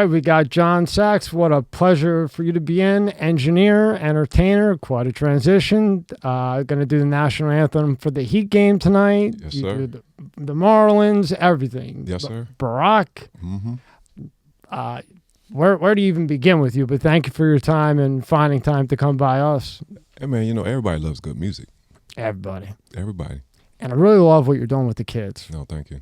we got Jon Saxx. What a pleasure for you to be in. Engineer, entertainer, quite a transition. Going to do the national anthem for the Heat game tonight. Yes, you sir. do the Marlins, everything. Yes, sir. Barack. Where do you even begin with you? But thank you for your time and finding time to come by us. Hey, man, everybody loves good music. Everybody. And I really love what you're doing with the kids. No, thank you.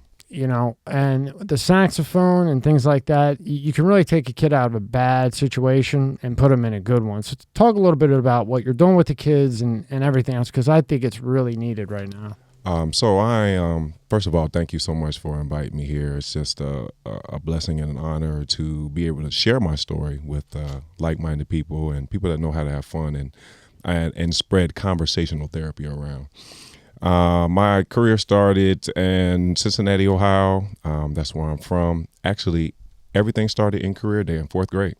And the saxophone and things like that, you can really take a kid out of a bad situation and put them in a good one. So talk a little bit about what you're doing with the kids and everything else, because I think it's really needed right now. So I, first of all, thank you so much for inviting me here. It's just a blessing and an honor to be able to share my story with like-minded people and people that know how to have fun and spread conversational therapy around. My career started in Cincinnati, Ohio. That's where I'm from. Actually, everything started in career day in 4th grade.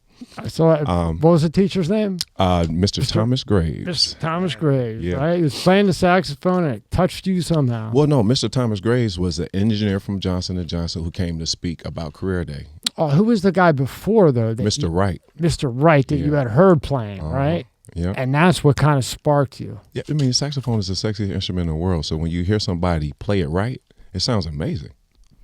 So what was the teacher's name? Mr. Thomas Graves. Mr. Thomas Graves, Yeah. right? He was playing the saxophone and it touched you somehow. Well, no, Mr. Thomas Graves was an engineer from Johnson & Johnson who came to speak about career day. Oh, who was the guy before, though? Mr. Wright. Mr. Wright that you had heard playing, right? Yeah. And that's what kind of sparked you. Yeah, I mean, saxophone is the sexiest instrument in the world. So when you hear somebody play it right, it sounds amazing.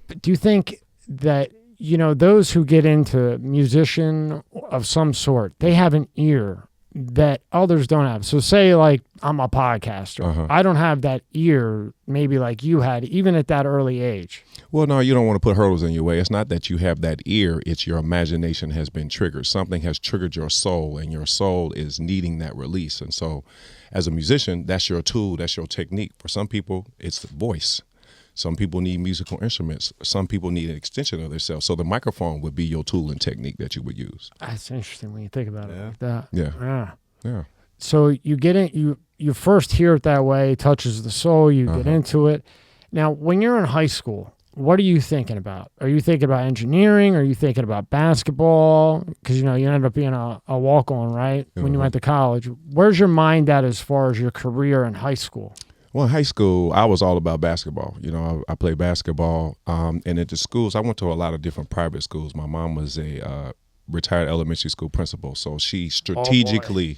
But do you think that, those who get into musician of some sort, they have an ear that others don't have? So say like I'm a podcaster. I don't have that ear maybe like you had, even at that early age. Well, no, you don't want to put hurdles in your way. It's not that you have that ear. It's your imagination has been triggered. Something has triggered your soul, and your soul is needing that release. And so as a musician, that's your tool. That's your technique. For some people, it's the voice. Some people need musical instruments. Some people need an extension of themselves. So the microphone would be your tool and technique that you would use. That's interesting when you think about it like that. Yeah. So you get in, you first hear it that way, it touches the soul, you get into it. Now, when you're in high school, what are you thinking about? Are you thinking about engineering? Are you thinking about basketball? Because, you ended up being a walk-on, right, when you went to college. Where's your mind at as far as your career in high school? Well, in high school, I was all about basketball. I played basketball. And at the schools, I went to a lot of different private schools. My mom was a retired elementary school principal, so she strategically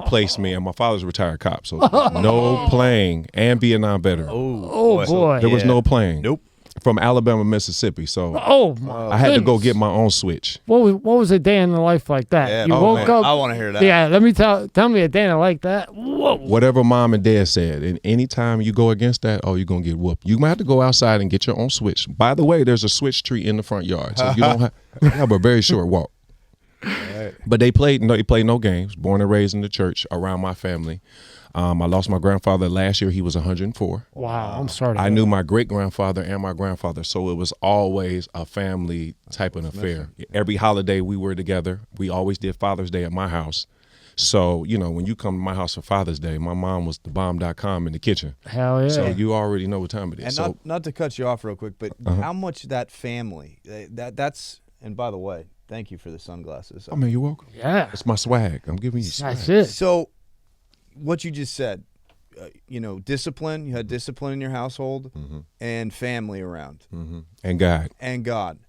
placed me, and my father's a retired cop, so no playing and Vietnam veteran. Oh boy. There was no playing. Nope. From Alabama, Mississippi, so my I had to go goodness. get my own switch. What was a day in the life like that? Yeah. You Oh, woke man. up. I want to hear that. Yeah, let me tell me a day in the like that. Whoa. Whatever mom and dad said, and anytime you go against that, you're going to get whooped. You might have to go outside and get your own switch. By the way, there's a switch tree in the front yard, so you don't have a very short walk. Right. But they played no games. Born and raised in the church around my family. I lost my grandfather last year. He was 104. Wow, I'm sorry. I knew my great-grandfather and my grandfather, so it was always a family type of affair. Every holiday we were together. We always did Father's Day at my house. So, when you come to my house for Father's Day, my mom was thebomb.com in the kitchen. Hell yeah. So you already know what time it is. And not to cut you off real quick, but how much that family, that's, and by the way, thank you for the sunglasses. I mean, you're welcome. Yeah. It's my swag. I'm giving you swag. That's it. So what you just said, discipline, you had discipline in your household and family around. And God. And God.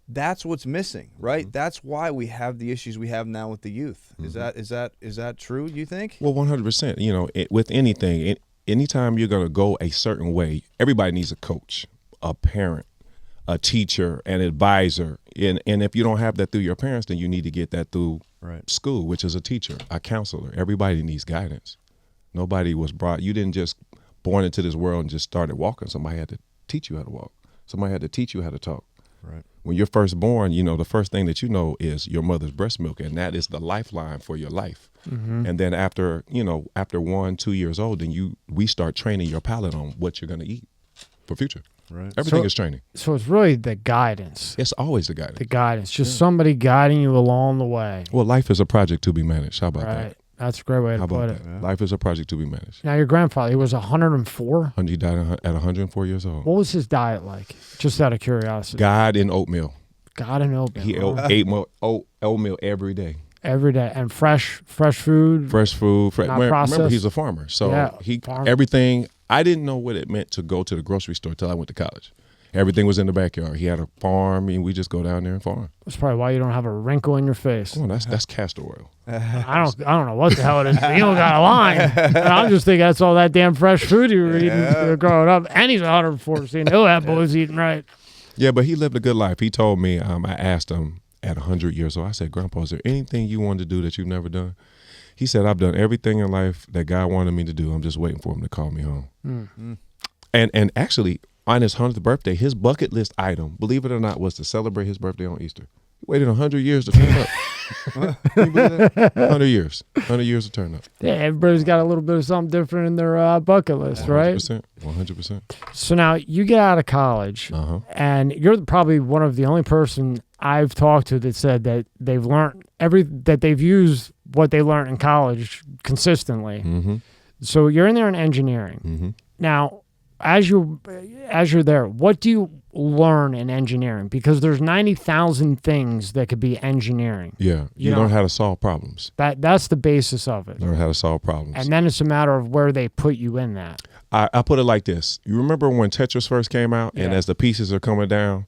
That's what's missing, right? That's why we have the issues we have now with the youth. Is that true, you think? Well, 100%. With anything, anytime you're going to go a certain way, everybody needs a coach, a parent, a teacher, an advisor. And if you don't have that through your parents, then you need to get that through school, which is a teacher, a counselor. Everybody needs guidance. Nobody was you didn't just born into this world and just started walking. Somebody had to teach you how to walk. Somebody had to teach you how to talk. Right. When you're first born, the first thing that you know is your mother's breast milk, and that is the lifeline for your life. And then after 1-2 years old, then we start training your palate on what you're going to eat for future. Right. Everything is training. So it's really the guidance. It's always the guidance. The guidance. Just somebody guiding you along the way. Well, life is a project to be managed. How about that? That's a great way How to about put it. that? Life is a project to be managed. Now, your grandfather, he was 104? He died at 104 years old. What was his diet like? Just out of curiosity. God and oatmeal. God and oatmeal. He ate oatmeal every day. Every day. And fresh food? Fresh food. Not Remember, processed? he's a farmer. So Yeah, farmer. everything, I didn't know what it meant to go to the grocery store till I went to college. Everything was in the backyard. He had a farm, and we just go down there and farm. That's probably why you don't have a wrinkle in your face. Oh, that's castor oil. I don't know what the hell it is. But you don't got a line. And I'm just thinking that's all that damn fresh food you were eating growing up. And he's 114. Know that boy's eating right. Yeah, but he lived a good life. He told me, I asked him at 100 years old, I said, Grandpa, is there anything you wanted to do that you've never done? He said, I've done everything in life that God wanted me to do. I'm just waiting for him to call me home. Mm-hmm. And actually, on his 100th birthday, his bucket list item, believe it or not, was to celebrate his birthday on Easter. He waited 100 years to turn up. Can you believe that? 100 years. 100 years to turn up. Yeah, everybody's got a little bit of something different in their bucket list, 100%, right? 100%. So now you get out of college, and you're probably one of the only person I've talked to that said that they've learned that they've used what they learned in college consistently. Mm-hmm. So you're in there in engineering. Mm-hmm. Now, as you're there, what do you learn in engineering? Because there's 90,000 things that could be engineering. Yeah, you learn how to solve problems. That's the basis of it. Learn how to solve problems. And then it's a matter of where they put you in that. I put it like this. You remember when Tetris first came out, and as the pieces are coming down,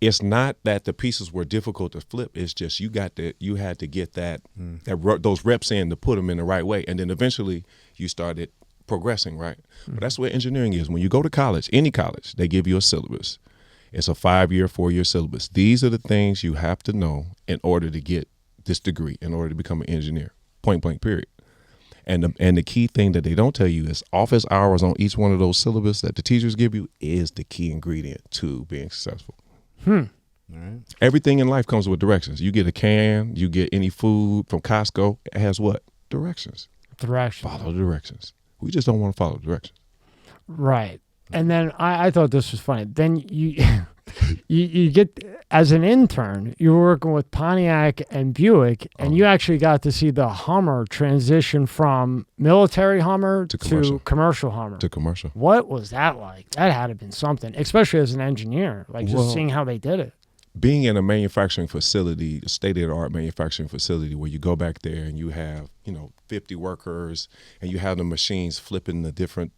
it's not that the pieces were difficult to flip. It's just you had to get those reps in to put them in the right way, and then eventually you started progressing, right? But that's what engineering is. When you go to college, any college, they give you a syllabus. It's a 5-year, 4-year syllabus. These are the things you have to know in order to get this degree, in order to become an engineer, point blank, period. And the key thing that they don't tell you is office hours on each one of those syllabus that the teachers give you is the key ingredient to being successful. All right. Everything in life comes with directions. You get a can, you get any food from Costco, it has what? Directions. Follow the directions. We just don't want to follow directions. Right. And then I thought this was funny. Then you get, as an intern, you were working with Pontiac and Buick, and you actually got to see the Hummer transition from military Hummer to commercial Hummer. To commercial. What was that like? That had to have been something, especially as an engineer, like just seeing how they did it. Being in a manufacturing facility, a state-of-the-art manufacturing facility where you go back there and you have, 50 workers and you have the machines flipping the different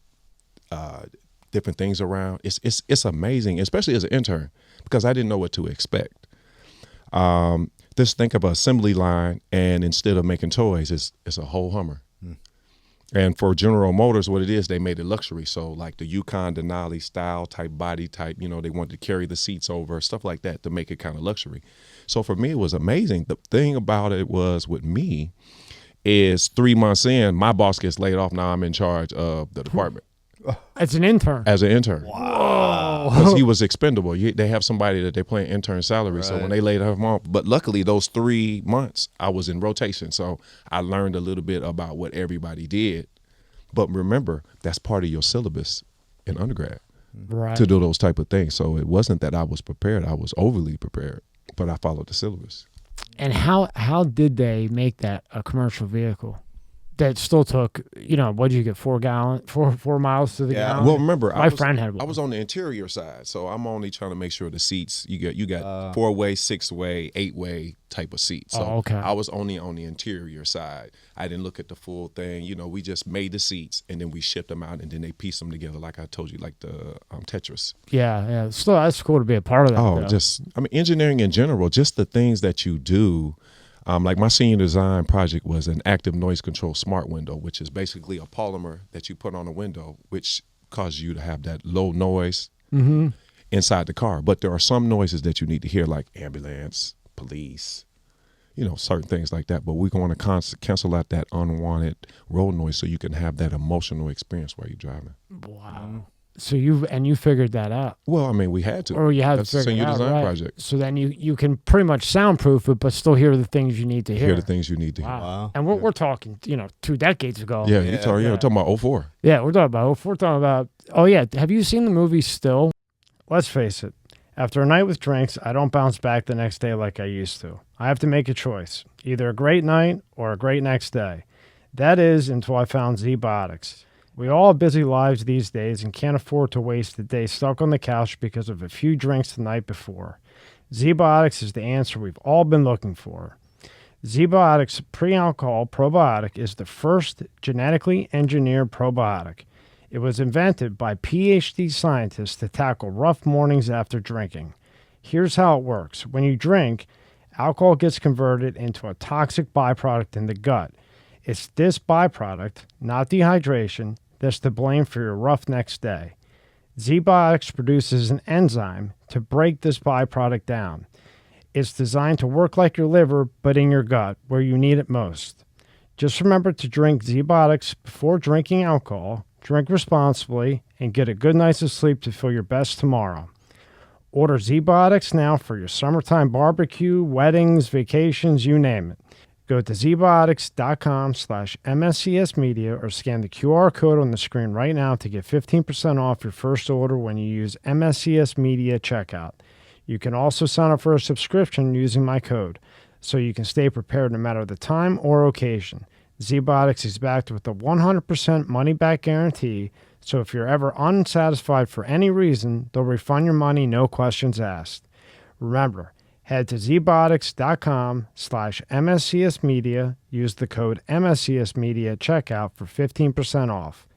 things around. It's amazing, especially as an intern, because I didn't know what to expect. Just think of an assembly line, and instead of making toys, it's a whole Hummer. And for General Motors, what it is, they made it luxury. So like the Yukon Denali style type body type, they wanted to carry the seats over, stuff like that to make it kind of luxury. So for me, it was amazing. The thing about it was with me is 3 months in, my boss gets laid off. Now I'm in charge of the department. As an intern? As an intern. Wow. Because he was expendable. They have somebody that they pay intern salary. Right. So when they laid him off, but luckily those 3 months I was in rotation. So I learned a little bit about what everybody did. But remember, that's part of your syllabus in undergrad to do those type of things. So it wasn't that I was prepared. I was overly prepared, but I followed the syllabus. And how did they make that a commercial vehicle? That still took, what did you get, 4 miles to the gallon? Well, remember, my friend had one. I was on the interior side, so I'm only trying to make sure the seats, you got 4-way, 6-way, 8-way type of seats. So I was only on the interior side. I didn't look at the full thing. We just made the seats, and then we shipped them out, and then they pieced them together, like I told you, like the Tetris. Yeah. Still, that's cool to be a part of that. Engineering in general, just the things that you do. Like my senior design project was an active noise control smart window, which is basically a polymer that you put on a window, which causes you to have that low noise inside the car. But there are some noises that you need to hear, like ambulance, police, certain things like that. But we're going to cancel out that unwanted road noise so you can have that emotional experience while you're driving. Wow. So you figured that out. Well, we had to. Or you had That's to figure it out, senior design right? project. So then you can pretty much soundproof it, but still hear the things you need to hear. Hear the things you need to hear. Wow. And we're talking, 2 decades ago. Yeah, we're talking about 04. Yeah, we're talking about 04. We're talking about, have you seen the movie Still? Let's face it. After a night with drinks, I don't bounce back the next day like I used to. I have to make a choice, either a great night or a great next day. That is until I found Z-Biotics. We all have busy lives these days and can't afford to waste a day stuck on the couch because of a few drinks the night before. Z-Biotics is the answer we've all been looking for. Z-Biotics pre-alcohol probiotic is the first genetically engineered probiotic. It was invented by PhD scientists to tackle rough mornings after drinking. Here's how it works. When you drink, alcohol gets converted into a toxic byproduct in the gut. It's this byproduct, not dehydration, that's to blame for your rough next day. ZBiotics produces an enzyme to break this byproduct down. It's designed to work like your liver, but in your gut, where you need it most. Just remember to drink ZBiotics before drinking alcohol, drink responsibly, and get a good night's sleep to feel your best tomorrow. Order ZBiotics now for your summertime barbecue, weddings, vacations, you name it. Go to zbiotics.com/MSCSmedia or scan the QR code on the screen right now to get 15% off your first order when you use MSCS Media checkout. You can also sign up for a subscription using my code, so you can stay prepared no matter the time or occasion. ZBiotics is backed with a 100% money-back guarantee, so if you're ever unsatisfied for any reason, they'll refund your money, no questions asked. Remember, head to zbiotics.com/MSCSmedia. Use the code MSCSmedia at checkout for 15% off.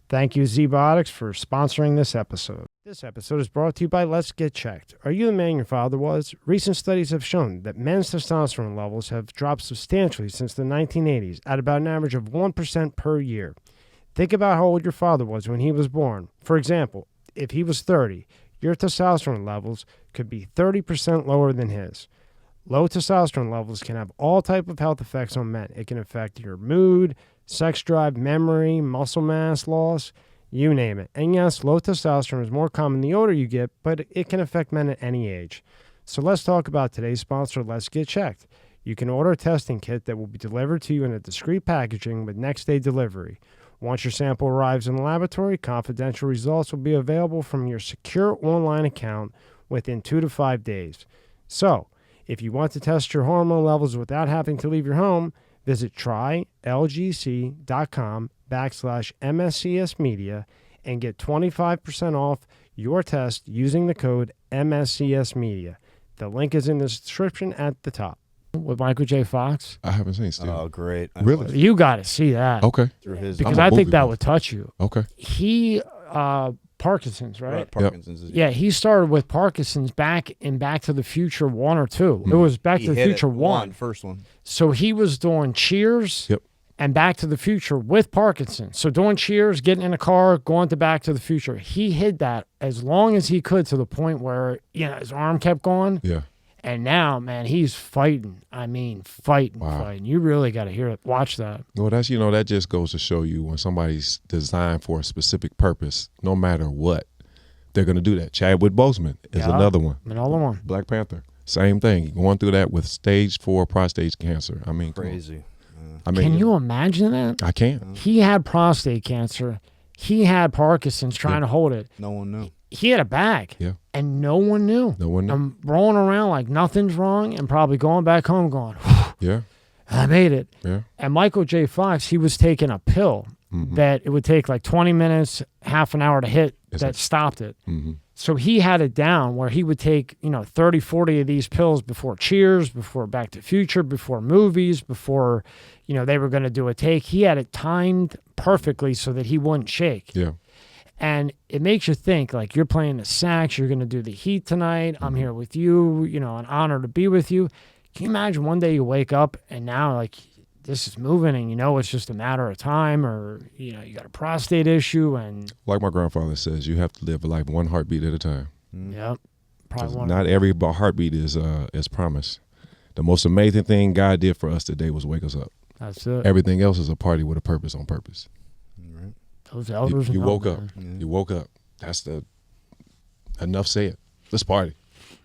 Thank you, ZBiotics, for sponsoring this episode. This episode is brought to you by Let's Get Checked. Are you the man your father was? Recent studies have shown that men's testosterone levels have dropped substantially since the 1980s at about an average of 1% per year. Think about how old your father was when he was born. For example, if he was 30, your testosterone levels could be 30% lower than his. Low testosterone levels can have all type of health effects on men. It can affect your mood, sex drive, memory, muscle mass loss, you name it. And yes, low testosterone is more common the older you get, but it can affect men at any age. So let's talk about today's sponsor, Let's Get Checked. You can order a testing kit that will be delivered to you in a discreet packaging with next-day delivery. Once your sample arrives in the laboratory, confidential results will be available from your secure online account within 2 to 5 days. So, if you want to test your hormone levels without having to leave your home, visit trylgc.com/MSCSmedia and get 25% off your test using the code MSCSmedia. The link is in the description at the top. With Michael J. Fox. I haven't seen Steve. Oh, great. Really? You got to see that. Okay. Through his Because I'm a I think movie that buff. would touch you. Okay. He, Parkinson's, right? Parkinson's. Yeah, he started with Parkinson's back in Back to the Future 1 or 2. It was Back He to the hit Future it. 1. First one. So he was doing Cheers Yep. and Back to the Future with Parkinson's. So doing Cheers, getting in a car, going to Back to the Future. He hid that as long as he could to the point where, his arm kept going. Yeah. And now, man, he's fighting. I mean, fighting. You really got to hear it. Watch that. Well, that just goes to show you when somebody's designed for a specific purpose, no matter what, they're going to do that. Chadwick Boseman is another one. Another one. Black Panther. Same thing. Going through that with stage 4 prostate cancer. I mean, Crazy. Can you imagine that? I can. He had prostate cancer. He had Parkinson's trying to hold it. No one knew. He had a bag. Yeah. And no one knew. No one knew. I'm rolling around like nothing's wrong and probably going back home going, Yeah. I made it. Yeah. And Michael J. Fox, he was taking a pill that it would take like 20 minutes, half an hour to hit that stopped it. Mm-hmm. So he had it down where he would take, 30, 40 of these pills before Cheers, before Back to the Future, before movies, before, they were going to do a take. He had it timed perfectly so that he wouldn't shake. Yeah. And it makes you think, like, you're playing the sax, you're going to do the Heat tonight, I'm here with you, an honor to be with you. Can you imagine one day you wake up and now, like, this is moving and it's just a matter of time, or, you got a prostate issue and... Like my grandfather says, you have to live life one heartbeat at a time. Yep. Probably one. Not every heartbeat is promised. The most amazing thing God did for us today was wake us up. That's it. Everything else is a party with a purpose on purpose. Right. Those elders You know, woke up. man. You woke up. That's enough said. Let's party.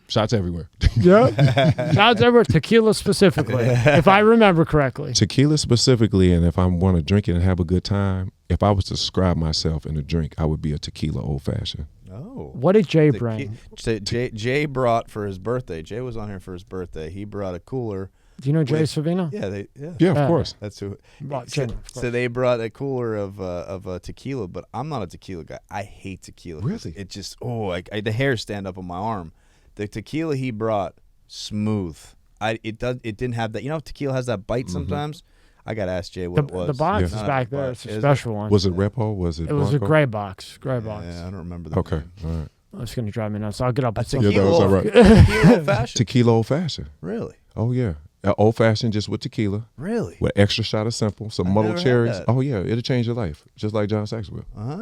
Shots everywhere. Yeah. Shots ever, tequila specifically, if I remember correctly. Tequila specifically, and if I want to drink it and have a good time, if I was to describe myself in a drink, I would be a tequila old fashioned. Oh. What did Jay bring? Jay brought for his birthday. Jay was on here for his birthday. He brought a cooler. Do you know Jay Savino? Yeah. Yeah, of course. That's who. Well, So they brought a cooler of tequila, but I'm not a tequila guy. I hate tequila. Really? It just the hairs stand up on my arm. The tequila he brought, smooth. It didn't have that. Tequila has that bite sometimes. I got to ask Jay what it was. The box is Not- back there. but It's a is it? special one. Was it Repo? Was it? It was a Bronco? gray box. Gray box. Yeah, I don't remember the Okay, name. all right. It's going to drive me nuts. I'll get up. A At some- Yeah, that was all right. tequila old-fashioned? Tequila old fashioned. Really? Oh yeah, old fashioned just with tequila, Really? with extra shot of simple, some I've muddled never had cherries. that. Oh yeah, it'll change your life, just like Jon Saxx will. There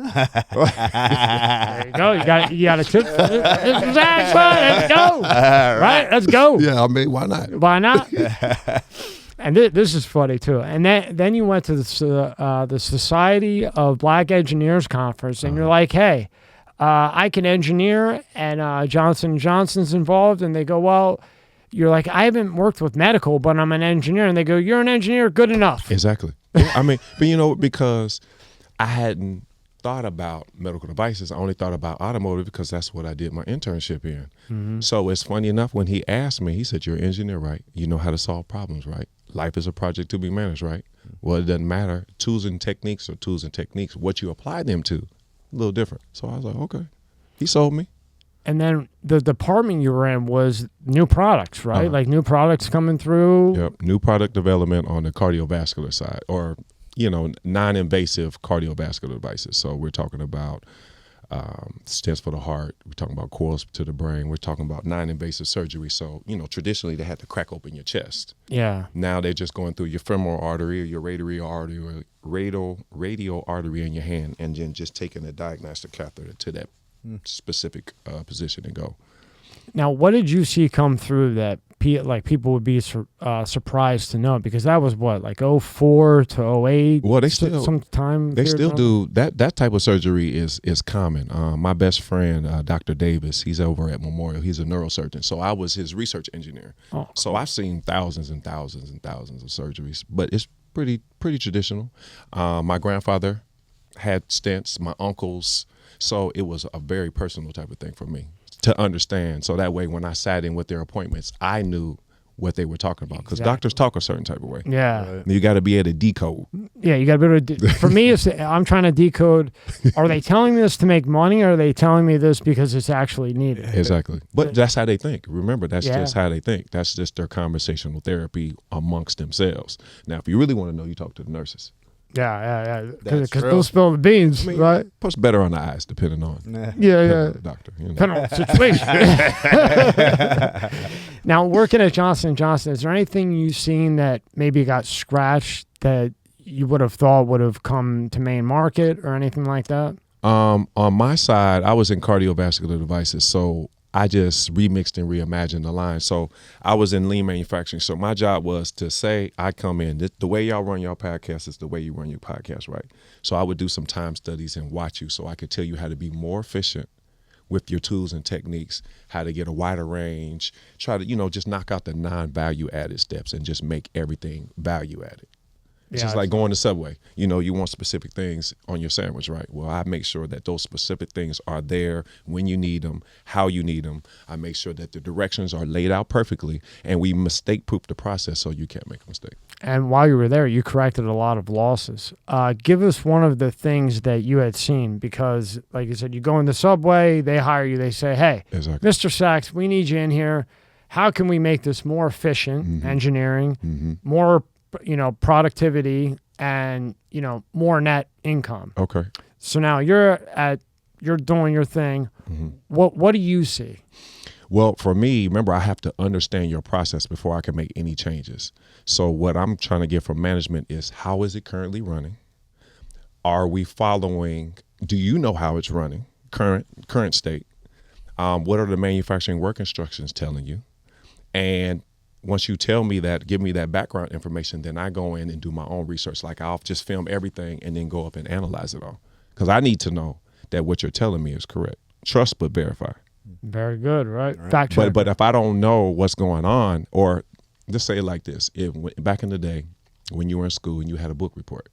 you go. You got a tip. Let's go. Right? Let's go. Yeah, I mean, why not? Why not? And this is funny too. And then you went to the Society of Black Engineers conference, and you're like, hey, I can engineer, and Johnson & Johnson's involved, and they go, well, you're like, I haven't worked with medical, but I'm an engineer, and they go, you're an engineer, good enough. Exactly. I mean, but you know, because I hadn't thought about medical devices, I only thought about automotive because that's what I did my internship in. Mm-hmm. So it's funny enough, when he asked me, he said, you're an engineer, right? You know how to solve problems, right? Life is a project to be managed, right? Well, it doesn't matter. Tools and techniques are tools and techniques. What you apply them to, a little different. So I was like, okay. He sold me. And then the department you were in was new products, right? Uh-huh. Like new products coming through. Yep. New product development on the cardiovascular side, or, you know, non-invasive cardiovascular devices. So we're talking about stents for the heart. We're talking about coils to the brain. We're talking about non-invasive surgery. So, you know, traditionally they had to crack open your chest. Yeah. Now they're just going through your femoral artery or your radial artery or radial artery in your hand, and then just taking a diagnostic catheter to that specific position and go. Now, what did you see come through that people would be surprised to know? Because that was what, like 04 to 08? Well, they still sometime they period still of do that type of surgery is common. My best friend, Dr. Davis, he's over at Memorial. He's a neurosurgeon, so I was his research engineer. Oh, So I've seen thousands and thousands and thousands of surgeries, but it's pretty traditional. My grandfather had stents, my uncles, so it was a very personal type of thing for me to understand. So that way, when I sat in with their appointments, I knew what they were talking about, because Exactly. doctors talk a certain type of way. Yeah. You got to be able to decode. Yeah, you got to be able to. For me, I'm trying to decode. Are they telling me this to make money, or are they telling me this because it's actually needed? Exactly. But that's how they think. Remember, that's Yeah. just how they think. That's just their conversational therapy amongst themselves. Now, if you really want to know, you talk to the nurses. Yeah. That's Because true. they'll spill the beans, I mean, right? Puts better on the eyes, depending on Yeah. the doctor. You know. Depending on the situation. Now, working at Johnson & Johnson, is there anything you've seen that maybe got scratched that you would have thought would have come to main market or anything like that? On my side, I was in cardiovascular devices, so I just remixed and reimagined the line. So I was in lean manufacturing. So my job was to say, I come in, the way y'all run your podcast is the way you run your podcast, right? So I would do some time studies and watch you so I could tell you how to be more efficient with your tools and techniques, how to get a wider range, try to, just knock out the non-value added steps and just make everything value added. It's just like going to Subway. You want specific things on your sandwich, right? Well, I make sure that those specific things are there when you need them, how you need them. I make sure that the directions are laid out perfectly, and we mistake-proof the process so you can't make a mistake. And while you were there, you corrected a lot of losses. Give us one of the things that you had seen, because, like you said, you go in the Subway, they hire you, they say, hey, Exactly. Mr. Saxx, we need you in here. How can we make this more efficient, engineering, more productivity, and more net income? Okay. So now you're doing your thing. What do you see? Well, for me, remember, I have to understand your process before I can make any changes. So what I'm trying to get from management is, how is it currently running? Are we following? Do you know how it's running? Current state. What are the manufacturing work instructions telling you? And once you tell me that, give me that background information, then I go in and do my own research. Like, I'll just film everything and then go up and analyze it all, because I need to know that what you're telling me is correct. Trust but verify. Very good, right? Fact check. But if I don't know what's going on, or just say it like this: back in the day when you were in school and you had a book report,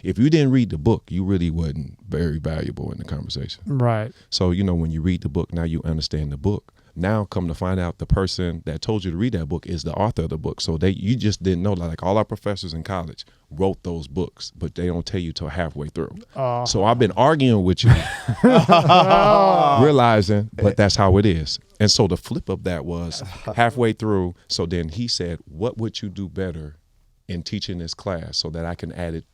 if you didn't read the book, you really wasn't very valuable in the conversation. Right. So when you read the book, now you understand the book. Now, come to find out, the person that told you to read that book is the author of the book. So you just didn't know. Like, all our professors in college wrote those books, but they don't tell you till halfway through. So I've been arguing with you, realizing, but that's how it is. And so the flip of that was halfway through. So then he said, "What would you do better in teaching this class so that I can add it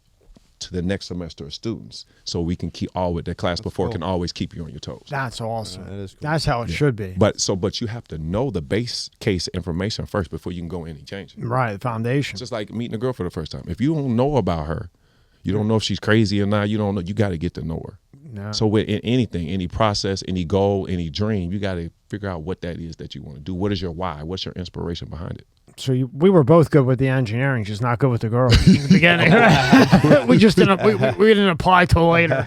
to the next semester of students, so we can keep all with that class before can always keep you on your toes. That's awesome. That is cool. That's how it should be. But you have to know the base case information first before you can go in and change it. Right, the foundation. It's just like meeting a girl for the first time. If you don't know about her, you don't know if she's crazy or not, you don't know, you got to get to know her. No. So with anything, any process, any goal, any dream, you got to figure out what that is that you want to do. What is your why? What's your inspiration behind it? So we were both good with the engineering, just not good with the girls in the beginning. we just didn't we didn't apply till later.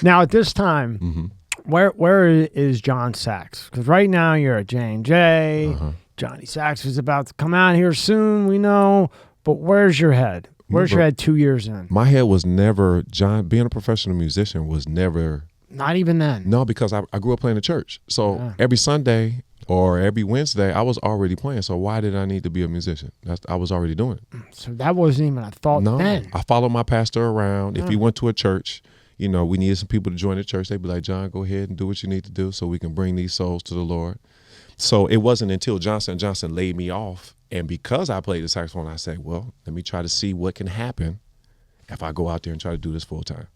Now at this time, where is Jon Saxx? Because right now you're at J&J. Johnny Saxx is about to come out here soon. We know, but where's your head? Where's your head 2 years in? My head was never, being a professional musician was never. Not even then. No, because I grew up playing in church. So every Sunday or every Wednesday, I was already playing. So why did I need to be a musician? I was already doing it. So that wasn't even a thought then. I followed my pastor around. If he went to a church, we needed some people to join the church. They'd be like, John, go ahead and do what you need to do so we can bring these souls to the Lord. So it wasn't until Johnson & Johnson laid me off. And because I played the saxophone, I said, well, let me try to see what can happen if I go out there and try to do this full time.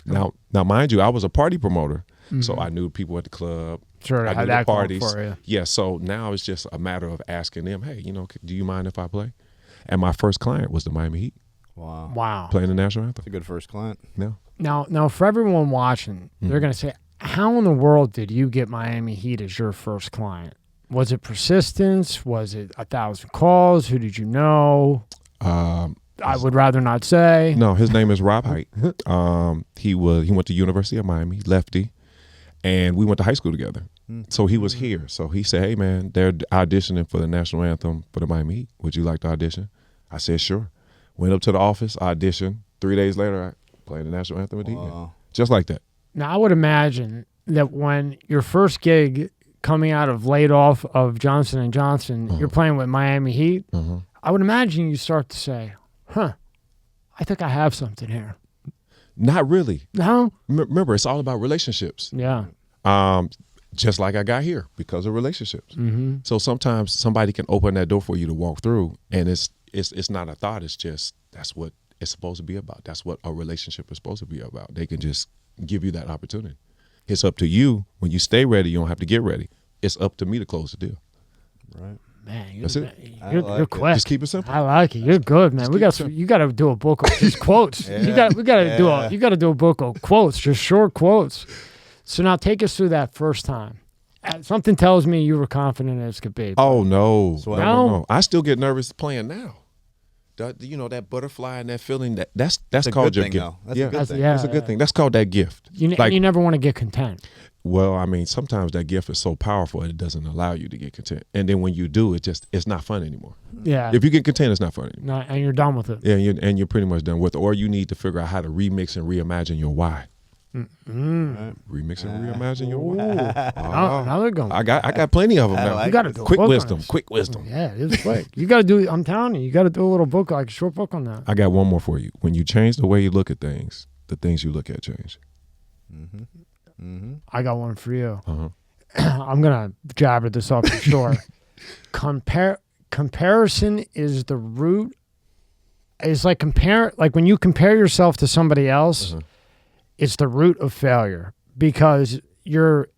Now, mind you, I was a party promoter, so I knew people at the club. Sure, I had knew that the parties. going for you. Yeah, so now it's just a matter of asking them, hey, do you mind if I play? And my first client was the Miami Heat. Wow. Playing the national anthem. That's a good first client. No. Now for everyone watching, they're going to say, how in the world did you get Miami Heat as your first client? Was it persistence? Was it 1,000 calls? Who did you know? I would rather not say. No, his name is Rob Height. He went to University of Miami, lefty, and we went to high school together. So he was here. So he said, hey, man, they're auditioning for the national anthem for the Miami Heat. Would you like to audition? I said, sure. Went up to the office, auditioned. 3 days later, I played the national anthem with the Heat. Just like that. Now, I would imagine that when your first gig coming out of laid off of Johnson & Johnson, you're playing with Miami Heat, I would imagine you start to say, I think I have something here. Not really. No? Remember, it's all about relationships. Yeah. Just like I got here because of relationships. Mm-hmm. So sometimes somebody can open that door for you to walk through, and it's not a thought. It's just that's what it's supposed to be about. That's what a relationship is supposed to be about. They can just give you that opportunity. It's up to you. When you stay ready, you don't have to get ready. It's up to me to close the deal. Right. Man, That's it. You're quick. Just keep it simple. I like it. You're good, man. You got to do a book of just quotes. You got to do a book of quotes, just short quotes. So now take us through that first time. Something tells me you were confident as could be. Oh no. No? I still get nervous playing now. That butterfly and that feeling that's That's called a your good thing, gift. though. That's a good thing. That's a good thing. That's called that gift. You never want to get content. Well, I mean, sometimes that gift is so powerful it doesn't allow you to get content. And then when you do, it's not fun anymore. Yeah. If you get content, it's not fun anymore. And you're done with it. Yeah, and you're pretty much done with it. Or you need to figure out how to remix and reimagine your why. Remix and reimagine your why. Now they're going. I got plenty of them now. You got to do a Quick book on wisdom. this. Quick wisdom. Yeah, it is quick. You got to do. I'm telling you got to do a little book, like a short book on that. I got one more for you. When you change the way you look at things, the things you look at change. I got one for you. I'm gonna jabber this up for sure. Comparison is the root. It's like when you compare yourself to somebody else, it's the root of failure because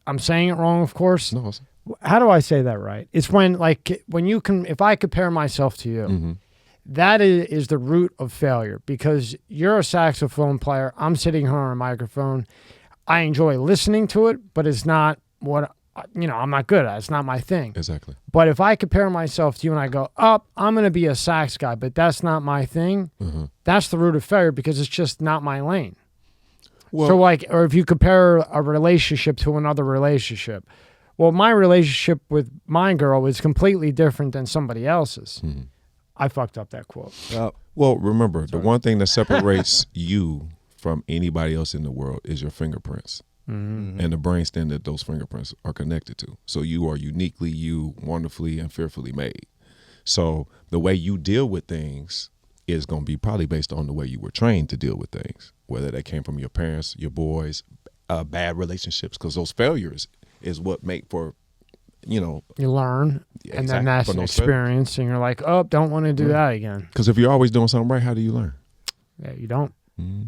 I'm saying it wrong, of course. No. How do I say that right? It's when if I compare myself to you, that is the root of failure because you're a saxophone player. I'm sitting here on a microphone. I enjoy listening to it, but it's not what, I'm not good at. It's not my thing. Exactly. But if I compare myself to you and I go, I'm going to be a sax guy, but that's not my thing, that's the root of failure because it's just not my lane. Well, So or if you compare a relationship to another relationship, well, my relationship with my girl is completely different than somebody else's. I fucked up that quote. Well, remember, the one thing that separates you from anybody else in the world is your fingerprints and the brainstem that those fingerprints are connected to. So you are uniquely you, wonderfully and fearfully made. So the way you deal with things is going to be probably based on the way you were trained to deal with things, whether they came from your parents, your boys, bad relationships, because those failures is what make for you learn, and then exactly, that's for an no experience, and you're like, oh, don't want to do that again. Because if you're always doing something right, how do you learn? Yeah, you don't.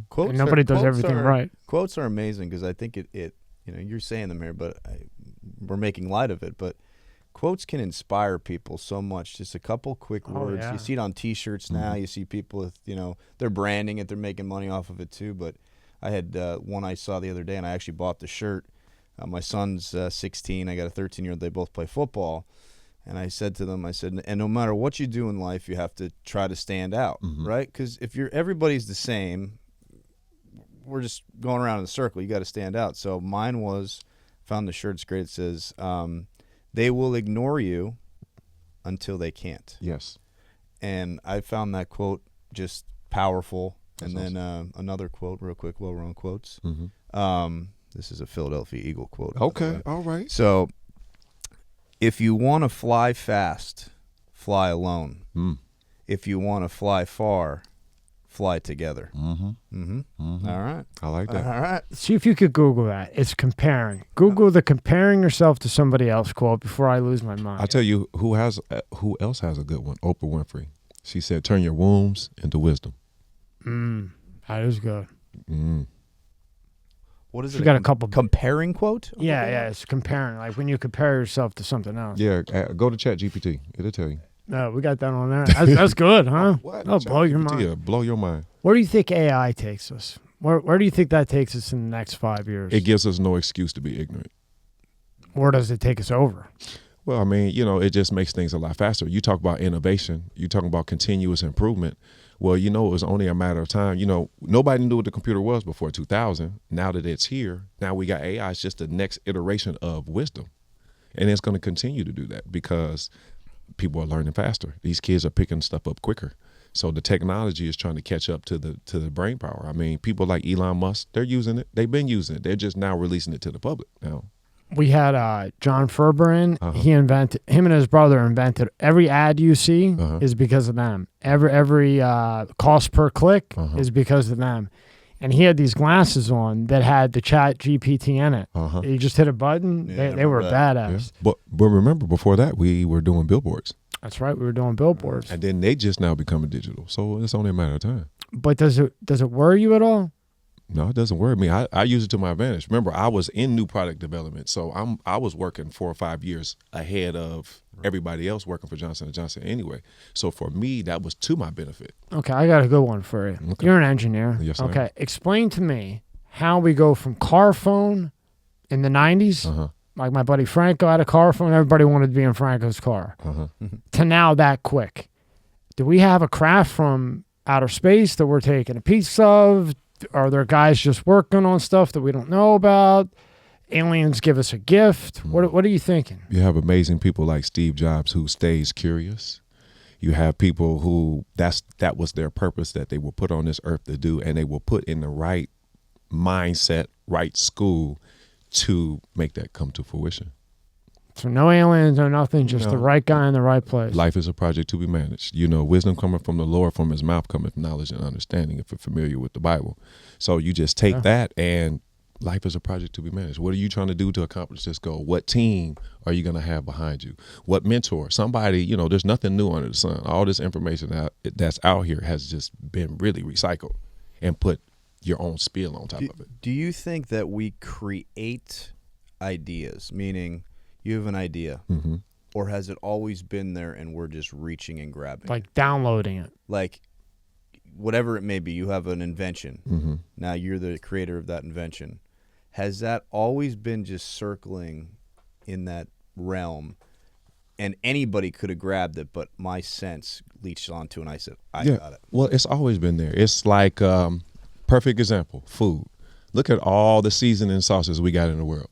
Quotes And nobody does quotes everything right. Quotes are amazing because I think it you're saying them here, but we're making light of it. But quotes can inspire people so much. Just a couple quick words. Yeah. You see it on T-shirts now. You see people with they're branding it. They're making money off of it too. But I had one I saw the other day, and I actually bought the shirt. My son's 16. I got a 13-year-old. They both play football. And I said to them, and no matter what you do in life, you have to try to stand out, right? Because if everybody's the same, we're just going around in a circle. You got to stand out. So mine found the shirt. It's great. It says, they will ignore you until they can't. Yes. And I found that quote just powerful. That's and then another quote real quick while we're on quotes. This is a Philadelphia Eagle quote. Okay. All right. So, if you want to fly fast, fly alone. If you want to fly far, fly together. All right. I like that. All right. See if you could Google that. It's comparing. Google the comparing yourself to somebody else quote before I lose my mind. I'll tell you who else has a good one. Oprah Winfrey. She said, "Turn your wombs into wisdom." That is good. What is it? You got a couple comparing quote? Yeah, it's comparing. Like when you compare yourself to something else. Yeah, go to ChatGPT. It'll tell you. No, we got that on there. That's good, huh? What? That'll blow your mind. Yeah, blow your mind. Where do you think AI takes us? Where do you think that takes us in the next 5 years? It gives us no excuse to be ignorant. Where does it take us over? Well, I mean, it just makes things a lot faster. You talk about innovation. You talk about continuous improvement. Well, it was only a matter of time. Nobody knew what the computer was before 2000. Now that it's here, now we got AI. It's just the next iteration of wisdom. And it's going to continue to do that because people are learning faster. These kids are picking stuff up quicker. So the technology is trying to catch up to the brain power. I mean, people like Elon Musk, they're using it. They've been using it. They're just now releasing it to the public now. We had John Ferber in. Him and his brother invented every ad you see is because of them. Every cost per click is because of them. And he had these glasses on that had the Chat GPT in it. You just hit a button. They were badass. Yeah. But remember, before that, we were doing billboards. That's right. We were doing billboards. And then they just now becoming digital. So it's only a matter of time. But does it worry you at all? No, it doesn't worry me. I use it to my advantage. Remember, I was in new product development, so I was working 4 or 5 years ahead of everybody else working for Johnson & Johnson anyway. So for me, that was to my benefit. Okay, I got a good one for you. Okay. You're an engineer. Yes, I am. Okay, explain to me how we go from car phone in the 90s, like my buddy Franco had a car phone, everybody wanted to be in Franco's car, to now that quick. Do we have a craft from outer space that we're taking a piece of? Are there guys just working on stuff that we don't know about? Aliens give us a gift. What are you thinking? You have amazing people like Steve Jobs who stays curious. You have people who that was their purpose that they were put on this earth to do, and they were put in the right mindset, right school to make that come to fruition. So no aliens, no nothing, just the right guy in the right place. Life is a project to be managed. Wisdom coming from the Lord, from his mouth cometh knowledge and understanding, if you're familiar with the Bible. So you just take that, and life is a project to be managed. What are you trying to do to accomplish this goal? What team are you going to have behind you? What mentor? Somebody, there's nothing new under the sun. All this information that's out here has just been really recycled and put your own spill on top of it. Do you think that we create ideas, meaning you have an idea, or has it always been there and we're just reaching and grabbing? Like downloading it. Like whatever it may be, you have an invention. Now you're the creator of that invention. Has that always been just circling in that realm? And anybody could have grabbed it, but my sense leached onto it, and I said, I got it. Well, it's always been there. It's like, perfect example, food. Look at all the seasoning sauces we got in the world.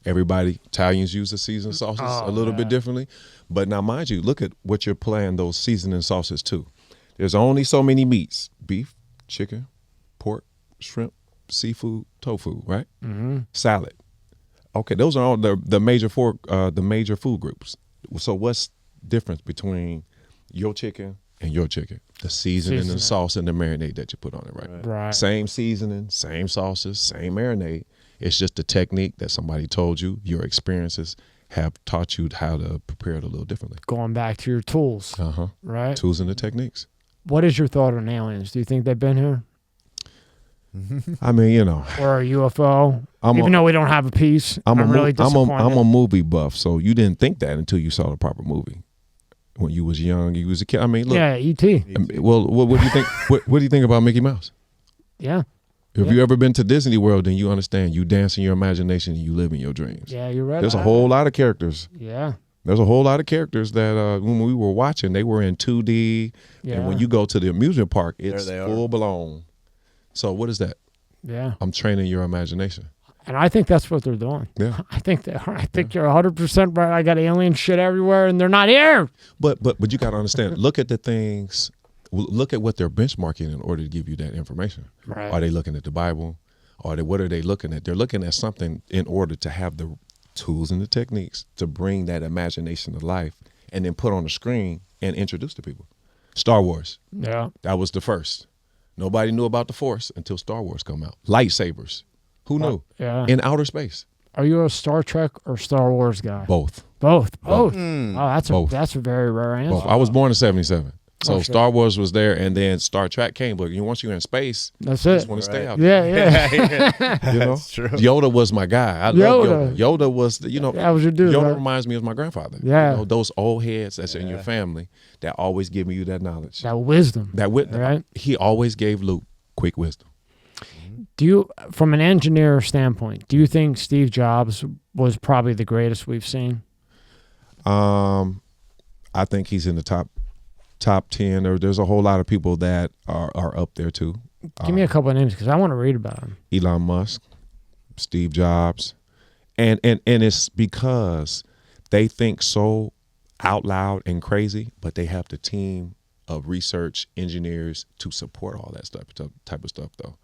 Italians use the seasoned sauces a little bit differently. But now, mind you, look at what you're applying those seasoning sauces to. There's only so many meats: beef, chicken, pork, shrimp, seafood, tofu, right? Salad. Okay, those are all the major food groups. So what's the difference between your chicken and your chicken? The seasoning and the sauce and the marinade that you put on it, right? Same seasoning, same sauces, same marinade. It's just the technique that somebody told you, your experiences, have taught you how to prepare it a little differently. Going back to your tools, right? Tools and the techniques. What is your thought on aliens? Do you think they've been here? I mean, you know, or a UFO? Even though we don't have a piece, I'm really disappointed. I'm a movie buff, so you didn't think that until you saw the proper movie. When you was young, you was a kid. I mean, look. Yeah, E.T. Well, what do you think? What do you think about Mickey Mouse? Yeah. If you ever been to Disney World, then you understand. You dance in your imagination and you live in your dreams. Yeah, you're right. There's a whole lot of characters. Yeah. There's a whole lot of characters that when we were watching, they were in 2D. Yeah. And when you go to the amusement park, it's full blown. So what is that? Yeah. I'm training your imagination. And I think that's what they're doing. Yeah. I think they are. I think you're 100% right. I got alien shit everywhere and they're not here. But you got to understand, look at the things, look at what they're benchmarking in order to give you that information. Right. Are they looking at the Bible? What are they looking at? They're looking at something in order to have the tools and the techniques to bring that imagination to life and then put on the screen and introduce to people. Star Wars. Yeah. That was the first. Nobody knew about the Force until Star Wars come out. Lightsabers. Who knew? Yeah. In outer space. Are you a Star Trek or Star Wars guy? Both. Both. Oh, Both. that's a very rare answer. Both. I was born in 1977. So Star Wars was there, and then Star Trek came. But once you're in space, that's you it. just want to stay out. Yeah. You know, that's true. Yoda was my guy. I love Yoda. Yoda was, that was your dude. Yoda right? reminds me of my grandfather. Yeah. You know, those old heads that's in your family that always give you that knowledge, that wisdom. Right? He always gave Luke quick wisdom. Do you, from an engineer standpoint, do you think Steve Jobs was probably the greatest we've seen? I think he's in the top 10. There's a whole lot of people that are up there too. Give me a couple of names because I want to read about him. Elon Musk, Steve Jobs, and it's because they think so out loud and crazy, but they have the team of research engineers to support all that type of stuff though.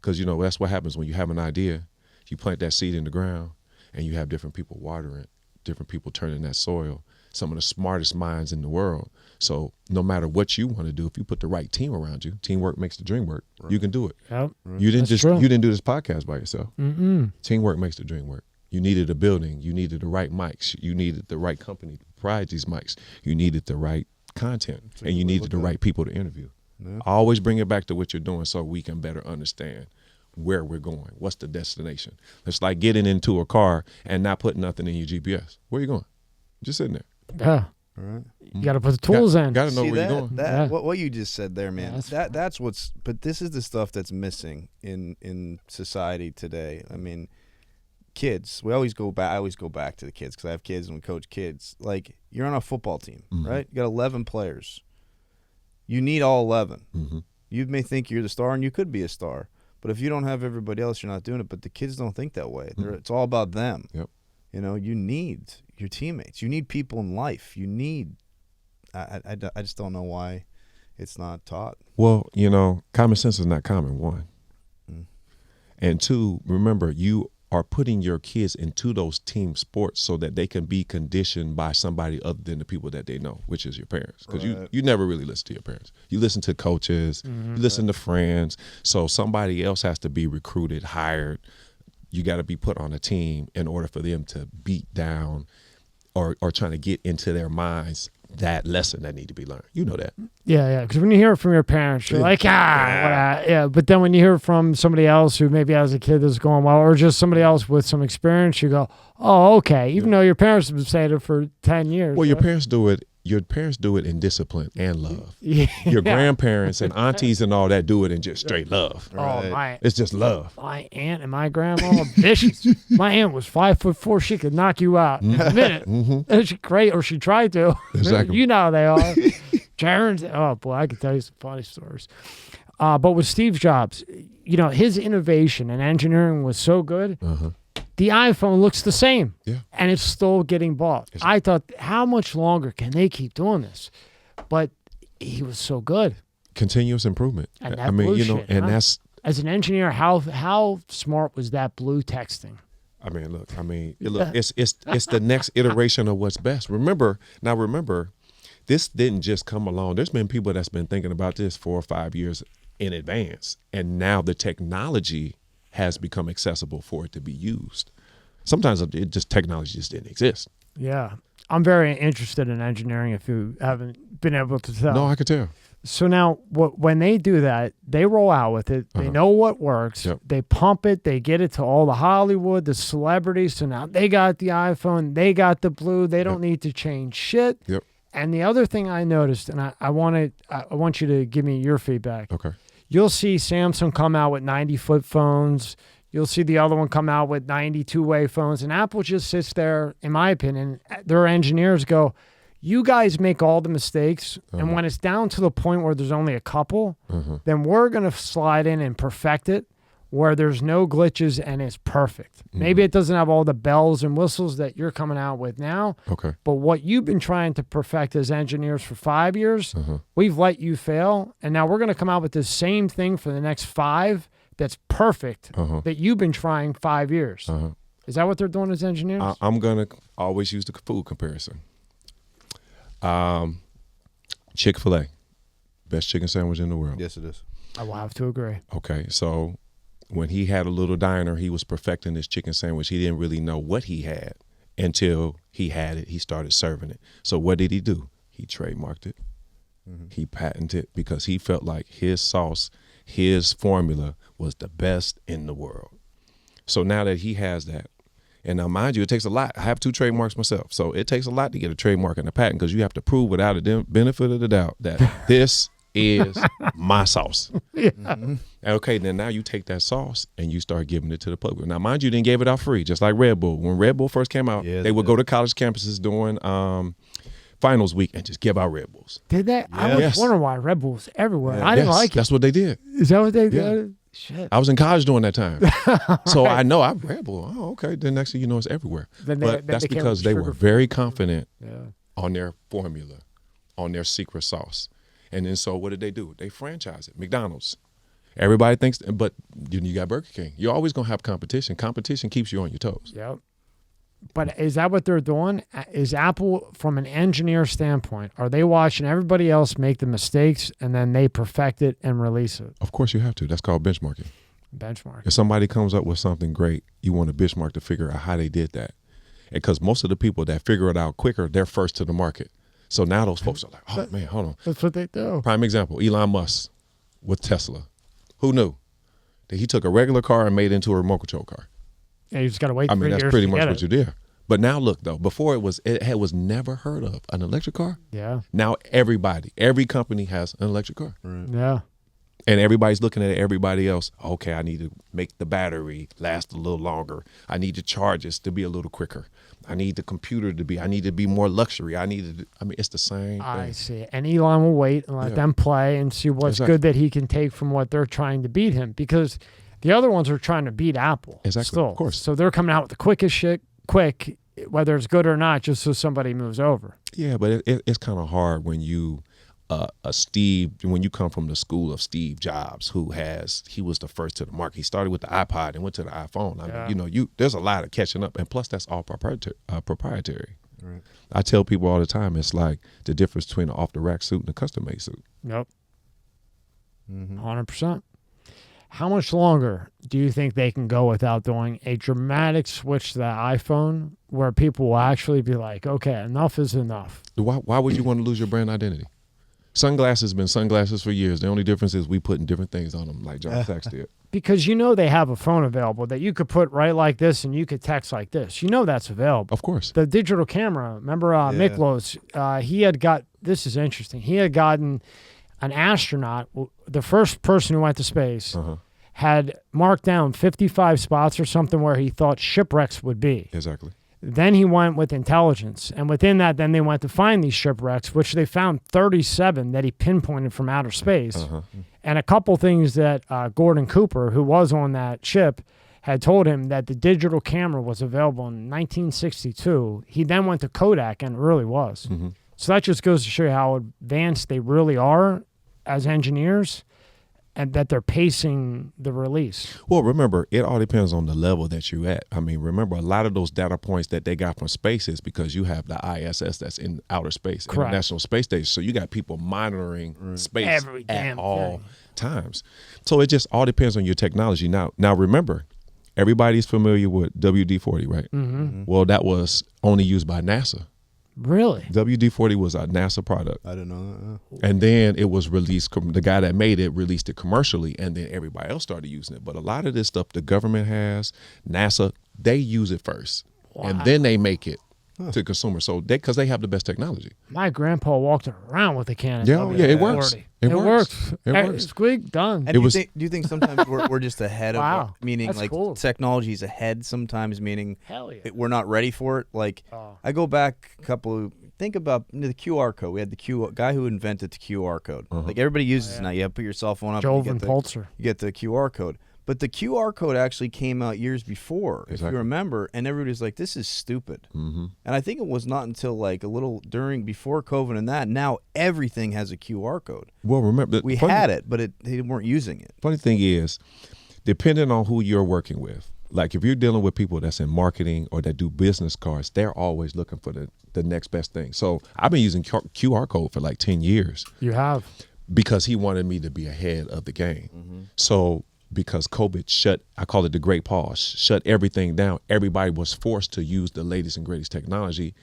Because, that's what happens when you have an idea. You plant that seed in the ground and you have different people watering it, different people turning that soil, some of the smartest minds in the world. So no matter what you want to do, if you put the right team around you, teamwork makes the dream work. Right. You can do it. Yep. You didn't you didn't do this podcast by yourself. Mm-mm. Teamwork makes the dream work. You needed a building. You needed the right mics. You needed the right company to provide these mics. You needed the right content, and you needed the right people to interview. Yeah. I always bring it back to what you're doing so we can better understand where we're going. What's the destination? It's like getting into a car and not putting nothing in your GPS. Where are you going? Just sitting there. Yeah. All right. You got to put the tools in. Got to know where you're going. What you just said there, man. That's what's. But this is the stuff that's missing in society today. I mean, kids. I always go back to the kids because I have kids and we coach kids. Like, you're on a football team, right? You got 11 players. You need all 11. Mm-hmm. You may think you're the star, and you could be a star. But if you don't have everybody else, you're not doing it. But the kids don't think that way. It's all about them. Yep. You need your teammates. You need people in life. You need. I just don't know why it's not taught. Well, common sense is not common, one. And two, remember, you are putting your kids into those team sports so that they can be conditioned by somebody other than the people that they know, which is your parents. Because you never really listen to your parents. You listen to coaches, you listen to friends. So somebody else has to be recruited, hired. You got to be put on a team in order for them to beat down or trying to get into their minds that lesson that need to be learned. You know that. Yeah. Because when you hear it from your parents, you're like, yeah. But then when you hear it from somebody else who maybe has a kid that's going well, or just somebody else with some experience, you go, oh, okay. Even though your parents have been saying it for 10 years. Well, your parents do it. Your parents do it in discipline and love. Yeah. Your grandparents and aunties and all that do it in just straight love. Right. It's just love. My aunt and my grandma are vicious. My aunt was 5'4". She could knock you out in a minute. Mm-hmm. She tried to. Exactly. You know how they are. Sharon's. Oh boy, I could tell you some funny stories. But with Steve Jobs, his innovation and engineering was so good. Uh-huh. The iPhone looks the same, and it's still getting bought. I thought, how much longer can they keep doing this? But he was so good. Continuous improvement. And that blue shit, and that's as an engineer, how smart was that blue texting? It's the next iteration of what's best. Remember, this didn't just come along. There's been people that's been thinking about this 4 or 5 years in advance, and now the technology has become accessible for it to be used. Sometimes technology just didn't exist. Yeah. I'm very interested in engineering if you haven't been able to tell. No, I could tell. So now when they do that, they roll out with it. They know what works. Yep. They pump it. They get it to all the Hollywood, the celebrities. So now they got the iPhone. They got the blue. They don't need to change shit. Yep. And the other thing I noticed, and I want you to give me your feedback. Okay. You'll see Samsung come out with 90-foot phones. You'll see the other one come out with 92-way phones. And Apple just sits there, in my opinion, their engineers go, you guys make all the mistakes. And when it's down to the point where there's only a couple, then we're going to slide in and perfect it where there's no glitches and it's perfect. Maybe it doesn't have all the bells and whistles that you're coming out with now. Okay. But what you've been trying to perfect as engineers for 5 years, we've let you fail. And now we're going to come out with the same thing for the next 5 that's perfect that you've been trying 5 years. Is that what they're doing as engineers? I'm going to always use the food comparison. Chick-fil-A, best chicken sandwich in the world. Yes, it is. I will have to agree. Okay, so when he had a little diner, he was perfecting his chicken sandwich. He didn't really know what he had until he had it. He started serving it. So what did he do? He trademarked it. He patented it because he felt like his sauce, his formula was the best in the world. So now that he has that, and now mind you, it takes a lot. I have 2 trademarks myself. So it takes a lot to get a trademark and a patent because you have to prove without a benefit of the doubt that this is my sauce. Okay, then now you take that sauce and you start giving it to the public. Now, mind you, didn't give it out free, just like Red Bull. When Red Bull first came out, they would go to college campuses during finals week and just give out Red Bulls. Did they? I was wondering why Red Bull's everywhere. I didn't like it. That's what they did. Is that what they did? Shit. I was in college during that time. So I know I'm Red Bull. Oh, okay. Then next thing you know, it's everywhere. But that's because they were very confident on their formula, on their secret sauce. And then so what did they do? They franchise it. McDonald's. Everybody thinks, but you got Burger King. You're always going to have competition. Competition keeps you on your toes. Yep. But is that what they're doing? Is Apple, from an engineer standpoint, are they watching everybody else make the mistakes and then they perfect it and release it? Of course you have to. That's called benchmarking. Benchmark. If somebody comes up with something great, you want to benchmark to figure out how they did that. And because most of the people that figure it out quicker, they're first to the market. So now those folks are like, oh, man, hold on. That's what they do. Prime example, Elon Musk with Tesla. Who knew that he took a regular car and made it into a remote control car? Yeah, you just got to wait 3 years. That's pretty much get what you did. But now look, though, before it was never heard of an electric car. Yeah. Now every company has an electric car. Right. Yeah. And everybody's looking at everybody else. Okay, I need to make the battery last a little longer. I need the charges to be a little quicker. I need the computer I need to be more luxury. It's the same thing. I see. And Elon will wait and let them play and see what's good that he can take from what they're trying to beat him. Because the other ones are trying to beat Apple. Exactly. Still. Of course. So they're coming out with the quickest shit, quick, whether it's good or not, just so somebody moves over. Yeah, but it's kind of hard when you when you come from the school of Steve Jobs, he was the first to the market. He started with the iPod and went to the iPhone. I mean, there's a lot of catching up, and plus that's all proprietary. Right. I tell people all the time, it's like the difference between an off-the-rack suit and a custom-made suit. Yep. 100%. How much longer do you think they can go without doing a dramatic switch to the iPhone where people will actually be like, okay, enough is enough? Why would you want to lose your brand identity? Sunglasses been sunglasses for years. The only difference is we putting different things on them like Jon Saxx did. Because they have a phone available that you could put right like this and you could text like this. That's available. Of course. The digital camera, remember Miklos, this is interesting. He had gotten an astronaut, the first person who went to space, had marked down 55 spots or something where he thought shipwrecks would be. Exactly. Then he went with intelligence. And within that, then they went to find these shipwrecks, which they found 37 that he pinpointed from outer space. And a couple things that Gordon Cooper, who was on that ship, had told him that the digital camera was available in 1962. He then went to Kodak, and it really was. So that just goes to show you how advanced they really are as engineers, and that they're pacing the release. Well, remember, it all depends on the level that you're at. I mean, remember, a lot of those data points that they got from space is because you have the ISS that's in outer space, Correct. International Space Station. So you got people monitoring space every at damn all thing. times. So it just all depends on your technology. Now remember, Everybody's familiar with WD-40, right? Well, that was only used by NASA. Really? WD-40 was a NASA product. I didn't know that. And then it was released, the guy that made it released it commercially, and then everybody else started using it. But a lot of this stuff the government has, NASA, they use it first. Wow. And then they make it to consumers. So because they have the best technology. My grandpa walked around with a can of Yeah, WD-40. yeah, it works. It works. It works. Squeak, done. And do you think sometimes we're just ahead Wow, of, meaning that's like cool. technology's ahead sometimes, meaning Hell yeah. we're not ready for it. Like I go back a couple. Think about the QR code. We had the guy who invented the QR code. Like everybody uses it now. You have to put your cell phone up. Joven Pulitzer. You get the QR code. But the QR code actually came out years before, if you remember, and everybody's like, "This is stupid." And I think it was not until like a little before COVID and that. Now everything has a QR code. Well, remember We had it, but they weren't using it. Funny thing is, depending on who you're working with, like if you're dealing with people that's in marketing or that do business cards, they're always looking for the next best thing. So I've been using QR code for like 10 years. You have. Because he wanted me to be ahead of the game. So because COVID I call it the great pause, shut everything down, everybody was forced to use the latest and greatest technology,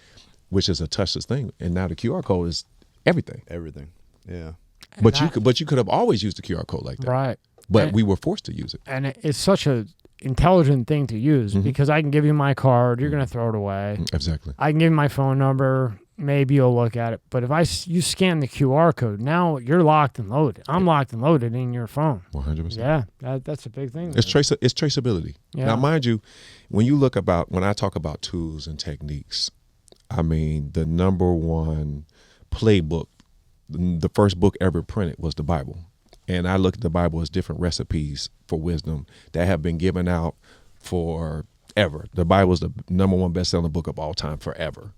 which is a touchless thing. And now the QR code is everything. Everything. Yeah. But you could have always used the QR code like that. Right. But we were forced to use it. And it's such a intelligent thing to use because I can give you my card, you're going to throw it away. Exactly. I can give you my phone number, maybe you'll look at it. But if you scan the QR code, now you're locked and loaded. I'm locked and loaded in your phone. 100%. Yeah, that's a big thing. It's traceability. Yeah. Now, mind you, when I talk about tools and techniques, I mean the number one playbook, the first book ever printed was the Bible. And I look at the Bible as different recipes for wisdom that have been given out forever. The Bible is the number one best-selling book of all time forever.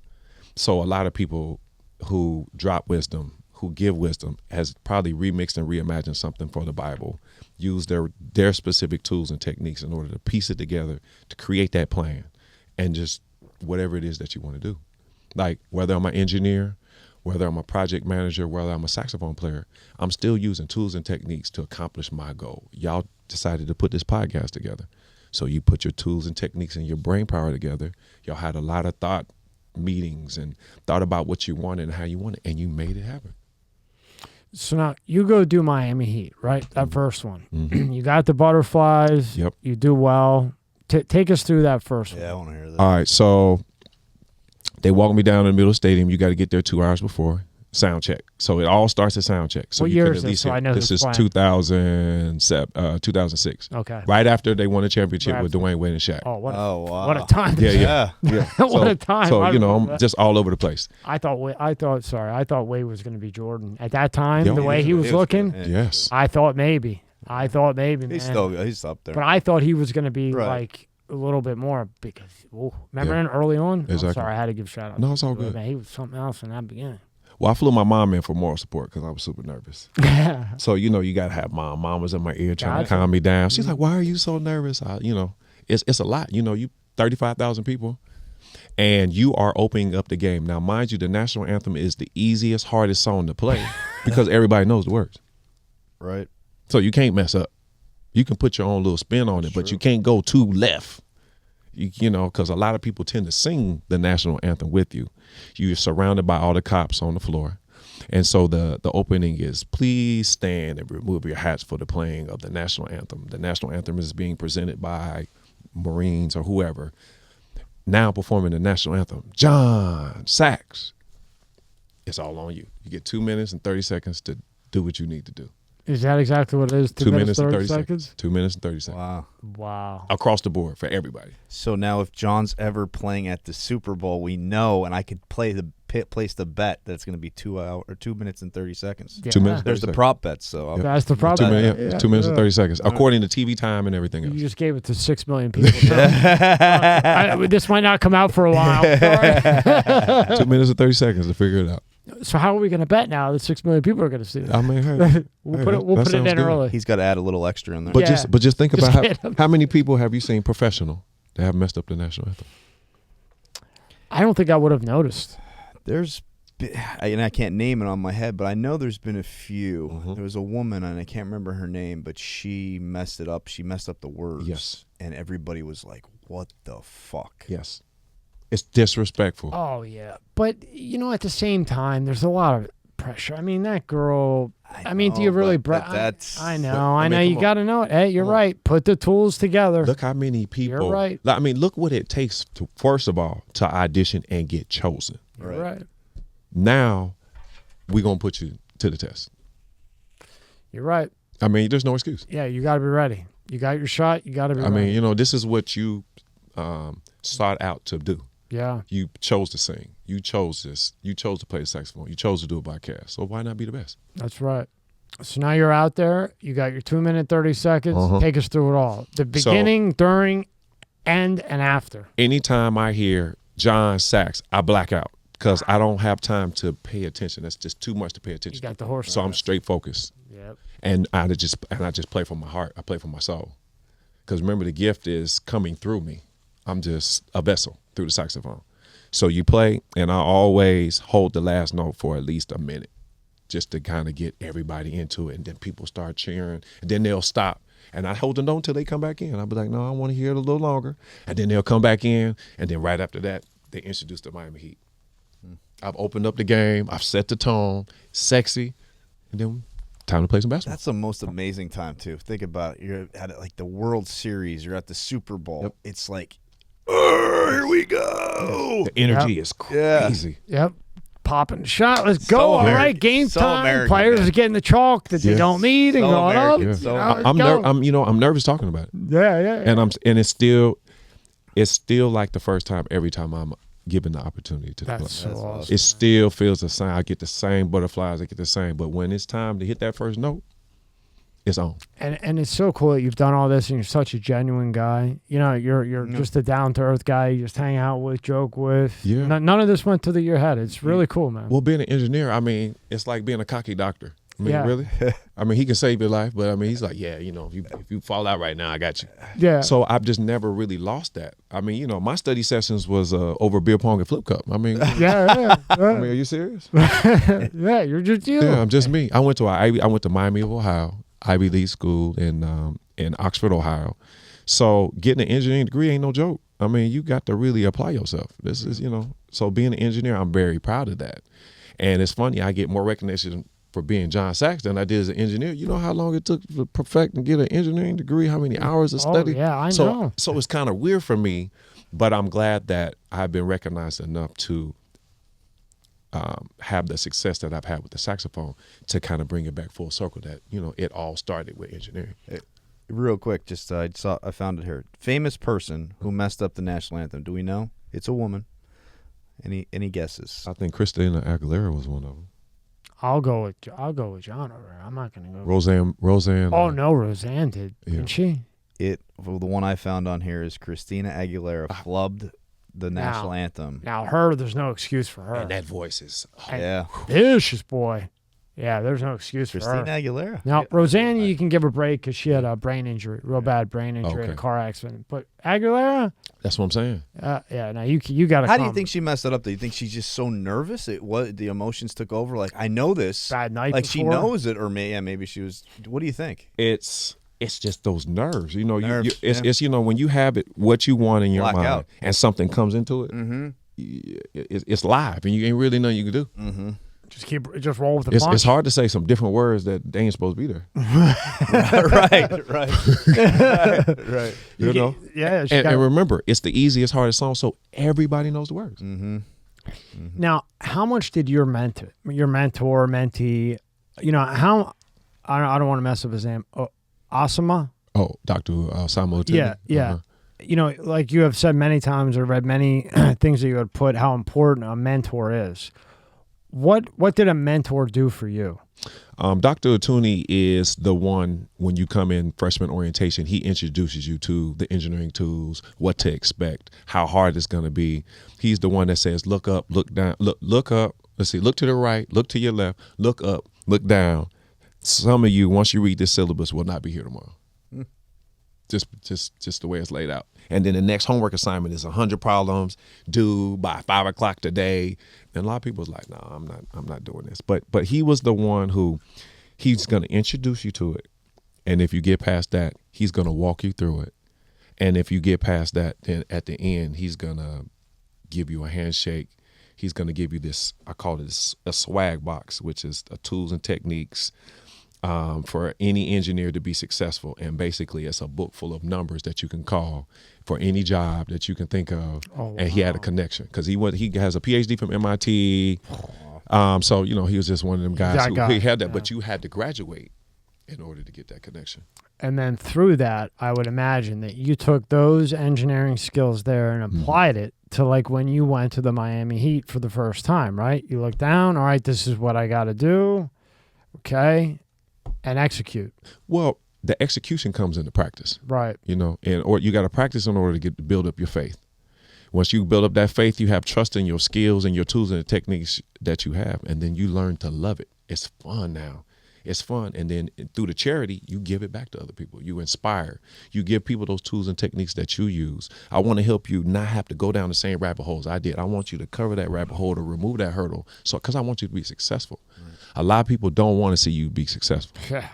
So a lot of people who drop wisdom, who give wisdom, has probably remixed and reimagined something for the Bible, used their specific tools and techniques in order to piece it together to create that plan and just whatever it is that you want to do. Like whether I'm an engineer, whether I'm a project manager, whether I'm a saxophone player, I'm still using tools and techniques to accomplish my goal. Y'all decided to put this podcast together. So you put your tools and techniques and your brain power together. Y'all had a lot of thought meetings and thought about what you wanted and how you wanted, and you made it happen. So now you go do Miami Heat, right? That first one. You got the butterflies. Yep. You do well. Take us through that first one. Yeah, I want to hear that. All right, so they walk me down in the middle of the stadium. You got to get there 2 hours before sound check. So it all starts at sound check. So What you year can is at this? least So I know this who's is playing. 2006. Okay. Right after they won a championship Right with after. Dwayne Wade and Shaq. Oh, wow. what a time. Yeah. What a time. So I you know, remember I'm that. just all over the place. I thought Wade was going to be Jordan at that time. Yeah. The way he was looking, good. Yes. I thought maybe, man. He's up there. But I thought he was going to be Right. like a little bit more because remember in early on? Exactly. I'm sorry, I had to give shout out. No, it's all good. Man, he was something else in that beginning. Well, I flew my mom in for moral support because I was super nervous. Yeah. So, you know, you got to have mom. Mom was in my ear trying Gotcha. to calm me down. She's like, why are you so nervous? It's a lot. You know, you 35,000 people and you are opening up the game. Now, mind you, the national anthem is the easiest, hardest song to play because everybody knows the words. Right. So you can't mess up. You can put your own little spin on it, but you can't go too left. You know, because a lot of people tend to sing the national anthem with you. You're surrounded by all the cops on the floor. And so the opening is, please stand and remove your hats for the playing of the national anthem. The national anthem is being presented by Marines or whoever. Now performing the national anthem, Jon Saxx. It's all on you. You get 2 minutes and 30 seconds to do what you need to do. Is that exactly what it is? 2 minutes and 30 seconds? seconds. 2 minutes and 30 seconds. Wow. Wow. Across the board for everybody. So now if John's ever playing at the Super Bowl, we know, and I could place the bet that it's going to be 2 minutes and 30 seconds. Yeah. 2 minutes. There's the 30 prop bet, so That's the 2 problem. minutes, 2 minutes and 30 seconds, according to TV time and everything You else. just gave it to 6 million people. This might not come out for a while. Sorry. 2 minutes and 30 seconds to figure it out. So how are we going to bet now that 6 million people are going to see this? I mean, hey, We'll put it in sounds good. early. he's got to add a little extra in there. But Yeah. just think Just about kidding. how many people have you seen professional that have messed up the national anthem? I don't think I would have noticed. And I can't name it on my head, but I know there's been a few. Mhm. There was a woman, and I can't remember her name, but she messed it up. She messed up the words. Yes. and everybody was like, "What the fuck?" Yes. It's disrespectful. Oh yeah, but at the same time, there's a lot of pressure. I mean, that girl. I mean, do you really? That's. I know. But, I know. You got to know it. Hey, you're right. Put the tools together. Look how many people. You're right. I mean, look what it takes to, first of all, to audition and get chosen. You're right. Now, we're gonna put you to the test. You're right. I mean, there's no excuse. Yeah, you got to be ready. You got your shot. You got to be ready. I mean, this is what you sought out to do. Yeah. You chose to sing. You chose this. You chose to play the saxophone. You chose to do a podcast. So why not be the best? That's right. So now you're out there. You got your 2 minute, 30 seconds. Take us through it all. The beginning, during, end, and after. Anytime I hear Jon Saxx, I black out because I don't have time to pay attention. That's just too much to pay attention. You got the horse. So I'm straight focused. Yep. And I just play from my heart. I play from my soul. Because remember, the gift is coming through me. I'm just a vessel through the saxophone. So you play, and I always hold the last note for at least a minute just to kind of get everybody into it. And then people start cheering, and then they'll stop. And I hold the note until they come back in. I'll be like, no, I want to hear it a little longer. And then they'll come back in, and then right after that, they introduce the Miami Heat. I've opened up the game. I've set the tone, sexy, and then time to play some basketball. That's the most amazing time, too. Think about it. You're at like the World Series. You're at the Super Bowl. Yep. It's like, here we go. The energy is crazy. Yep. Popping the shot. Let's go. So All American. right. Game So time. American, Players man. are getting the chalk that they don't need and So going American. up. So I'm nervous talking about it. Yeah. And it's still like the first time every time I'm given the opportunity to play. That's so awesome. It still feels the same. I get the same butterflies. I get the same. But when it's time to hit that first note, it's on. And it's so cool that you've done all this and you're such a genuine guy. You're just a down to earth guy. You just hang out with, joke with. Yeah. None of this went to your head. It's really cool, man. Well, being an engineer, I mean, it's like being a cocky doctor. I mean, really? I mean, he can save your life, but I mean, he's like, yeah, if you fall out right now, I got you. Yeah. So I've just never really lost that. I mean, my study sessions was over beer pong and flip cup. I mean, yeah. I mean, are you serious? Yeah, you're just you. Yeah, I'm just me. I went to Miami of Ohio, Ivy League school in Oxford, Ohio. So getting an engineering degree ain't no joke. I mean, you got to really apply yourself. This is, so being an engineer, I'm very proud of that. And it's funny, I get more recognition for being Jon Saxx than I did as an engineer. You know how long it took to perfect and get an engineering degree, how many hours of study? Yeah, I know. So it's kind of weird for me, but I'm glad that I've been recognized enough to have the success that I've had with the saxophone to kind of bring it back full circle that, it all started with engineering. Real quick, just I found it here. Famous person who messed up the national anthem. Do we know? It's a woman. Any guesses? I think Christina Aguilera was one of them. I'll go with John over there. I'm not gonna go. Roseanne. Oh no, Roseanne did, didn't she? The one I found on here is Christina Aguilera flubbed the national anthem. Now there's no excuse for her. And that voice is vicious, boy. Yeah, there's no excuse for her. Christina Aguilera. Now, Roseanne, you can give a break because she had a brain injury, real bad brain injury in a car accident. But Aguilera, that's what I'm saying. Now you got to. How do you think she messed it up? Do you think she's just so nervous? The emotions took over. Like, I know this. Bad night. Like before. she knows it, or maybe she was. What do you think? It's just those nerves. Nerves, it's when you have it, what you want in your mind, out. and something comes into it. Mm-hmm. It's live, and you ain't really nothing you can do. Mm-hmm. Just roll with the punch. It's hard to say some different words that they ain't supposed to be there. right. Yeah. And remember, it's the easiest, hardest song, so everybody knows the words. Mm-hmm. Now, how much did your mentor, mentee, how? I don't want to mess up his name. Asama. Oh, Dr. Samuel. Yeah. Like you have said many times or read many things that you had put how important a mentor is. What did a mentor do for you? Dr. Atuni is the one, when you come in freshman orientation, he introduces you to the engineering tools, what to expect, how hard it's going to be. He's the one that says, look up, look down, look up. Let's see, look to the right, look to your left, look up, look down. Some of you, once you read this syllabus, will not be here tomorrow. Just the way it's laid out. And then the next homework assignment is 100 problems due by 5 o'clock today. And a lot of people's like, no, I'm not doing this. But he was the one who, he's going to introduce you to it. And if you get past that, he's going to walk you through it. And if you get past that, then at the end, he's going to give you a handshake. He's going to give you this, I call it a swag box, which is tools and techniques for any engineer to be successful. And basically, it's a book full of numbers that you can call for any job that you can think of. Oh, wow. And he had a connection because he has a PhD from MIT. So, you know, he was just one of them guys who he had that, but you had to graduate in order to get that connection. And then through that, I would imagine that you took those engineering skills there and applied it to like when you went to the Miami Heat for the first time, right? You look down, all right, this is what I got to do, okay, and execute. Well, the execution comes into practice. Right. You know, or you got to practice in order to build up your faith. Once you build up that faith, you have trust in your skills and your tools and the techniques that you have, and then you learn to love it. It's fun now. It's fun. And then through the charity, you give it back to other people. You inspire. You give people those tools and techniques that you use. I want to help you not have to go down the same rabbit holes I did. I want you to cover that rabbit hole, to remove that hurdle, because I want you to be successful. Right. A lot of people don't want to see you be successful. Yeah.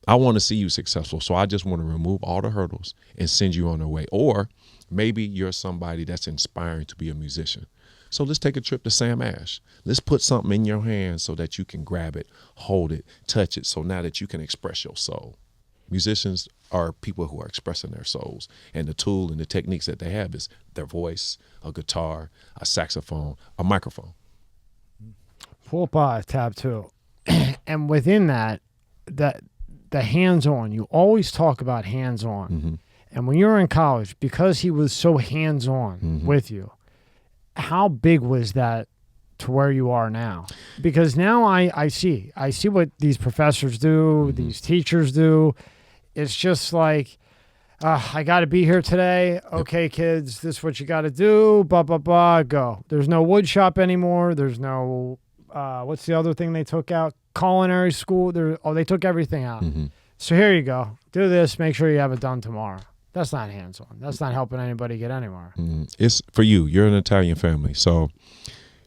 I want to see you successful. So I just want to remove all the hurdles and send you on the way. Or maybe you're somebody that's inspiring to be a musician. So let's take a trip to Sam Ash. Let's put something in your hand so that you can grab it, hold it, touch it, so now that you can express your soul. Musicians are people who are expressing their souls, and the tool and the techniques that they have is their voice, a guitar, a saxophone, a microphone. Full pause, tab 2. And within that, the hands-on, you always talk about hands-on. Mm-hmm. And when you were in college, because he was so hands-on with you, how big was that to where you are now? Because now I see what these professors do, these teachers do. It's just like, I got to be here today. Okay, kids, this is what you got to do. Blah, blah, blah, go. There's no wood shop anymore. There's no, what's the other thing they took out? Culinary school. They took everything out. Mm-hmm. So here you go. Do this. Make sure you have it done tomorrow. That's not hands-on. That's not helping anybody get anywhere. It's for you. You're an Italian family. So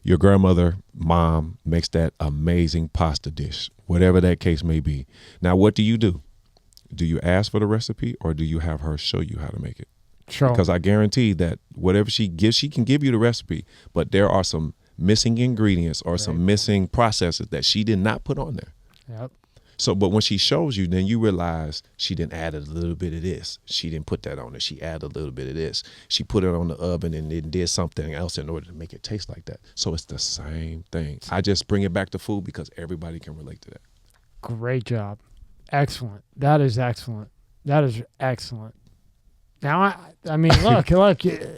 your grandmother, mom, makes that amazing pasta dish, whatever that case may be. Now, what do? Do you ask for the recipe, or do you have her show you how to make it? Sure. Because I guarantee that whatever she gives, she can give you the recipe, but there are some missing ingredients or some missing processes that she did not put on there. Yep. So, but when she shows you, then you realize she didn't add a little bit of this. She didn't put that on it. She added a little bit of this. She put it on the oven and then did something else in order to make it taste like that. So it's the same thing. I just bring it back to food because everybody can relate to that. Great job. Excellent. That is excellent. That is excellent. Now, I mean, look,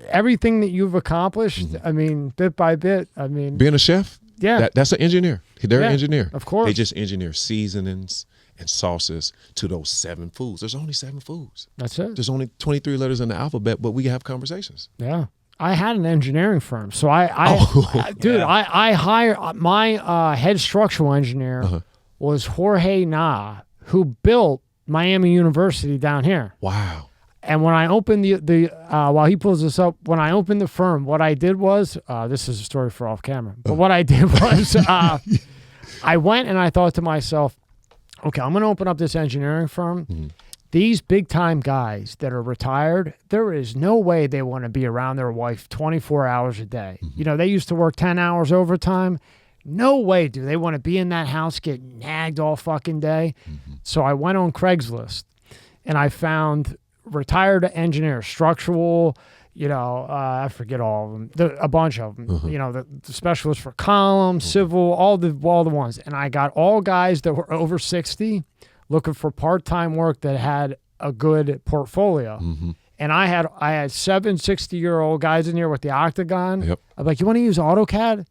everything that you've accomplished, I mean, bit by bit, I mean. Being a chef? Yeah. That's an engineer. They're an engineer. Of course. They just engineer seasonings and sauces to those 7 foods. There's only 7 foods. That's it. There's only 23 letters in the alphabet, but we have conversations. Yeah. I had an engineering firm. So I hired my head structural engineer was Jorge Na, who built Miami University down here. Wow. And when I opened while he pulls this up, when I opened the firm, what I did was, this is a story for off camera, but what I did was I went and I thought to myself, okay, I'm going to open up this engineering firm. Mm-hmm. These big time guys that are retired, there is no way they want to be around their wife 24 hours a day. Mm-hmm. You know, they used to work 10 hours overtime. No way do they want to be in that house getting nagged all fucking day. Mm-hmm. So I went on Craigslist and I found retired engineers, structural, I forget all of them, a bunch of them, the specialists for columns, civil, all the ones. And I got all guys that were over 60 looking for part-time work that had a good portfolio. Mm-hmm. And I had 7 60-year-old guys in here with the Octagon. Yep. I'm like, you want to use AutoCAD?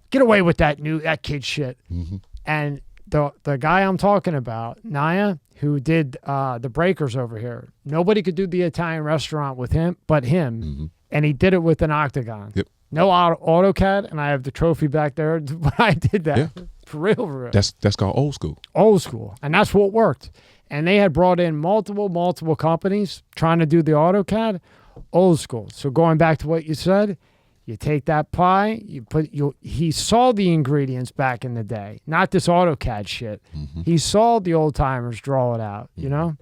Get away with that kid shit. Mm-hmm. And the guy I'm talking about, Naya, who did the breakers over here, nobody could do the Italian restaurant with him but him, and he did it with an Octagon. Yep. No AutoCAD, and I have the trophy back there when I did that. Yeah. For real. That's called old school. Old school, and that's what worked. And they had brought in multiple companies trying to do the AutoCAD, old school. So going back to what you said, you take that pie, he saw the ingredients back in the day, not this AutoCAD shit. Mm-hmm. He saw the old timers draw it out, you know?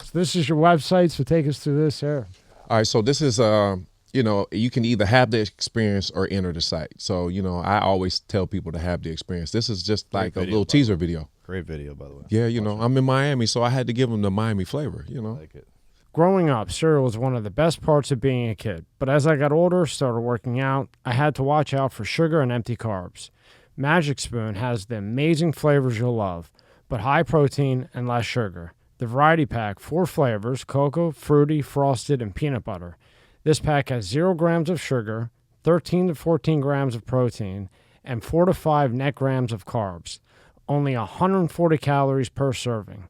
So this is your website, so take us through this here. All right, so this is you can either have the experience or enter the site. So, I always tell people to have the experience. This is just like a little teaser video. Great video, by the way. Yeah, I'm in Miami, so I had to give them the Miami flavor, I like it. Growing up, cereal was one of the best parts of being a kid. But as I got older, started working out, I had to watch out for sugar and empty carbs. Magic Spoon has the amazing flavors you'll love, but high protein and less sugar. The variety pack, 4 flavors, cocoa, fruity, frosted, and peanut butter. This pack has 0 grams of sugar, 13 to 14 grams of protein, and 4 to 5 net grams of carbs. Only 140 calories per serving.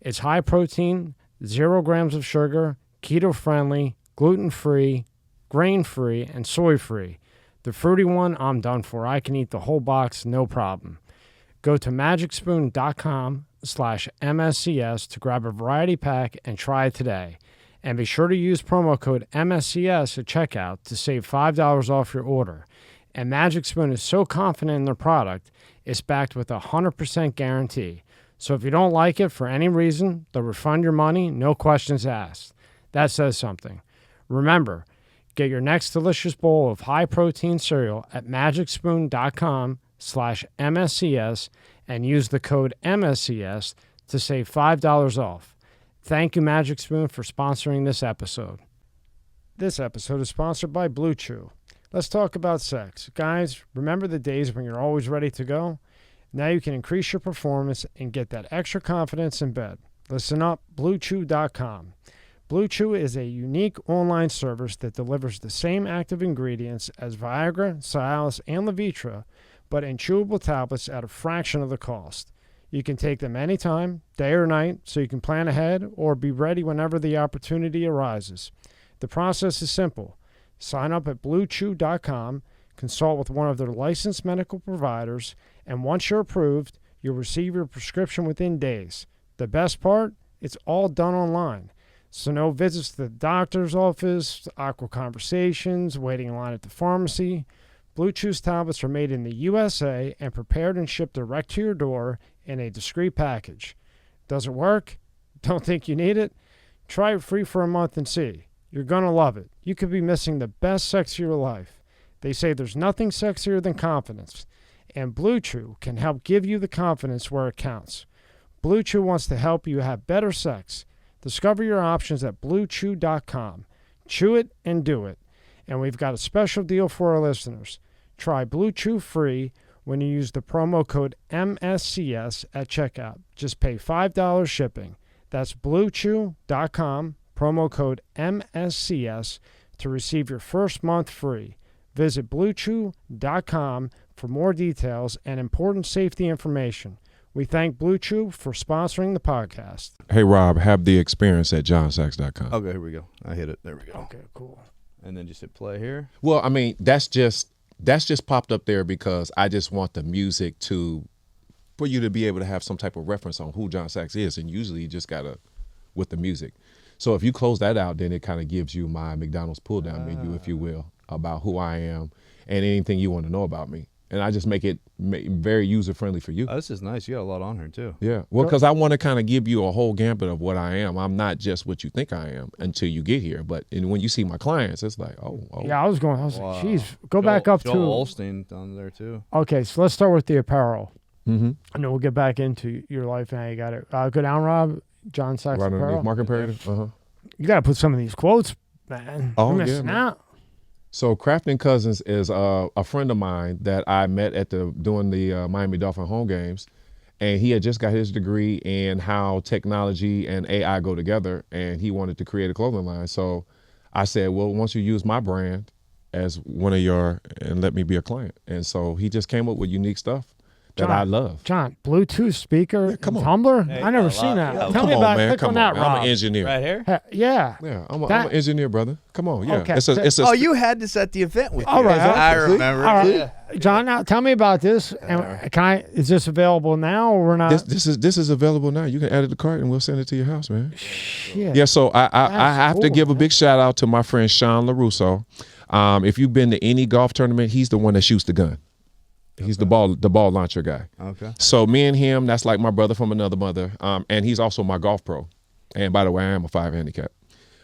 It's high protein, 0 grams of sugar, keto-friendly, gluten-free, grain-free, and soy-free. The fruity one, I'm done for. I can eat the whole box, no problem. Go to magicspoon.com/MSCS to grab a variety pack and try it today. And be sure to use promo code MSCS at checkout to save $5 off your order. And Magic Spoon is so confident in their product, it's backed with a 100% guarantee. So if you don't like it for any reason, they'll refund your money, no questions asked. That says something. Remember, get your next delicious bowl of high-protein cereal at magicspoon.com/MSCS and use the code MSCS to save $5 off. Thank you, Magic Spoon, for sponsoring this episode. This episode is sponsored by Blue Chew. Let's talk about sex. Guys, remember the days when you're always ready to go? Now you can increase your performance and get that extra confidence in bed. Listen up, BlueChew.com. Blue Chew is a unique online service that delivers the same active ingredients as Viagra, Cialis, and Levitra, but in chewable tablets at a fraction of the cost. You can take them anytime, day or night, so you can plan ahead or be ready whenever the opportunity arises. The process is simple. Sign up at BlueChew.com, consult with one of their licensed medical providers, and once you're approved, you'll receive your prescription within days. The best part? It's all done online. So no visits to the doctor's office, awkward conversations, waiting in line at the pharmacy. Blue Chew's tablets are made in the USA and prepared and shipped direct to your door in a discreet package. Does it work? Don't think you need it? Try it free for a month and see. You're going to love it. You could be missing the best sex of your life. They say there's nothing sexier than confidence, and Blue Chew can help give you the confidence where it counts. Blue Chew wants to help you have better sex. Discover your options at BlueChew.com. Chew it and do it. And we've got a special deal for our listeners. Try Blue Chew free when you use the promo code MSCS at checkout. Just pay $5 shipping. That's BlueChew.com, promo code MSCS to receive your first month free. Visit BlueChew.com for more details and important safety information. We thank Blue Chew for sponsoring the podcast. Hey, Rob, have the experience at JonSaxx.com. Okay, here we go. I hit it. There we go. Okay, cool. And then just hit play here. Well, I mean, that's just popped up there because I just want the music for you to be able to have some type of reference on who Jon Saxx is. And usually you just gotta with the music. So if you close that out, then it kind of gives you my McDonald's pull down menu, if you will, about who I am and anything you want to know about me. And I just make it very user-friendly for you. Oh, this is nice. You got a lot on here, too. Yeah. Well, because I want to kind of give you a whole gambit of what I am. I'm not just what you think I am until you get here. But when you see my clients, it's like, oh. Yeah, I was like, geez, go Joel, back up Joel to... Olstein on there, too. Okay, so let's start with the apparel. Mm-hmm. And then we'll get back into your life and how you got it. Go down, Rob. Jon Saxx Right apparel. underneath market imperative. Uh-huh. You got to put some of these quotes, man. Oh, You're missing out. So Crafton Cousins is a friend of mine that I met at doing the Miami Dolphin home games, and he had just got his degree in how technology and AI go together, and he wanted to create a clothing line. So I said, well, once you use my brand as one of and let me be a client. And so he just came up with unique stuff that I love. John, Bluetooth speaker, come on. Tumbler? Hey, I never seen that. yeah. Tell me about man. Click on that, Rob. I'm an engineer. Right here? Yeah. Yeah, I'm an engineer, brother. Come on, yeah. Okay. It's a Oh, you had this at the event with All you. right. I remember. All right. Yeah. John, now tell me about this. And is this available now or we're not? This is available now. You can add it to the cart and we'll send it to your house, man. Shit. Yeah, so I have to cool, give a man. big shout out to my friend Sean LaRusso. If you've been to any golf tournament, he's the one that shoots the gun. He's the ball launcher guy. Okay. So me and him, that's like my brother from another mother. And he's also my golf pro. And by the way, I am a 5 handicap.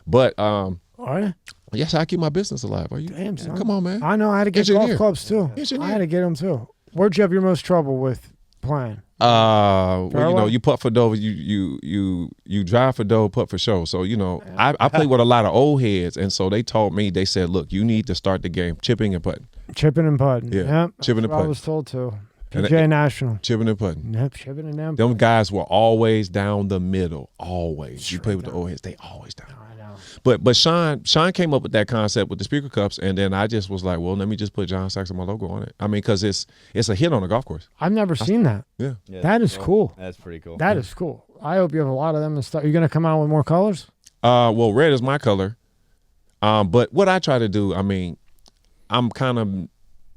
But Are you? yes, I keep my business alive. Are you? Damn, son. Come on, man. I know. I had to get Engineer. golf clubs too. Engineer. I had to get them too. Where'd you have your most trouble with playing? Well, Fairway? you putt for dough, you drive for dough, putt for show. So, I play with a lot of old heads, and so they told me, they said, look, you need to start the game chipping and putting. Chipping and putting. Yeah, Yep, chipping and that's what I putting. was told too. And PJ National. Chipping and putting. Yep, chipping and them. Them guys were always down the middle, always. You play with the old heads, they always down. I know. But Sean came up with that concept with the speaker cups, and then I just was like, well, let me just put Jon Saxx and my logo on it. I mean, because it's a hit on a golf course. I've never seen that. Yeah. That is cool. That's pretty cool. That is cool. I hope you have a lot of them and stuff. You're gonna come out with more colors? Well, red is my color. But what I try to do, I mean, I'm kind of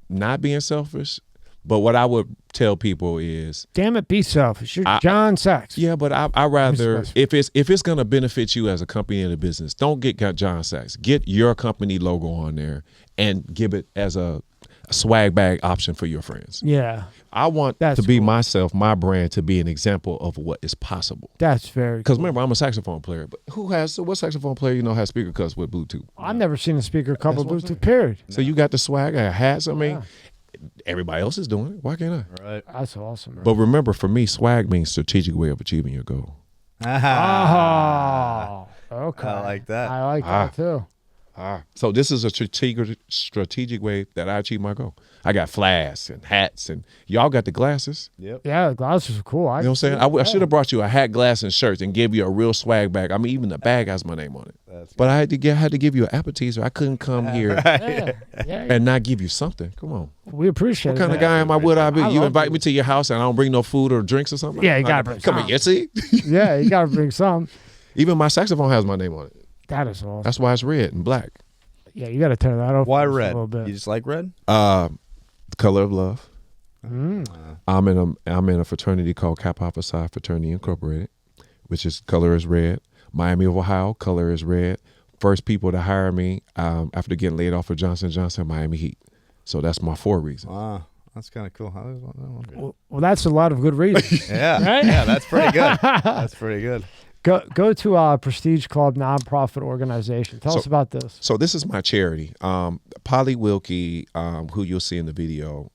not being selfish, but what I would tell people is, Damn it, be selfish. You're Jon Saxx. yeah, but I rather, Respect. if it's gonna benefit you as a company and a business, don't get Jon Saxx. Get your company logo on there and give it as a swag bag option for your friends. Yeah. I want That's to be cool. myself, my brand, to be an example of what is possible. That's very Because cool. remember, I'm a saxophone player, but what saxophone player has speaker cups with Bluetooth? I've never seen a speaker couple That's what I'm Bluetooth, period. So you got the swag, I got hats. I mean, Yeah. everybody else is doing it. Why can't I? Right. That's awesome. Bro. But remember, for me, swag means strategic way of achieving your goal. Oh, okay. I like that. I like that too. So this is a strategic way that I achieve my goal. I got flasks and hats, and y'all got the glasses. Yep. Yeah, the glasses are cool. You know what I'm saying? I should have brought you a hat, glass, and shirts and give you a real swag bag. I mean, even the bag has my name on it. But I had to give you an appetizer. I couldn't come here Yeah. and not give you something. Come on. We appreciate What kind that. of guy am I? Would I be? I You love invite you. me to your house and I don't bring no food or drinks or something? Yeah, you gotta bring Come some. here, you see? Yeah, you gotta bring some. Even my saxophone has my name on it. That is awesome. That's why it's red and black. Yeah, you gotta turn that off. Why just red? A little bit. You just like red? The color of love. Mm. I'm in a fraternity called Kappa Alpha Psi Fraternity Incorporated, which is color is red. Miami of Ohio, color is red. First people to hire me after getting laid off of Johnson & Johnson, Miami Heat. So that's my 4 reason. Wow. That's kind of cool. I always want that one. Well, that's a lot of good reasons. Yeah. Right? Yeah, that's pretty good. That's pretty good. Go to Prestige Club nonprofit organization. Tell us about this. So this is my charity. Polly Wilkie, who you'll see in the video,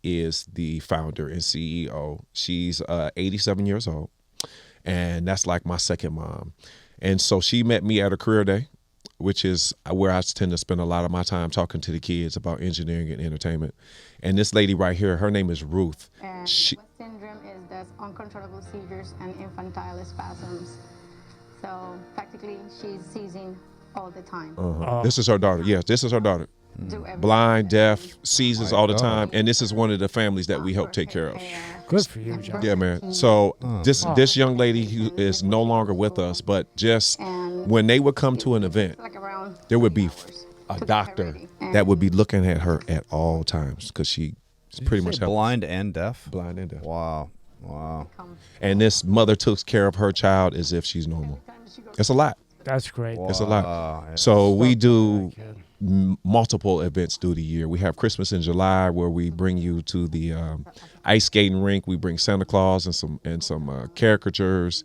is the founder and CEO. She's 87 years old, and that's like my second mom. And so she met me at a career day, which is where I tend to spend a lot of my time talking to the kids about engineering and entertainment. And this lady right here, her name is Ruth. And what syndrome is that's uncontrollable seizures and infantile spasms. So practically she's seizing all the time. This is her daughter. Yes, this is her daughter. Do everything Blind, that deaf, she- seizures all the time. And this is one of the families that we help take care of. Good for you, John. Yeah, man. So this young lady who is no longer with us, but just when they would come to an event, Like around there would be 3 hours a to get her doctor ready. that would be looking at her at all times because she's pretty much helpless. blind and deaf. Blind and deaf. Wow. Wow. And this mother took care of her child as if she's normal. It's a lot. That's great. It's a lot. Wow. So we do kid. multiple events through the year. We have Christmas in July where we bring you to the ice skating rink. We bring Santa Claus and some caricatures.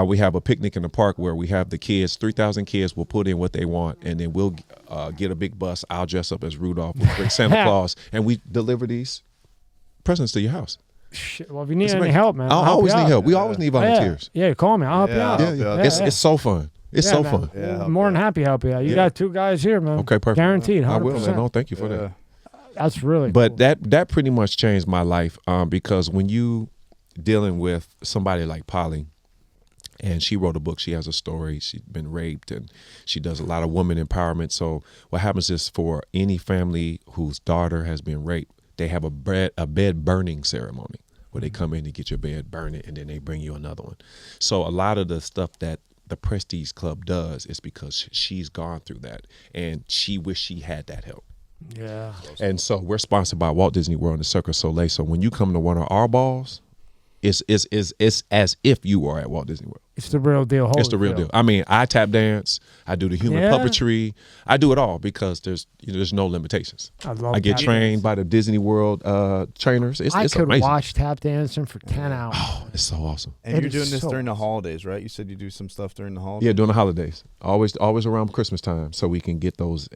We have a picnic in the park where we have the kids. 3,000 kids will put in what they want, and then we'll get a big bus. I'll dress up as Rudolph. We'll bring Santa Claus, and we deliver these presents to your house. Shit, well, if you need It's any amazing. help, man, I I'll help always you need out. help. We always need volunteers. Yeah, call me. I'll help you Yeah, out. I'll help you out. It's so fun. It's Yeah, so man. fun. Yeah, I'm more than happy to help you out. You got 2 guys here, man. Okay, perfect. Guaranteed, 100%. I will, man. No, thank you for that. That's really But cool. that pretty much changed my life because when you dealing with somebody like Polly, and she wrote a book, she has a story, she's been raped, and she does a lot of women empowerment. So what happens is for any family whose daughter has been raped, they have a bed burning ceremony where they come in and get your bed, burn it, and then they bring you another one. So a lot of the stuff that the Prestige Club does is because she's gone through that, and she wished she had that help. Yeah. And so we're sponsored by Walt Disney World and the Cirque du Soleil. So when you come to one of our balls, it's as if you are at Walt Disney World. It's the real deal. It's the real deal. I mean, I tap dance, I do the human puppetry, I do it all because there's no limitations. I get trained by the Disney World trainers. It's I could amazing. Watch tap dancing for 10 hours. Oh, it's so awesome. And you're doing this during the holidays, right? You said you do some stuff during the holidays. Yeah, during the holidays. Always around Christmas time, so we can get those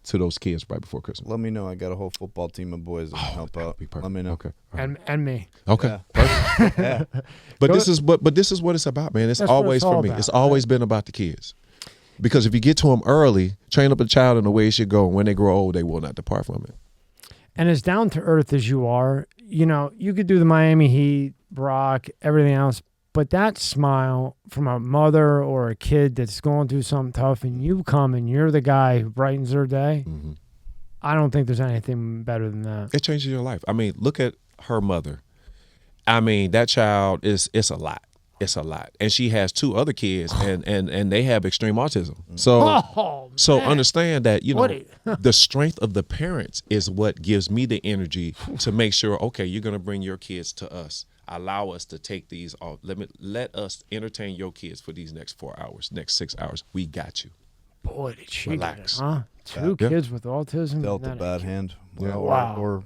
to those kids right before Christmas. Let me know. I got a whole football team of boys that can help out. Let me know. Okay. And me. Okay. Yeah. Perfect. Yeah. But this is what it's about, man. It's always for me. About, it's always been about the kids. Because if you get to them early, train up a child in the way it should go, and when they grow old, they will not depart from it. And as down to earth as you are, you know, you could do the Miami Heat, Brock, everything else, but that smile from a mother or a kid that's going through something tough, and you come and you're the guy who brightens their day, I don't think there's anything better than that. It changes your life. I mean, look at her mother. I mean, that child it's a lot. It's a lot. And she has 2 other kids and they have extreme autism. So understand that, you know, the strength of the parents is what gives me the energy to make sure, okay, you're going to bring your kids to us. Allow us to take these off. Let us entertain your kids for these next 4 hours, next 6 hours. We got you. Boy, did she Relax. get it, huh? 2 kids with autism. Dealt a bad hand. Yeah. Wow.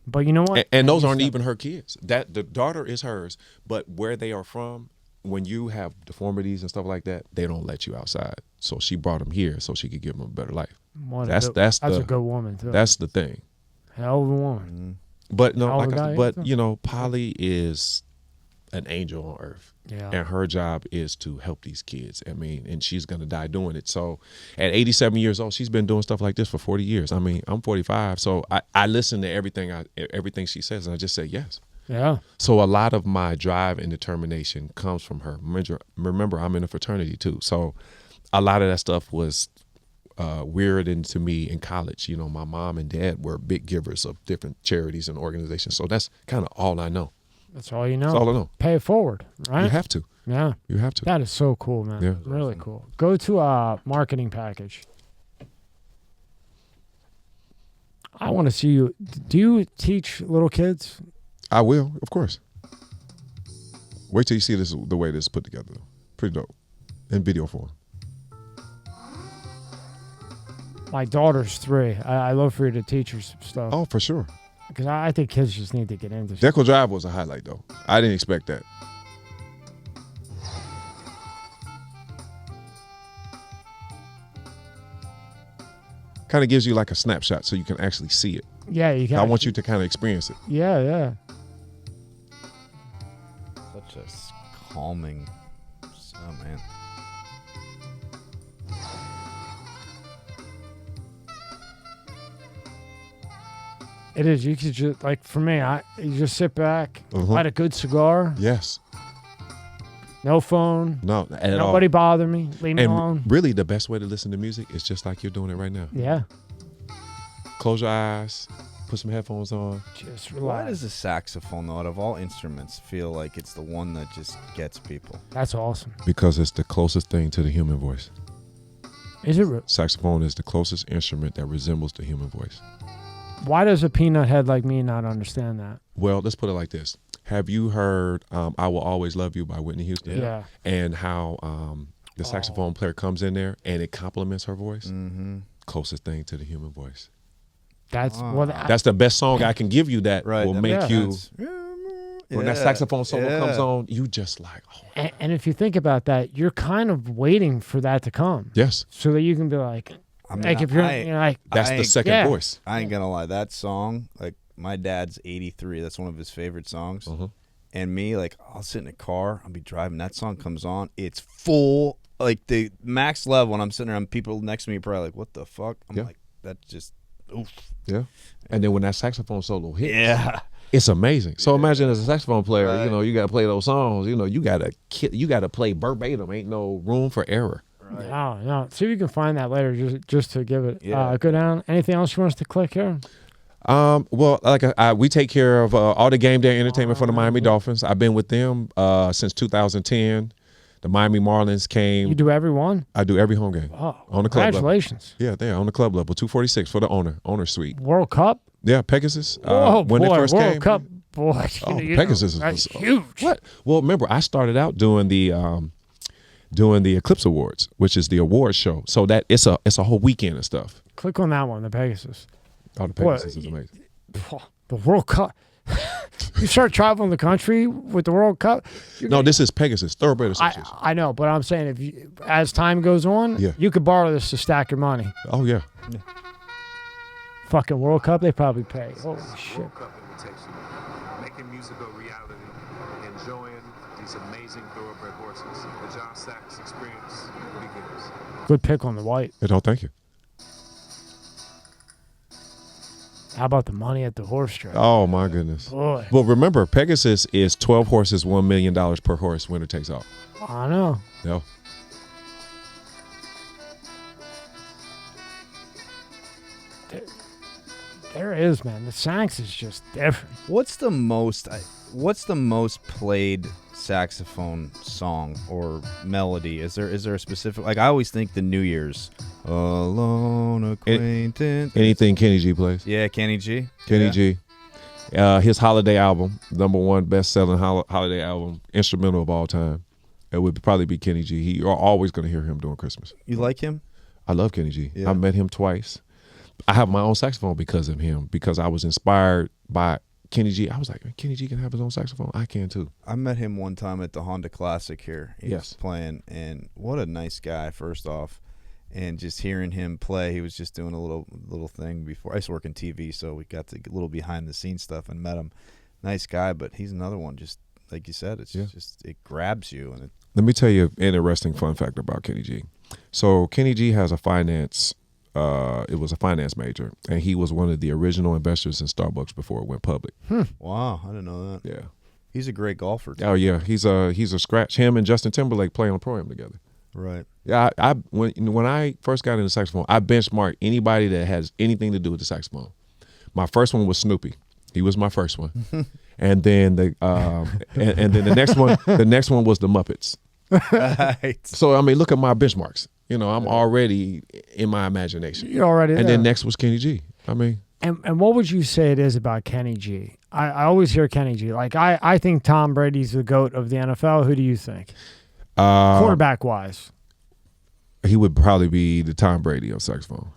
But you know what? And those aren't even her kids. That the daughter is hers, but where they are from, when you have deformities and stuff like that, they don't let you outside. So she brought them here so she could give them a better life. That's a good woman too. That's the thing. Hell of a woman. But no, you know, Polly is an angel on earth. Yeah. And her job is to help these kids. I mean, and she's going to die doing it. So at 87 years old, she's been doing stuff like this for 40 years. I mean, I'm 45. So I listen to everything she says, and I just say yes. Yeah. So a lot of my drive and determination comes from her. Remember, I'm in a fraternity too. So a lot of that stuff was weird into me in college. You know, my mom and dad were big givers of different charities and organizations. So that's kind of all I know. That's all you know. That's all I know. Pay it forward, right? You have to. Yeah. You have to. That is so cool, man. Yeah. Really cool. Go to a marketing package. I want to see you. Do you teach little kids? I will, of course. Wait till you see this, the way this is put together. Pretty dope. In video form. My daughter's 3. I love for you to teach her some stuff. Oh, for sure. Because I think kids just need to get into it. Deco Drive was a highlight, though. I didn't expect that. Kind of gives you like a snapshot so you can actually see it. Yeah, you can. I want you to kind of experience it. Yeah, yeah. Such a calming. Oh, man. It is. You could just, like, for me, you just sit back, light a good cigar. Yes. No phone. No, at all. Nobody bother me. Leave me alone. Really, the best way to listen to music is just like you're doing it right now. Yeah. Close your eyes. Put some headphones on. Just relax. Why does the saxophone, though, out of all instruments, feel like it's the one that just gets people? That's awesome. Because it's the closest thing to the human voice. Is it? Saxophone is the closest instrument that resembles the human voice. Why does a peanut head like me not understand that? Well, let's put it like this. Have you heard I Will Always Love You by Whitney Houston? Yeah. And how the saxophone player comes in there and it complements her voice? Mm-hmm. Closest thing to the human voice. That's That's the best song I can give you that will make you... When that saxophone solo comes on, you just like... Oh. And if you think about that, you're kind of waiting for that to come. Yes. So that you can be like... if you're like... That's the second voice. I ain't gonna lie. That song, like, my dad's 83. That's one of his favorite songs. Uh-huh. And me, like, I'll sit in a car. I'll be driving. That song comes on. It's full, like, the max level. When I'm sitting around, people next to me are probably like, what the fuck? I'm like, that's just, oof. Yeah. And then when that saxophone solo hits, it's amazing. So imagine as a saxophone player, you know, you got to play those songs. You know, you got to play verbatim. Ain't no room for error. Right. No. See if you can find that later just to give it a good down. Anything else you want us to click here? Well, like we take care of all the game day entertainment for the Miami Dolphins. I've been with them since 2010. The Miami Marlins came. You do every one? I do every home game. Oh, on the club level. Congratulations. Yeah, they're on the club level. 246 for the owner suite. World Cup? Yeah, Pegasus. Oh, when boy, they first World came, Cup. boy. Oh, Pegasus that's was huge. What? Well, remember, I started out doing the Eclipse Awards, which is the award show. So that it's a whole weekend of stuff. Click on that one, the Pegasus. Oh, the Pegasus is amazing. The World Cup. You start traveling the country with the World Cup. No, this is Pegasus, Thoroughbred Association. I know, but I'm saying if you, as time goes on, you could borrow this to stack your money. Oh, yeah. Fucking World Cup, they probably pay. Holy shit. World Cup invitation. Making music a reality. Enjoying these amazing thoroughbred horses. The Jon Saxx experience begins. Good pick on the white. No, thank you. How about the money at the horse track? Oh, my goodness. Boy. Well, remember, Pegasus is 12 horses, $1 million per horse, winner takes all. I know. Yeah. There is, man. The Saxx is just different. What's the most played saxophone song or melody? Is there a specific, like I always think the New Year's Alone Acquaintance. Anything Kenny G plays. Yeah, Kenny G. Kenny G. His holiday album, #1 best-selling holiday album, instrumental of all time. It would probably be Kenny G. You're always going to hear him during Christmas. You like him? I love Kenny G. Yeah. I met him twice. I have my own saxophone because of him, because I was inspired by Kenny G. I was like, Kenny G can have his own saxophone. I can too. I met him one time at the Honda Classic here. He Yes. was playing, and what a nice guy, first off. And just hearing him play, he was just doing a little thing before. I used to work in TV, so we got to get a little behind-the-scenes stuff and met him. Nice guy, but he's another one, just like you said, it's just, it grabs you. And Let me tell you an interesting fun fact about Kenny G. So Kenny G has a finance, it was a finance major, and he was one of the original investors in Starbucks before it went public. Wow, I didn't know that. Yeah. He's a great golfer, too. Oh, yeah. He's a scratch. Him and Justin Timberlake play on the Pro-Am together. Right. Yeah, when I first got into saxophone, I benchmarked anybody that has anything to do with the saxophone. My first one was Snoopy. He was my first one, and then the next one was the Muppets. Right. So I mean, look at my benchmarks. You know, I'm already in my imagination. You're already there. And then next was Kenny G. I mean, and what would you say it is about Kenny G? I always hear Kenny G. Like I think Tom Brady's the GOAT of the NFL. Who do you think? Quarterback wise. He would probably be the Tom Brady of saxophone.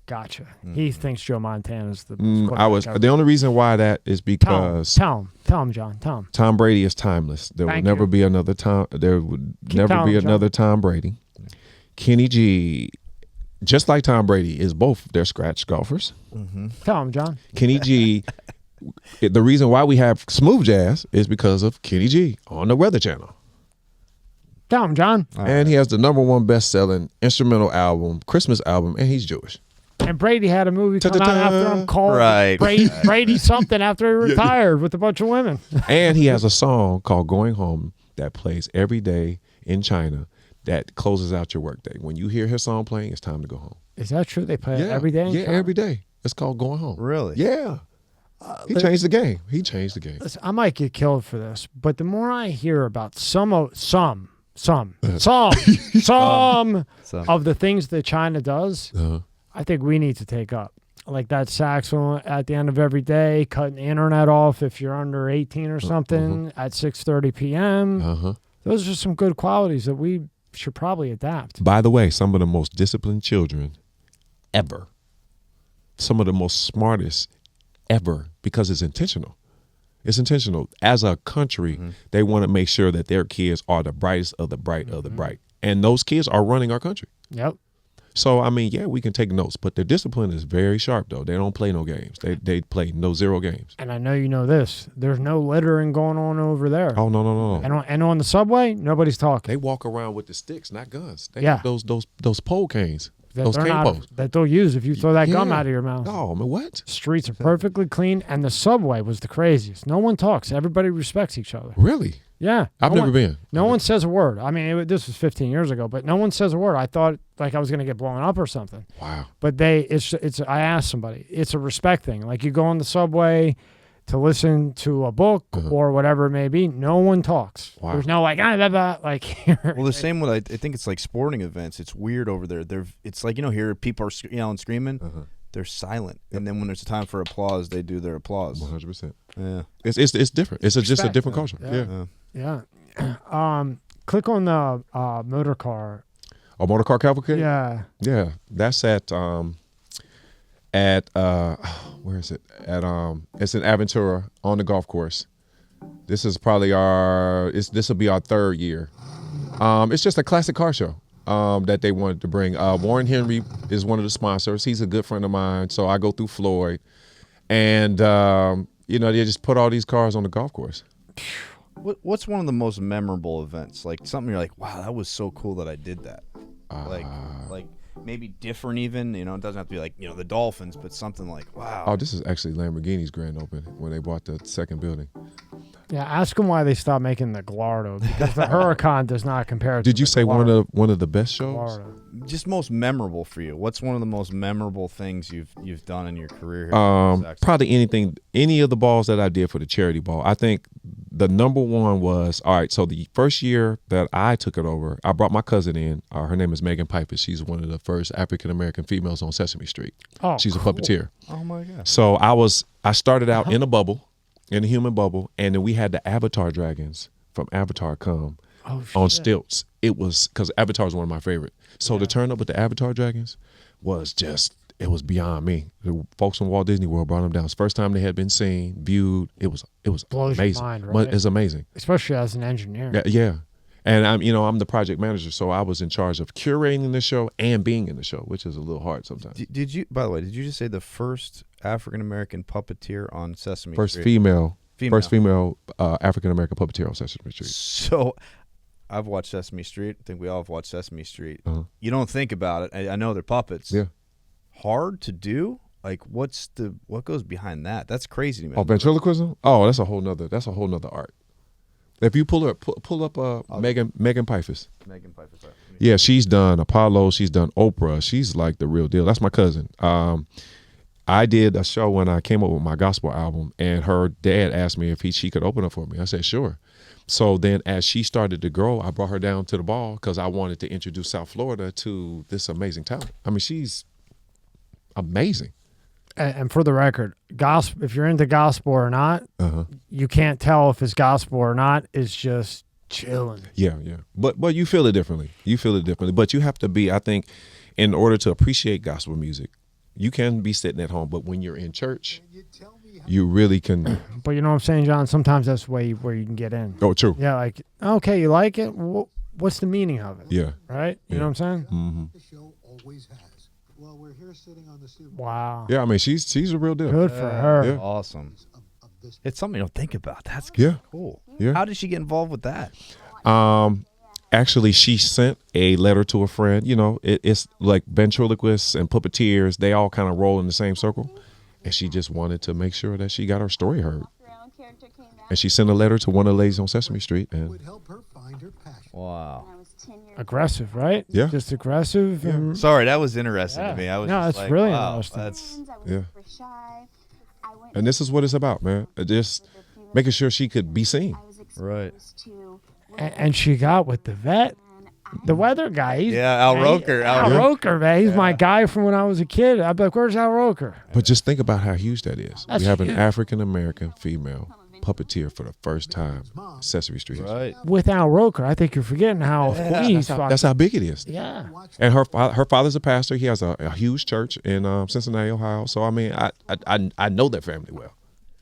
Gotcha. He thinks Joe Montana's the The only reason why that is because tell him, John. Tell him. Tom Brady is timeless. There will never be another Tom. There would never be another Tom Brady. Kenny G, just like Tom Brady, is both. They're scratch golfers. Mm-hmm. Tell him, John. Kenny G. The reason why we have smooth jazz is because of Kenny G on the Weather Channel. Tell him, John. And he has the #1 best-selling instrumental album, Christmas album, and he's Jewish. And Brady had a movie come out after him called Brady something after he retired with a bunch of women. And he has a song called Going Home that plays every day in China that closes out your workday. When you hear his song playing, it's time to go home. Is that true? They play it every day? Yeah, every day. It's called Going Home. Really? Yeah. He changed the game. Listen, I might get killed for this, but the more I hear about some of the things that China does, I think we need to take up. Like that saxophone at the end of every day, cutting the internet off if you're under 18 or something at 6:30 p.m. Those are some good qualities that we should probably adapt. By the way, some of the most disciplined children ever, some of the most smartest ever, because it's intentional. It's intentional. As a country, they want to make sure that their kids are the brightest of the bright of the bright. And those kids are running our country. Yep. So, I mean, yeah, we can take notes, but their discipline is very sharp, though. They don't play no games. They play zero games. And I know you know this. There's no littering going on over there. Oh, no. And on the subway, nobody's talking. They walk around with the sticks, not guns. They have those pole canes. Those cane poles. That they'll use if you throw that gum out of your mouth. Oh, I mean, what? Streets are perfectly clean, and the subway was the craziest. No one talks. Everybody respects each other. Really? Yeah. I've never been. No one says a word. I mean, this was 15 years ago, but no one says a word. I thought like I was going to get blown up or something. Wow. But I asked somebody. It's a respect thing. Like you go on the subway to listen to a book or whatever it may be, no one talks. Wow. There's no like, blah, blah, like. Well, the same with I think it's like sporting events. It's weird over there. It's like here people are yelling, screaming. they're silent, and then when there's a time for applause, they do their applause. 100%. Yeah, It's different. It's just a Respect. different culture. Yeah. Click on the motor car. A motor car cavalcade. Yeah. Yeah, that's at where is it? It's in Aventura on the golf course. This is probably this will be our 3rd year. It's just a classic car show that they wanted to bring. Warren Henry is one of the sponsors. He's a good friend of mine, so I go through Floyd, and they just put all these cars on the golf course. What's one of the most memorable events? Like something you're like, wow, that was so cool that I did that. Like maybe different even. It doesn't have to be like the Dolphins, but something like, wow. Oh, this is actually Lamborghini's grand opening when they bought the 2nd building. Yeah, ask them why they stopped making the Gallardo, because the Huracan does not compare to Did you the say Gallardo. one of the best shows? Gallardo. Just most memorable for you. What's one of the most memorable things you've done in your career here? Probably any of the balls that I did for the charity ball. I think the number one was, all right, so the first year that I took it over, I brought my cousin in. Her name is Megan Piper. She's one of the first African-American females on Sesame Street. Oh, she's cool. a puppeteer. Oh my God. So I started out in a bubble, in a human bubble, and then we had the Avatar dragons from Avatar come on stilts. It was, because Avatar is one of my favorite. So to turn up with the Avatar dragons was just, it was beyond me. The folks from Walt Disney World brought them down. It's the first time they had been seen, viewed. It was Blows amazing. your mind, right? It's amazing. Especially as an engineer. Yeah. And I'm the project manager, so I was in charge of curating the show and being in the show, which is a little hard sometimes. Did you, by the way, did you just say the first African-American puppeteer on Sesame First Street? female African-American puppeteer on Sesame Street. So I've watched Sesame Street. I think we all have watched Sesame Street. Uh-huh. You don't think about it. I know they're puppets. Yeah. Hard to do? Like, what goes behind that? That's crazy to me. Oh, ventriloquism? Oh, that's a whole nother art. If you pull up Megan Pfeiffer's. Megan Pfeiffer's. Yeah, she's done Apollo. She's done Oprah. She's like the real deal. That's my cousin. I did a show when I came up with my gospel album, and her dad asked me if she could open up for me. I said, sure. So then as she started to grow, I brought her down to the ball because I wanted to introduce South Florida to this amazing talent. I mean, she's amazing. And for the record, gospel, if you're into gospel or not, you can't tell if it's gospel or not. It's just chilling. Yeah. But you feel it differently. But you have to be, I think, in order to appreciate gospel music, you can be sitting at home, but when you're in church, you really can. But you know what I'm saying, John? Sometimes that's the way where you can get in. Oh, true. Yeah, like, okay, you like it? What's the meaning of it? Yeah. Right? You know what I'm saying? Mm-hmm. The show always has. Well, we're here sitting on the Super Wow. Yeah, I mean, she's a real deal. Good for her. Yeah. Awesome. of this. It's something you don't think about. That's cool. Yeah. How did she get involved with that? Actually, she sent a letter to a friend. It's like ventriloquists and puppeteers, they all kind of roll in the same circle. And she just wanted to make sure that she got her story heard. And she sent a letter to one of the ladies on Sesame Street. And Would help her find her passion. Wow. Aggressive, right? Yeah. Just aggressive. And Sorry, that was interesting to me. I was No, just that's like, really wow, interesting. that's yeah. And this is what it's about, man. Just making sure she could be seen. right. and she got with the vet. The weather guy. Al Roker. Al Roker, man. He's my guy from when I was a kid. I'd be like, where's Al Roker? But just think about how huge that is. That's We have an huge. African-American female puppeteer for the first time. Sesame Street. Right. With Al Roker. I think you're forgetting how he's That's how big it is. Yeah. And her father's a pastor. He has a huge church in Cincinnati, Ohio. So I mean, I know that family well.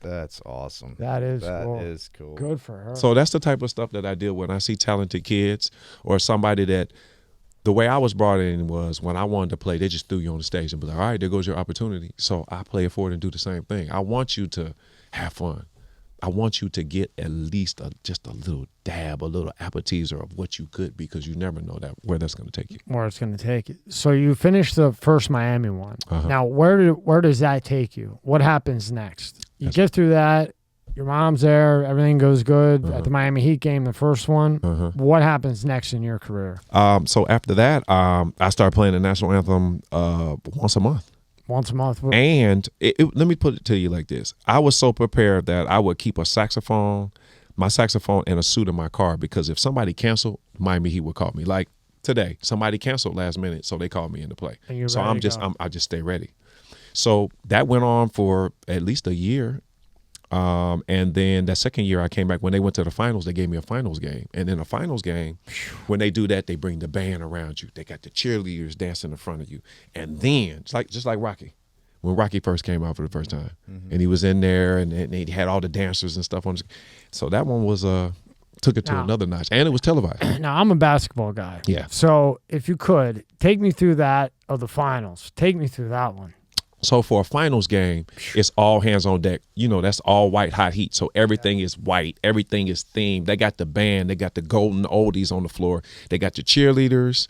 That's awesome. That is That cool. is cool. Good for her. So that's the type of stuff that I deal with when I see talented kids or somebody that. The way I was brought in was when I wanted to play, they just threw you on the stage and be like, all right, there goes your opportunity. So I play it forward and do the same thing. I want you to have fun. I want you to get at least just a little dab, a little appetizer of what you could, because you never know where that's going to take you. Where it's going to take you. So you finished the first Miami one. Now, where does that take you? What happens next? You get through that. Your mom's there. Everything goes good at the Miami Heat game, the first one. What happens next in your career? So after that, I started playing the national anthem once a month. Once a month. And let me put it to you like this. I was so prepared that I would keep my saxophone and a suit in my car, because if somebody canceled, Miami Heat would call me. Like today, somebody canceled last minute, so they called me in to play. And you're So ready to go. I just stay ready. So that went on for at least a year. And then that second year I came back, when they went to the finals, they gave me a finals game. And in a finals game, when they do that, they bring the band around you. They got the cheerleaders dancing in front of you. And then, just like Rocky, when Rocky first came out for the first time, and he was in there and he had all the dancers and stuff on his. So that one was, took it to another notch. And it was televised. Now, I'm a basketball guy. Yeah. So if you could, take me through that of the finals. Take me through that one. So for a finals game, it's all hands on deck. You know, that's all white hot heat. So everything is white. Everything is themed. They got the band. They got the golden oldies on the floor. They got the cheerleaders,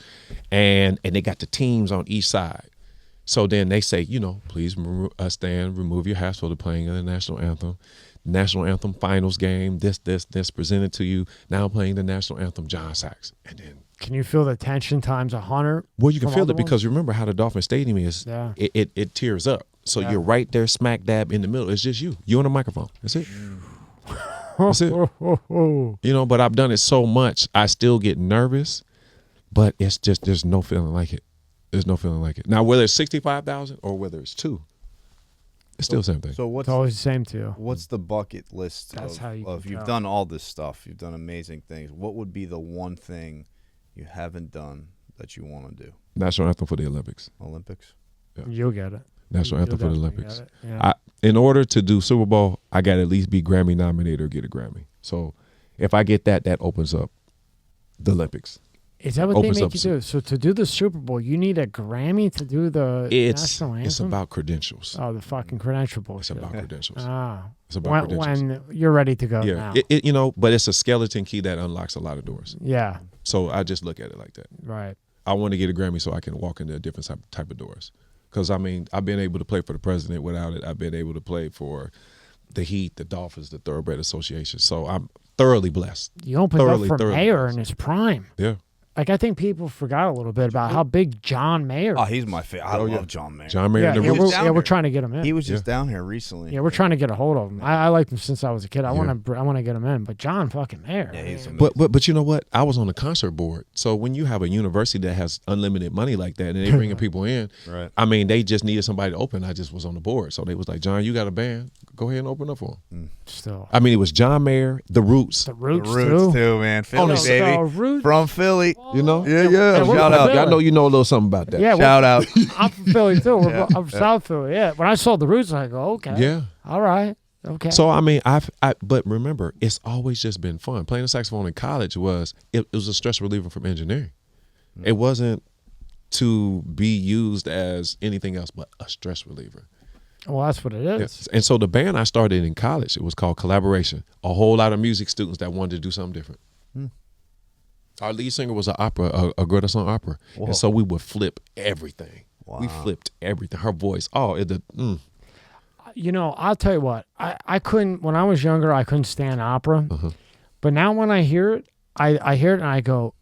and they got the teams on each side. So then they say, you know, please stand, remove your hats for the playing of the national anthem. National anthem finals game. This presented to you. Now playing the national anthem, Jon Saxx. And then. Can you feel the tension times 100? Well, you can from feel other it because you remember how the Dolphin Stadium is. Yeah. It tears up. So you're right there smack dab in the middle. It's just you. You on the microphone. That's it. That's it. You know, but I've done it so much, I still get nervous, but it's just, there's no feeling like it. There's no feeling like it. Now, whether it's 65,000 or whether it's 2, it's still the same thing. So It's always the same to you. what's the bucket list That's how you of can you've tell. done all this stuff, you've done amazing things. What would be the one thing you haven't done that you want to do? National anthem for the Olympics. Olympics? You'll get it. National anthem for the You'll Olympics. definitely get it. Yeah. In order to do Super Bowl, I got to at least be Grammy nominated or get a Grammy. So if I get that, that opens up the Olympics. Is that what they opens make up you do? So to do the Super Bowl, you need a Grammy to do the national anthem? It's about credentials. Oh, the fucking credential It's bullshit. about credentials. Ah. It's about credentials. When you're ready to go Yeah, now. you know, but it's a skeleton key that unlocks a lot of doors. Yeah, So I just look at it like that. right. I want to get a Grammy so I can walk into a different type of doors. Because, I mean, I've been able to play for the president without it. I've been able to play for the Heat, the Dolphins, the Thoroughbred Association. So I'm thoroughly blessed. You opened up for thoroughly Mayor blessed. in his prime. Yeah. Like, I think people forgot a little bit about how big John Mayer Oh, is. he's my favorite. I love John Mayer. John Mayer yeah, and the yeah, Roots. we're, yeah, we're trying to get him in. He was just down here recently. Yeah, we're trying to get a hold of him. I liked him since I was a kid. I want to get him in. But John fucking Mayer. Yeah, he's amazing. But you know what? I was on the concert board. So when you have a university that has unlimited money like that and they bringing people in, Right. I mean, they just needed somebody to open. I just was on the board. So they was like, John, you got a band. Go ahead and open up for him. Still. I mean, it was John Mayer, The Roots. The Roots, The Roots too. man. Philly, The baby. Roots. From Philly. You know? Yeah. we're Shout from out. Philly. I know you know a little something about that. Yeah, Shout out. I'm from Philly, too. I'm from South Philly, yeah. When I saw the Roots, I go, okay. Yeah. All right. Okay. So I mean, but remember, it's always just been fun. Playing the saxophone in college was a stress reliever from engineering. It wasn't to be used as anything else but a stress reliever. Well, that's what it is. Yes. And so the band I started in college, it was called Collaboration. A whole lot of music students that wanted to do something different. Our lead singer was an opera, a Greta Song opera, and so we would flip everything. We flipped everything. Her voice, You know, I'll tell you what. I couldn't, when I was younger, I couldn't stand opera. But now when I hear it, I hear it and I go,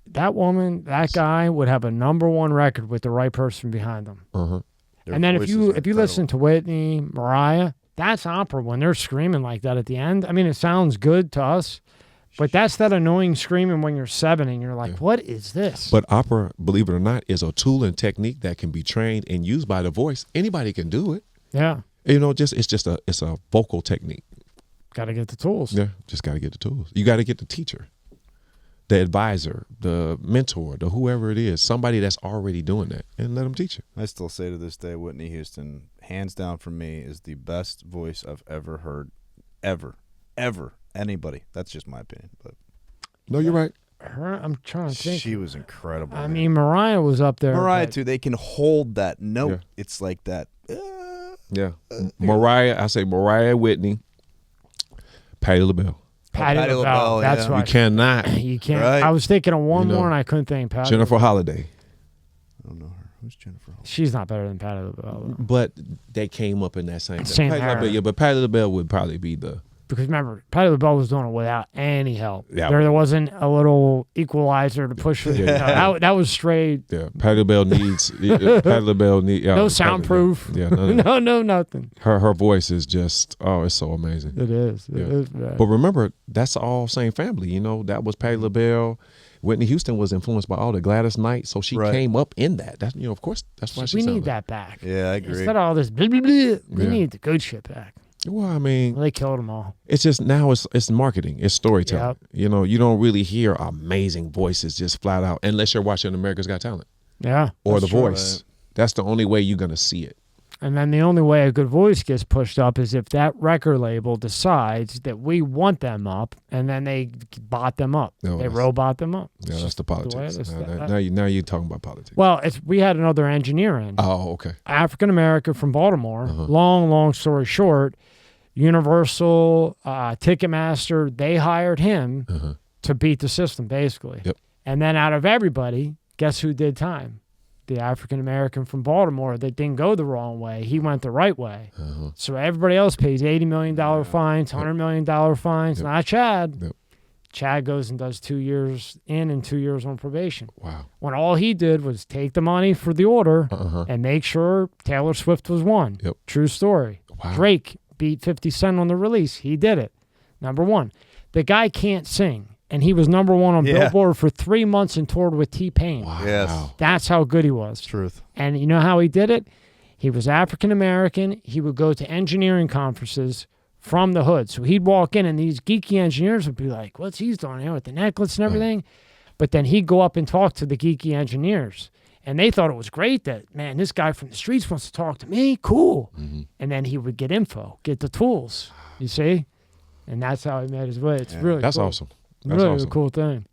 that woman, that guy would have a #1 record with the right person behind them. Their And then if voices you are if you incredible. listen to Whitney, Mariah, that's opera when they're screaming like that at the end. I mean, it sounds good to us, but that's that annoying screaming when you're 7 and you're like, what is this? But opera, believe it or not, is a tool and technique that can be trained and used by the voice. Anybody can do it. Yeah, You know, it's a vocal technique. got to get the tools. Yeah, just got to get the tools. You got to get the teacher, the advisor, the mentor, the whoever it is, somebody that's already doing that, and let them teach you. I still say to this day, Whitney Houston, hands down for me, is the best voice I've ever heard, ever. Anybody. That's just my opinion, but No, you're right. Her, I'm trying to think. she was incredible. I man. mean, Mariah was up there. Mariah but- too. They can hold that note. Yeah. It's like that. Yeah, Mariah. I say Mariah, Whitney, Patti LaBelle. Patti Patti LaBelle. LaBelle, That's yeah. You right. cannot. You can't. Right. I was thinking of one You know, more and I couldn't think. Patti. Jennifer Holliday. I don't know her. Who's Jennifer? She's not better than Patti LaBelle. Though. But they came up in that same Same Patti era. LaBelle, yeah, but Patti LaBelle would probably be the Because remember, Patti LaBelle was doing it without any help. Yeah. There wasn't a little equalizer to push it. That was straight. Yeah, Patti LaBelle needs. Patti LaBelle need. No soundproof. Yeah, no. no, nothing. Her voice is just it's so amazing. It is. It Yeah. is bad. But remember, that's all same family. You know, that was Patti LaBelle. Whitney Houston was influenced by all the Gladys Knight, so she came up in that. That's of course, that's why she. We sounded need like that back. Yeah, I agree. Instead of all this, blah, blah, blah, we Yeah. need the good shit back. Well, I mean, Well, they killed them all. it's just now it's marketing, it's storytelling. Yep. You know, you don't really hear amazing voices just flat out unless you're watching America's Got Talent Yeah. or That's The true, Voice. That's the only way you're gonna see it. And then the only way a good voice gets pushed up is if that record label decides that we want them up, and then they bot them up. No, They that's- robot them up. Yeah, that's the way politics. it is. Now you're talking about politics. Well, we had another engineer in. Oh, okay. African American from Baltimore. Uh-huh. Long story short, Universal, Ticketmaster, they hired him Uh-huh. to beat the system, basically. Yep. And then out of everybody, guess who did time? The African American from Baltimore that didn't go the wrong way. He went the right way. Uh-huh. So everybody else pays $80 million fines, $100 million fines. Yep. Not Chad. Yep. Chad goes and does 2 years in and 2 years on probation. Wow. When all he did was take the money for the order Uh-huh. and make sure Taylor Swift was one. Yep. True story. Wow. Drake beat 50 Cent on the release. He did it. Number one. The guy can't sing, and he was number one on Yeah. Billboard for 3 months and toured with T-Pain. Wow. Yes. That's how good he was. Truth. And you know how he did it? He was African American. He would go to engineering conferences from the hood. So he'd walk in, and these geeky engineers would be like, what's he doing here with the necklace and everything? But then he'd go up and talk to the geeky engineers. And they thought it was great that, man, this guy from the streets wants to talk to me. Cool. Mm-hmm. And then he would get info, get the tools, you see? And that's how he made his way. It's really That's cool. awesome. That's Really awesome. a cool thing.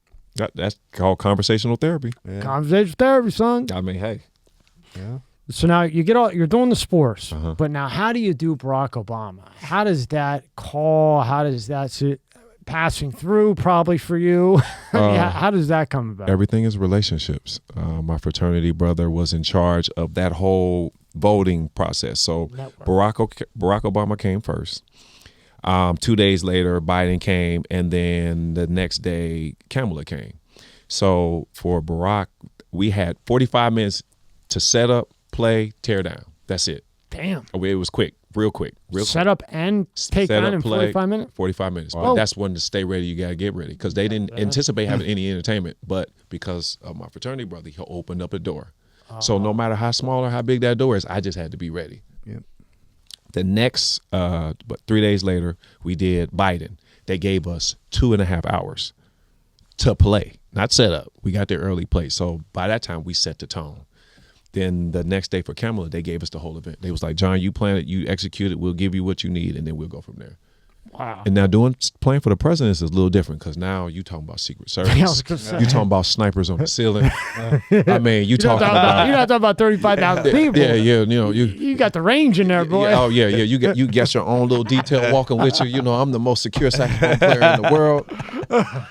That's called conversational therapy. Yeah. Conversation therapy, son. I mean, hey. Yeah. So now you're doing the sports, Uh-huh. but now how do you do Barack Obama? How does that call? How does that passing through? Probably for you. How does that come about? Everything is relationships. My fraternity brother was in charge of that whole voting process. So Network. Barack Obama came first. 2 days later, Biden came, and then the next day, Kamala came. So for Barack, we had 45 minutes to set up, play, tear down. That's it. Damn. It was quick, real quick. Set up and take Set down up, in play, 45 minutes? 45 minutes. Oh. That's when to stay ready, you got to get ready. Because they didn't anticipate having any entertainment. But because of my fraternity brother, he opened up a door. So no matter how small or how big that door is, I just had to be ready. Yep. The next, but 3 days later, we did Biden. They gave us 2.5 hours to play, not set up. We got there early play. So by that time, we set the tone. Then the next day for Kamala, they gave us the whole event. They was like, John, you plan it, you execute it, we'll give you what you need, and then we'll go from there. Wow. And now playing for the president is a little different because now you talking about Secret Service. I was gonna say. You talking about snipers on the ceiling. I mean, you You're not talking about. you're not talking about 35,000 people. Yeah, you know, You got the range in there, boy. Yeah, yeah. You got your own little detail walking with you. You know, I'm the most secure saxophone player in the world.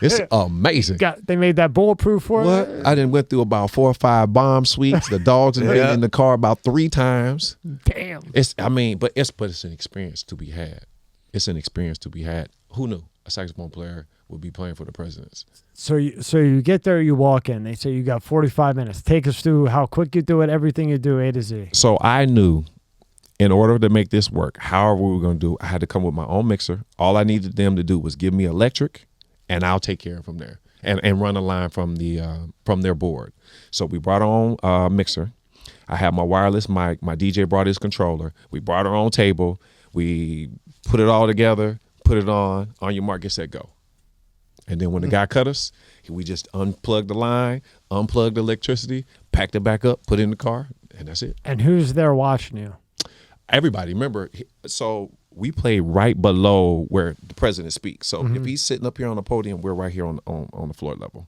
It's amazing. They made that bulletproof for What? it. I done went through about 4 or 5 bomb suites. The dogs have been in the car about 3 times. Damn. It's an experience to be had. It's an experience to be had. Who knew a saxophone player would be playing for the presidents? So you get there, you walk in. They say you got 45 minutes. Take us through how quick you do it, everything you do, A to Z. So I knew in order to make this work, however we were going to do, I had to come with my own mixer. All I needed them to do was give me electric, and I'll take care of from there and run a line from their board. So we brought our own mixer. I had my wireless mic. My DJ brought his controller. We brought our own table. We put it all together, put it on your mark, get set, go. And then when the guy cut us, we just unplugged the line, unplugged the electricity, packed it back up, put it in the car, and that's it. And who's there watching you? Everybody, remember, so we play right below where the president speaks. So if he's sitting up here on the podium, we're right here on the floor level.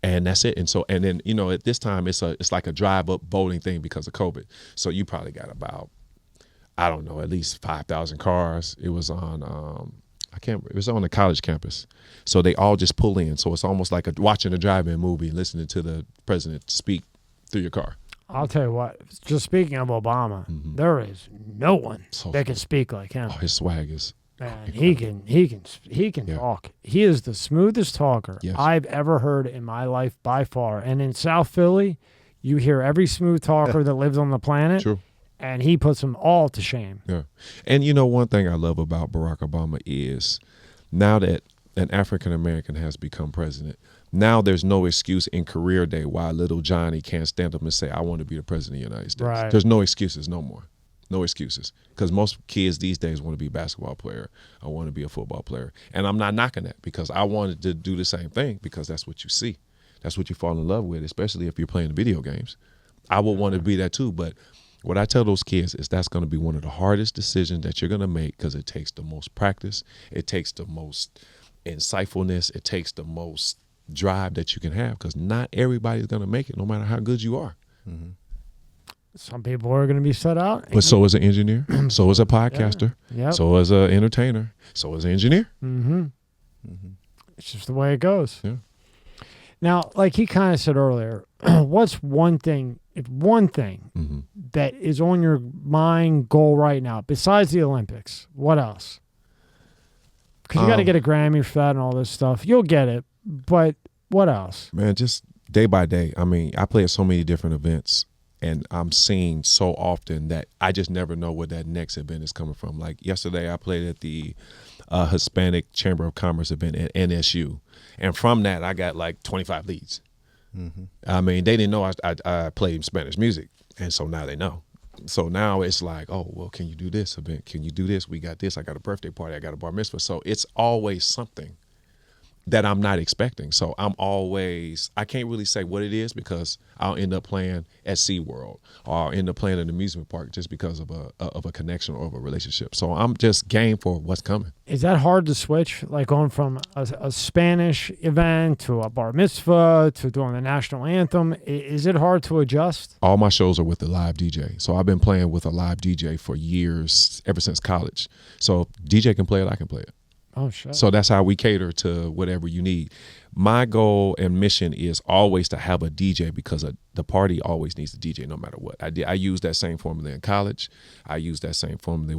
And that's it. And then, you know, at this time, it's like a drive-up bowling thing because of COVID. So you probably got about, I don't know, at least 5,000 cars. It was on, it was on the college campus. So they all just pull in. So it's almost like watching a drive-in movie, listening to the president speak through your car. I'll tell you what, just speaking of Obama, there is no one that can speak like him. Oh, his swag is Man, he can talk. He is the smoothest talker I've ever heard in my life by far. And in South Philly, you hear every smooth talker that lives on the planet. True. And he puts them all to shame. Yeah. And one thing I love about Barack Obama is now that an African American has become president, now there's no excuse in career day why little Johnny can't stand up and say, I want to be the president of the United States. Right. There's no excuses no more. No excuses. Because most kids these days want to be a basketball player. I want to be a football player. And I'm not knocking that because I wanted to do the same thing because that's what you see. That's what you fall in love with, especially if you're playing video games. I would want to be that too. But what I tell those kids is that's going to be one of the hardest decisions that you're going to make because it takes the most practice. It takes the most insightfulness. It takes the most drive that you can have because not everybody's going to make it no matter how good you are. Mm-hmm. Some people are going to be set out. But so is an engineer. So is a podcaster. Yeah. Yep. So is an entertainer. So is an engineer. Mm-hmm. Mm-hmm. It's just the way it goes. Yeah. Now, like he kind of said earlier, what's one thing Mm-hmm. that is on your mind goal right now besides the Olympics? What else? Because you got to get a Grammy for that and all this stuff. You'll get it, but what else? Man, just day by day. I mean, I play at so many different events. And I'm seeing so often that I just never know where that next event is coming from. Like yesterday, I played at the Hispanic Chamber of Commerce event at NSU. And from that, I got like 25 leads. Mm-hmm. I mean, they didn't know I played Spanish music. And so now they know. So now it's like, oh, well, can you do this event? Can you do this? We got this. I got a birthday party. I got a bar mitzvah. So it's always something that I'm not expecting. So I can't really say what it is because I'll end up playing at SeaWorld or I'll end up playing at an amusement park just because of a connection or of a relationship. So I'm just game for what's coming. Is that hard to switch? Like going from a Spanish event to a bar mitzvah to doing the national anthem? Is it hard to adjust? All my shows are with a live DJ. So I've been playing with a live DJ for years, ever since college. So if DJ can play it, I can play it. Oh, shit. So that's how we cater to whatever you need. My goal and mission is always to have a DJ because the party always needs a DJ no matter what. I use that same formula in college. I use that same formula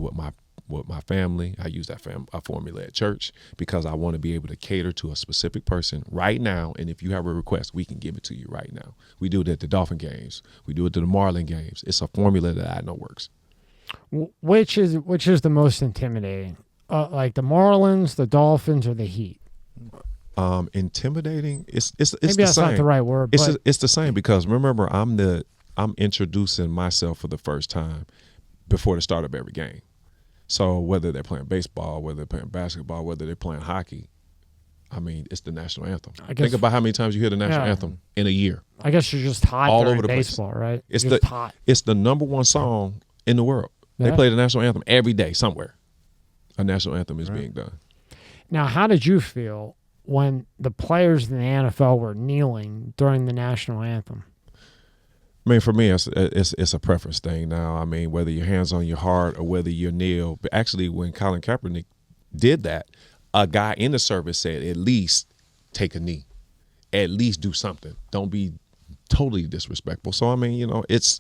with my family. I use that formula at church because I want to be able to cater to a specific person right now. And if you have a request, we can give it to you right now. We do it at the Dolphin games. We do it at the Marlin games. It's a formula that I know works. Which is the most intimidating? Like the Marlins, the Dolphins, or the Heat? Intimidating. It's maybe the that's same. not the right word. It's the same because remember I'm introducing myself for the first time before the start of every game. So whether they're playing baseball, whether they're playing basketball, whether they're playing hockey, I mean it's the national anthem. Think about how many times you hear the national anthem in a year. I guess you're just hot all during over the baseball, place. Right? It's hot. It's the number one song in the world. Yeah. They play the national anthem every day somewhere. A national anthem is being done. Now, how did you feel when the players in the NFL were kneeling during the national anthem? I mean, for me, it's a preference thing now. I mean, whether your hands on your heart or whether you kneel. But actually, when Colin Kaepernick did that, a guy in the service said, at least take a knee. At least do something. Don't be totally disrespectful. So, I mean, it's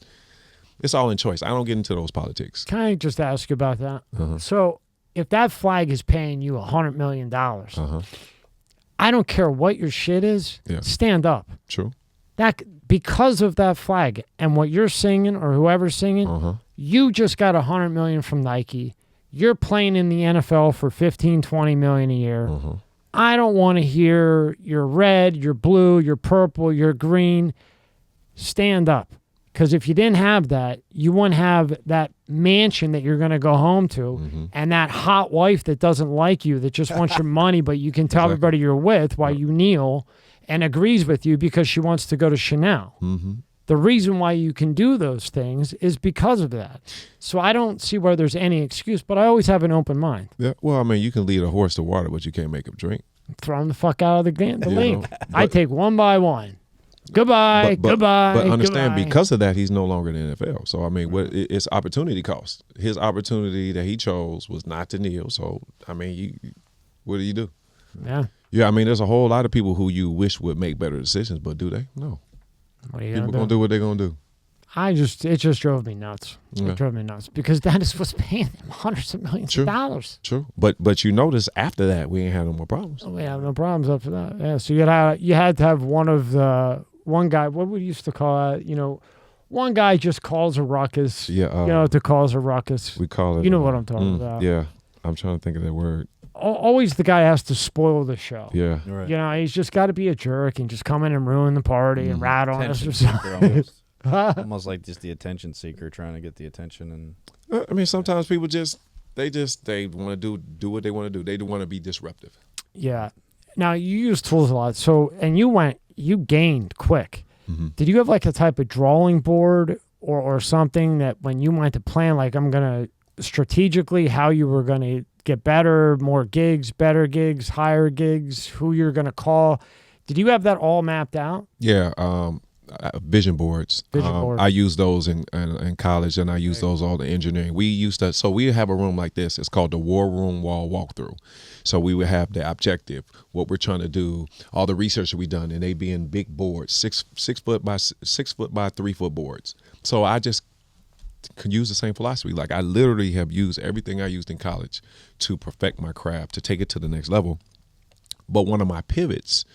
all in choice. I don't get into those politics. Can I just ask you about that? Uh-huh. So if that flag is paying you $100 million, uh-huh. I don't care what your shit is, stand up. True. Because of that flag and what you're singing or whoever's singing, uh-huh. you just got $100 million from Nike. You're playing in the NFL for $15-20 million a year. Uh-huh. I don't want to hear you're red, you're blue, you're purple, you're green. Stand up. Because if you didn't have that, you wouldn't have that mansion that you're going to go home to mm-hmm. and that hot wife that doesn't like you, that just wants your money, but you can tell everybody you're with while you kneel and agrees with you because she wants to go to Chanel. Mm-hmm. The reason why you can do those things is because of that. So I don't see where there's any excuse, but I always have an open mind. Yeah. Well, I mean, you can lead a horse to water, but you can't make him drink. Throw him the fuck out of the link. I take one by one. Goodbye, goodbye. But understand, goodbye. because of that, he's no longer in the NFL. So, I mean, it's opportunity cost. His opportunity that he chose was not to kneel. So, I mean, what do you do? Yeah. Yeah, I mean, there's a whole lot of people who you wish would make better decisions, but do they? No. What are you People going to do what they're going to do. It just drove me nuts. Yeah. It drove me nuts because that is what's paying them hundreds of millions of dollars. True. But you notice after that, we ain't had no more problems. We have no problems after that. Yeah. So you had to have one guy, what we used to call it, one guy just calls a ruckus. Yeah. To cause a ruckus. We call it. You know what I'm talking about. Yeah. I'm trying to think of that word. Always the guy has to spoil the show. Yeah. Right. He's just got to be a jerk and just come in and ruin the party and rat on us or something. Almost like just the attention seeker trying to get the attention. And I mean, sometimes people they want to do what they want to do. They want to be disruptive. Yeah. Now you use tools a lot. So, and you gained quick. Mm-hmm. Did you have like a type of drawing board or something that when you went to plan, like I'm going to strategically how you were going to get better, more gigs, better gigs, higher gigs, who you're going to call? Did you have that all mapped out? Yeah. Vision boards. I use those in college, and I use those all in engineering. We used to, so we have a room like this. It's called the War Room Wall Walkthrough. So we would have the objective, what we're trying to do, all the research that we done, and they be in big boards, 6 foot by 3 foot boards. So I just could use the same philosophy. Like I literally have used everything I used in college to perfect my craft, to take it to the next level. But one of my pivots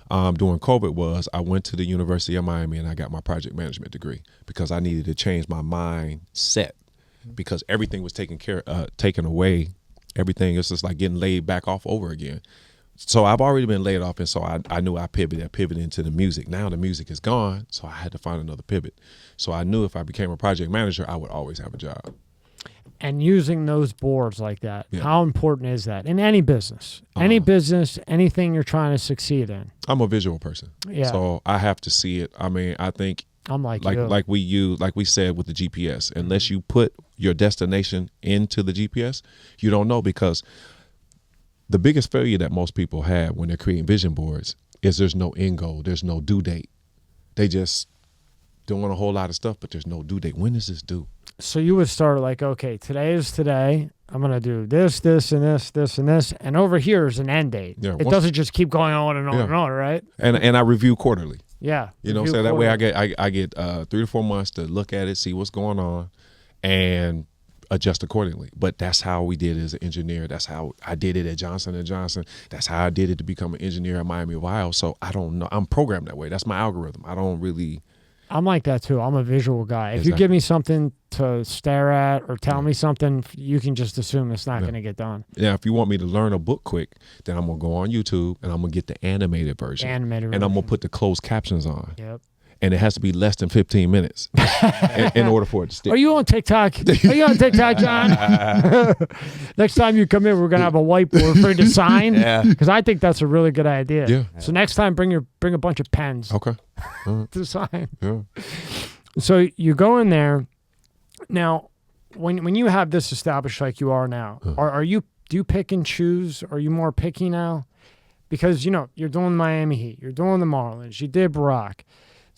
during COVID was I went to the University of Miami and I got my project management degree because I needed to change my mindset because everything was taken away. Everything is just like getting laid back off over again. So I've already been laid off, and so I knew I pivoted into the music. Now the music is gone, so I had to find another pivot. So I knew if I became a project manager, I would always have a job. And using those boards like that, Yeah. how important is that in any business? Any business, anything you're trying to succeed in? I'm a visual person, Yeah. so I have to see it. I mean, I think I'm like you. like we said with the GPS, unless you put your destination into the GPS, you don't know, because the biggest failure that most people have when they're creating vision boards is there's no end goal, there's no due date. They just doing a whole lot of stuff, but there's no due date. When is this due? So you would start like, okay, today is today. I'm going to do this, this, and this, this, and this. And over here is an end date. Yeah, it doesn't just keep going on and on and on, right? And I review quarterly. Yeah. So that way I get 3 to 4 months to look at it, see what's going on, and adjust accordingly. But that's how we did it as an engineer. That's how I did it at Johnson & Johnson. That's how I did it to become an engineer at Miami, Ohio. So I don't know. I'm programmed that way. That's my algorithm. I don't really... I'm like that too. I'm a visual guy. If Exactly. you give me something to stare at or tell me something, you can just assume it's not going to get done. Now, if you want me to learn a book quick, then I'm going to go on YouTube and I'm going to get the animated version. And I'm going to put the closed captions on. Yep. And it has to be less than 15 minutes in order for it to stick. Are you on TikTok? Are you on TikTok, John? Next time you come in, we're gonna have a whiteboard for you to sign. Yeah. Because I think that's a really good idea. Yeah. So next time, bring a bunch of pens Okay. to sign. Yeah. So you go in there. Now, when you have this established like you are now, do you pick and choose? Are you more picky now? Because you're doing the Miami Heat, you're doing the Marlins, you did Barack.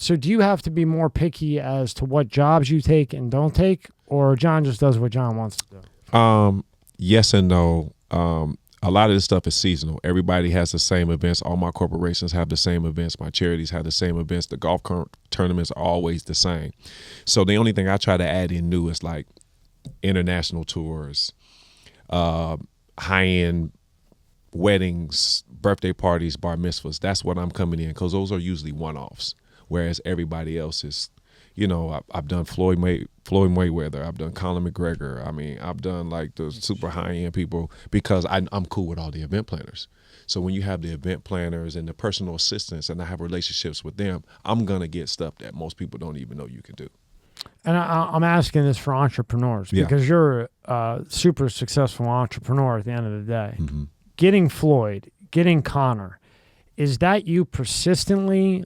So do you have to be more picky as to what jobs you take and don't take, or John just does what John wants to do? Yes and no. A lot of this stuff is seasonal. Everybody has the same events. All my corporations have the same events. My charities have the same events. The golf tournaments are always the same. So the only thing I try to add in new is like international tours, high-end weddings, birthday parties, bar mitzvahs. That's what I'm coming in, because those are usually one-offs. Whereas everybody else is, I've done Floyd Mayweather, I've done Conor McGregor. I mean, I've done like the super high-end people, because I'm cool with all the event planners. So when you have the event planners and the personal assistants, and I have relationships with them, I'm going to get stuff that most people don't even know you can do. And I'm asking this for entrepreneurs, because you're a super successful entrepreneur at the end of the day. Mm-hmm. Getting Floyd, getting Conor, is that you persistently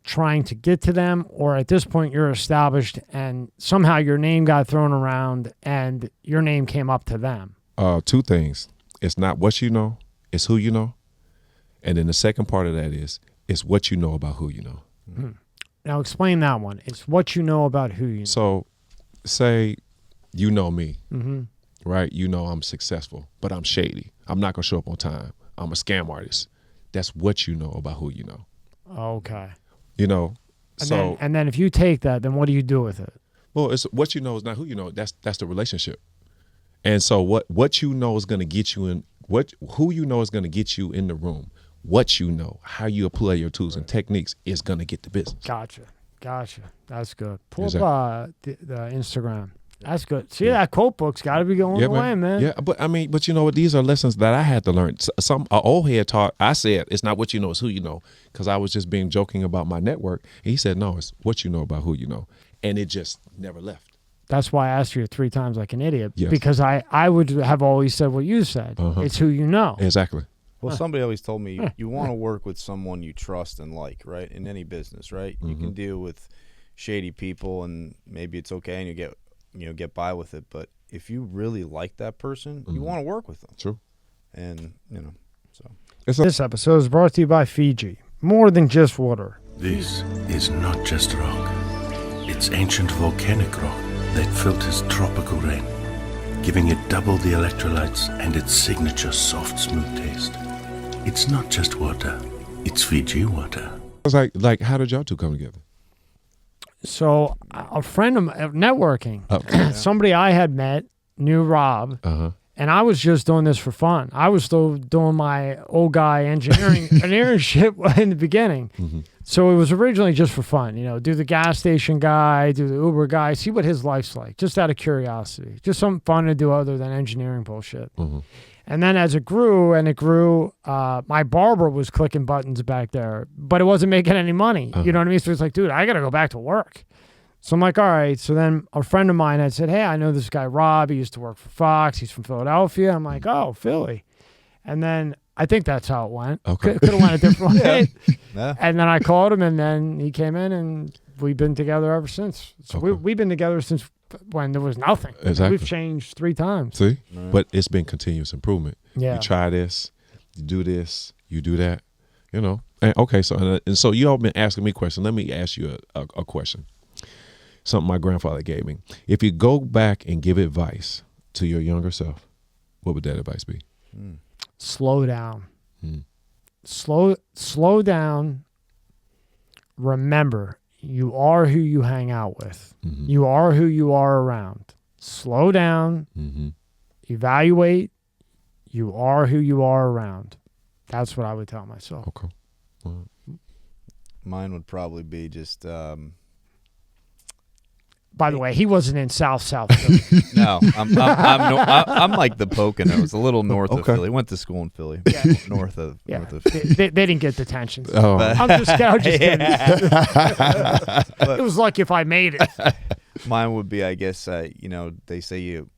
trying to get to them, or at this point you're established and somehow your name got thrown around and your name came up to them? 2 things. It's not what you know, it's who you know. And then the second part of that is, it's what you know about who you know. Mm-hmm. Now explain that one. It's what you know about who you know. So say you know me, mm-hmm. right? You know I'm successful, but I'm shady. I'm not going to show up on time. I'm a scam artist. That's what you know about who you know. Okay. And then if you take that, then what do you do with it? Well, it's what you know is not who you know. That's the relationship. And so what you know is going to get you in who you know is going to get you in the room. What you know, how you apply your tools and techniques is going to get the business. Gotcha. That's good. Pull Exactly. up the Instagram. That's good. See, that quote book's got to be going away, man. Yeah, but you know what? These are lessons that I had to learn. Some old head taught. I said it's not what you know, it's who you know, because I was just being joking about my network. And he said no, it's what you know about who you know, and it just never left. That's why I asked you 3 times like an idiot, Yes. because I would have always said what you said. It's who you know. Exactly. Well, somebody always told me you want to work with someone you trust and like, right? In any business, right? You can deal with shady people and maybe it's okay and you get by with it, but if you really like that person, you want to work with them. True. And, so. This episode is brought to you by Fiji. More than just water. This is not just rock. It's ancient volcanic rock that filters tropical rain, giving it double the electrolytes and its signature soft, smooth taste. It's not just water. It's Fiji water. I was like, how did y'all two come together? So a friend of networking, somebody I had met knew Rob, and I was just doing this for fun. I was still doing my old guy engineering shit in the beginning. So it was originally just for fun, do the gas station guy, do the Uber guy, see what his life's like, just out of curiosity, just something fun to do other than engineering bullshit. And then as it grew, my barber was clicking buttons back there, but it wasn't making any money. You know what I mean? So it's like, dude, I got to go back to work. So I'm like, all right. So then a friend of mine had said, hey, I know this guy, Rob. He used to work for Fox. He's from Philadelphia. I'm like, oh, Philly. And then I think that's how it went. Okay. Could have went a different way. Yeah. And then I called him, and then he came in, and we've been together ever since. So we've been together since when there was nothing. Exactly. We've changed 3 times. See? But it's been continuous improvement. Yeah. You try this, you do this, you do that, And okay, so you all been asking me questions. Let me ask you a question. Something my grandfather gave me. If you go back and give advice to your younger self, what would that advice be? Slow down. Slow down. Remember, you are who you hang out with. You are who you are around. Slow down. Evaluate. You are who you are around. That's what I would tell myself. Okay. Mine would probably be just By the way, he wasn't in South Philly. no. I'm like the Poconos, a little north of Philly. Went to school in Philly, north of Philly. They didn't get detention. Oh. I'm just kidding. It was like if I made it. Mine would be, I guess, they say you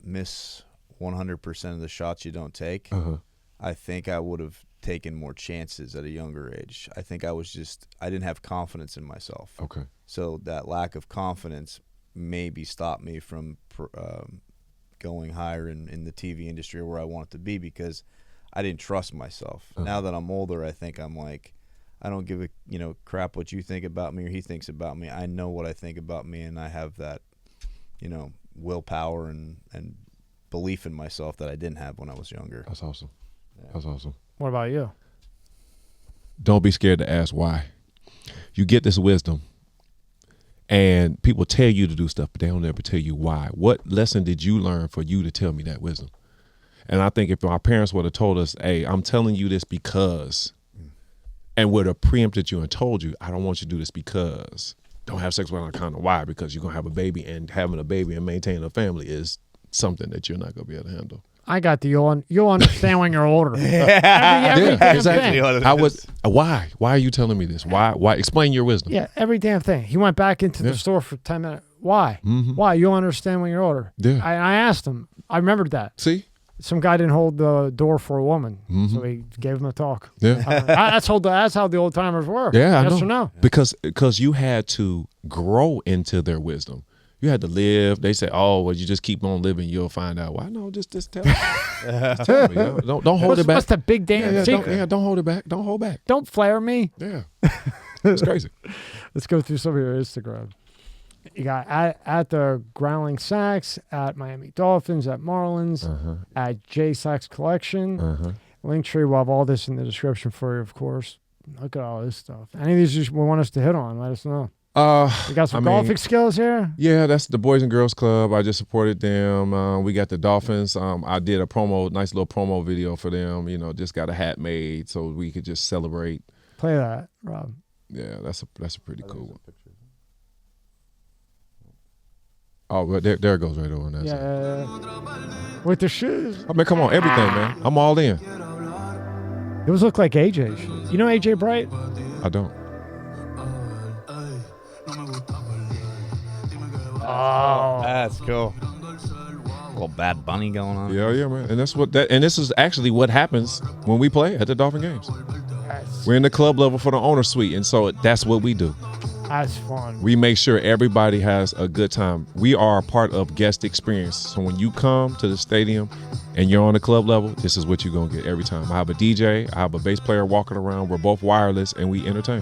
miss 100% of the shots you don't take. I think I would have taken more chances at a younger age. I think I didn't have confidence in myself. Okay. So that lack of confidence maybe stopped me from going higher in the TV industry or where I wanted to be because I didn't trust myself. Now that I'm older, I think I'm like, I don't give a crap what you think about me or he thinks about me. I know what I think about me, and I have that willpower and belief in myself that I didn't have when I was younger. That's awesome. That's awesome. What about you? Don't be scared to ask why. You get this wisdom, and people tell you to do stuff, but they don't ever tell you why. What lesson did you learn for you to tell me that wisdom? And I think if our parents would have told us, hey, I'm telling you this because, and would have preempted you and told you, I don't want you to do this because, don't have sex without a condom. Why? Because you're going to have a baby, and having a baby and maintaining a family is something that you're not going to be able to handle. I got the you'll understand when you're older. Yeah, damn exactly. thing. I was why are you telling me this? Why explain your wisdom? Yeah, every damn thing. He went back into the store for 10 minutes. Why? Why? You'll understand when you're older. Yeah. I asked him. I remembered that. See? Some guy didn't hold the door for a woman, so he gave him a talk. Yeah. That's how the old timers were. Yeah, I yes know. or no? Because you had to grow into their wisdom. You had to live. They say, "Oh, well, you just keep on living. You'll find out." Well, no, just tell me. Just tell me. Yo. Don't hold it back. What's the big damn secret? Don't hold it back. Don't hold back. Don't flare me. Yeah, it's crazy. Let's go through some of your Instagram. You got at the Growling Sax, at Miami Dolphins, at Marlins, at J Sax Collection. Linktree. We'll have all this in the description for you, of course. Look at all this stuff. Any of these you want us to hit on, let us know. We got some I mean, golfing skills here. Yeah, that's the Boys and Girls Club. I just supported them. We got the Dolphins. I did a nice little promo video for them. You know, just got a hat made so we could just celebrate. Play that, Rob. Yeah, that's a pretty cool one. Oh, well, there it goes right over there. Yeah, with the shoes. I mean, come on, everything, man. I'm all in. Those look like AJ shoes. You know AJ Bright? I don't. Oh, That's cool. A little Bad Bunny going on. Yeah, man. And this is actually what happens when we play at the Dolphin games. We're in the club level for the owner suite, and so that's what we do. that's fun. We make sure everybody has a good time. We are a part of guest experience. So when you come to the stadium and you're on the club level, this is what you're going to get every time. I have a DJ, I have a bass player walking around. We're both wireless, and we entertain.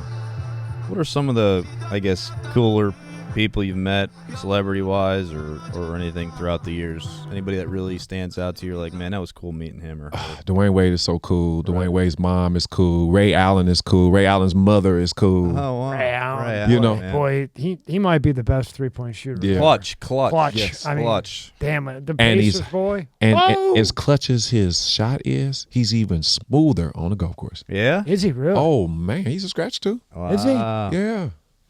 What are some of the, I guess, cooler people you've met, celebrity-wise, or anything throughout the years? Anybody that really stands out to you? Like, man, that was cool meeting him. Or Dwayne Wade is so cool. Dwayne Wade's mom is cool. Ray Allen is cool. Ray Allen's mother is cool. Oh, wow. Ray Allen. Ray You know. man. Boy, he might be the best 3-point shooter. Yeah. Clutch. Clutch. I mean, clutch. Damn it, the And Pacers boy. And Whoa! as clutch as his shot is, he's even smoother on the golf course. Yeah? Is he really? Oh, man, he's a scratch too. Wow. Is he? Yeah.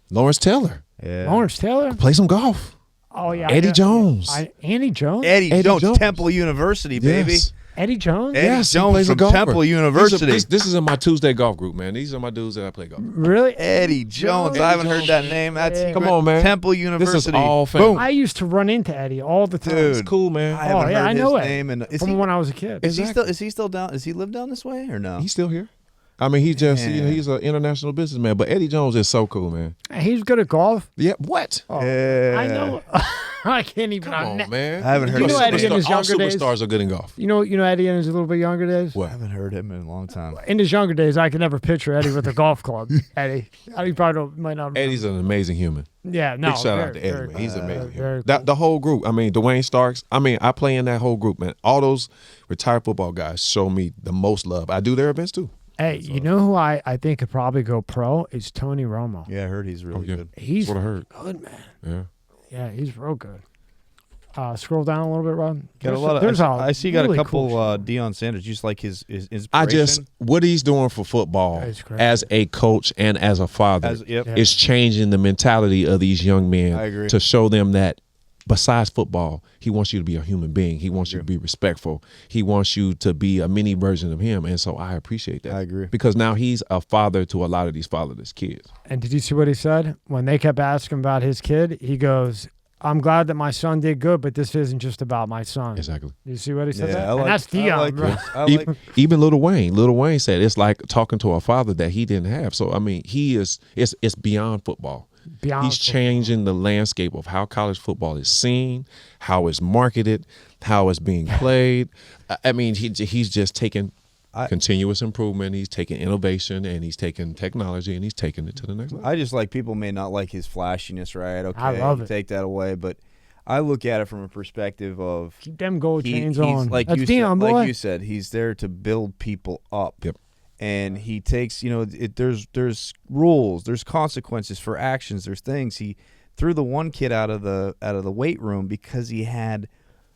Lawrence Taylor. Yeah. Lawrence Taylor? Play some golf. Oh yeah. Eddie Jones. Andy Jones? Eddie Jones, Jones. Temple University, baby. Yes. Eddie Jones? Eddie Yes, he Jones plays a from golfer. Temple University. This is in my Tuesday golf group, man. These are my dudes that I play golf. Really? Eddie Jones. I haven't heard that name. That's Yeah. Come on, man. Temple University. This is all family. Boom. I used to run into Eddie all the time. Dude. It's cool, man. I haven't yeah, heard I know his it. name. And is From he, when I was a kid. is he Exactly. still down? Does he live down this way or no? He's still here. I mean, he just Man. he's an international businessman. But Eddie Jones is so cool, man. He's good at golf. Yeah. What? Oh, Yeah. I know. I can't even. Come on, man. I haven't heard You know his Eddie name. in his All younger days? superstars are good in golf. You know Eddie in his little bit younger days? I What? haven't heard him in a long time. In his younger days, I could never picture Eddie with a golf club. Eddie. He probably might not. Eddie's an amazing human. Yeah, no. Big shout out very, to Eddie, very man. He's cool. amazing. Very human. cool. The whole group. I mean, Dwayne Starks. I mean, I play in that whole group, man. All those retired football guys show me the most love. I do their events too. Hey, you know who I think could probably go pro is Tony Romo. Yeah, I heard he's really yeah. good. He's That's what I heard. good, man. Yeah. Yeah, he's real good. Scroll down a little bit, Rob. Got a lot of. I see you got really a couple cool Deion Sanders. You just like his inspiration. I just what he's doing for football That's crazy. as a coach and as a father Yep. Yeah. is changing the mentality of these young men I agree. to show them that besides football, he wants you to be a human being. He wants you to be respectful. He wants you to be a mini version of him. And so I appreciate that. I agree. Because now he's a father to a lot of these fatherless kids. And did you see what he said? When they kept asking about his kid, he goes, I'm glad that my son did good, but this isn't just about my son. Exactly. You see what he said? Yeah, there? I like, And that's Deion, I like bro. this. I like, Even Lil Wayne. Lil Wayne said it's like talking to a father that he didn't have. So I mean, it's beyond football. Beyond He's football. changing the landscape of how college football is seen, how it's marketed, how it's being played. I mean, he's just taking continuous improvement. He's taking innovation, and he's taking technology, and he's taking it to the next level. I just like people may not like his flashiness, right? Okay, I love you it. Take that away, but I look at it from a perspective of Keep them gold chains he's on. like That's you Deion, said, boy. like you said, he's there to build people up. Yep. And he takes, there's rules, there's consequences for actions, there's things. He threw the one kid out of the weight room because he had,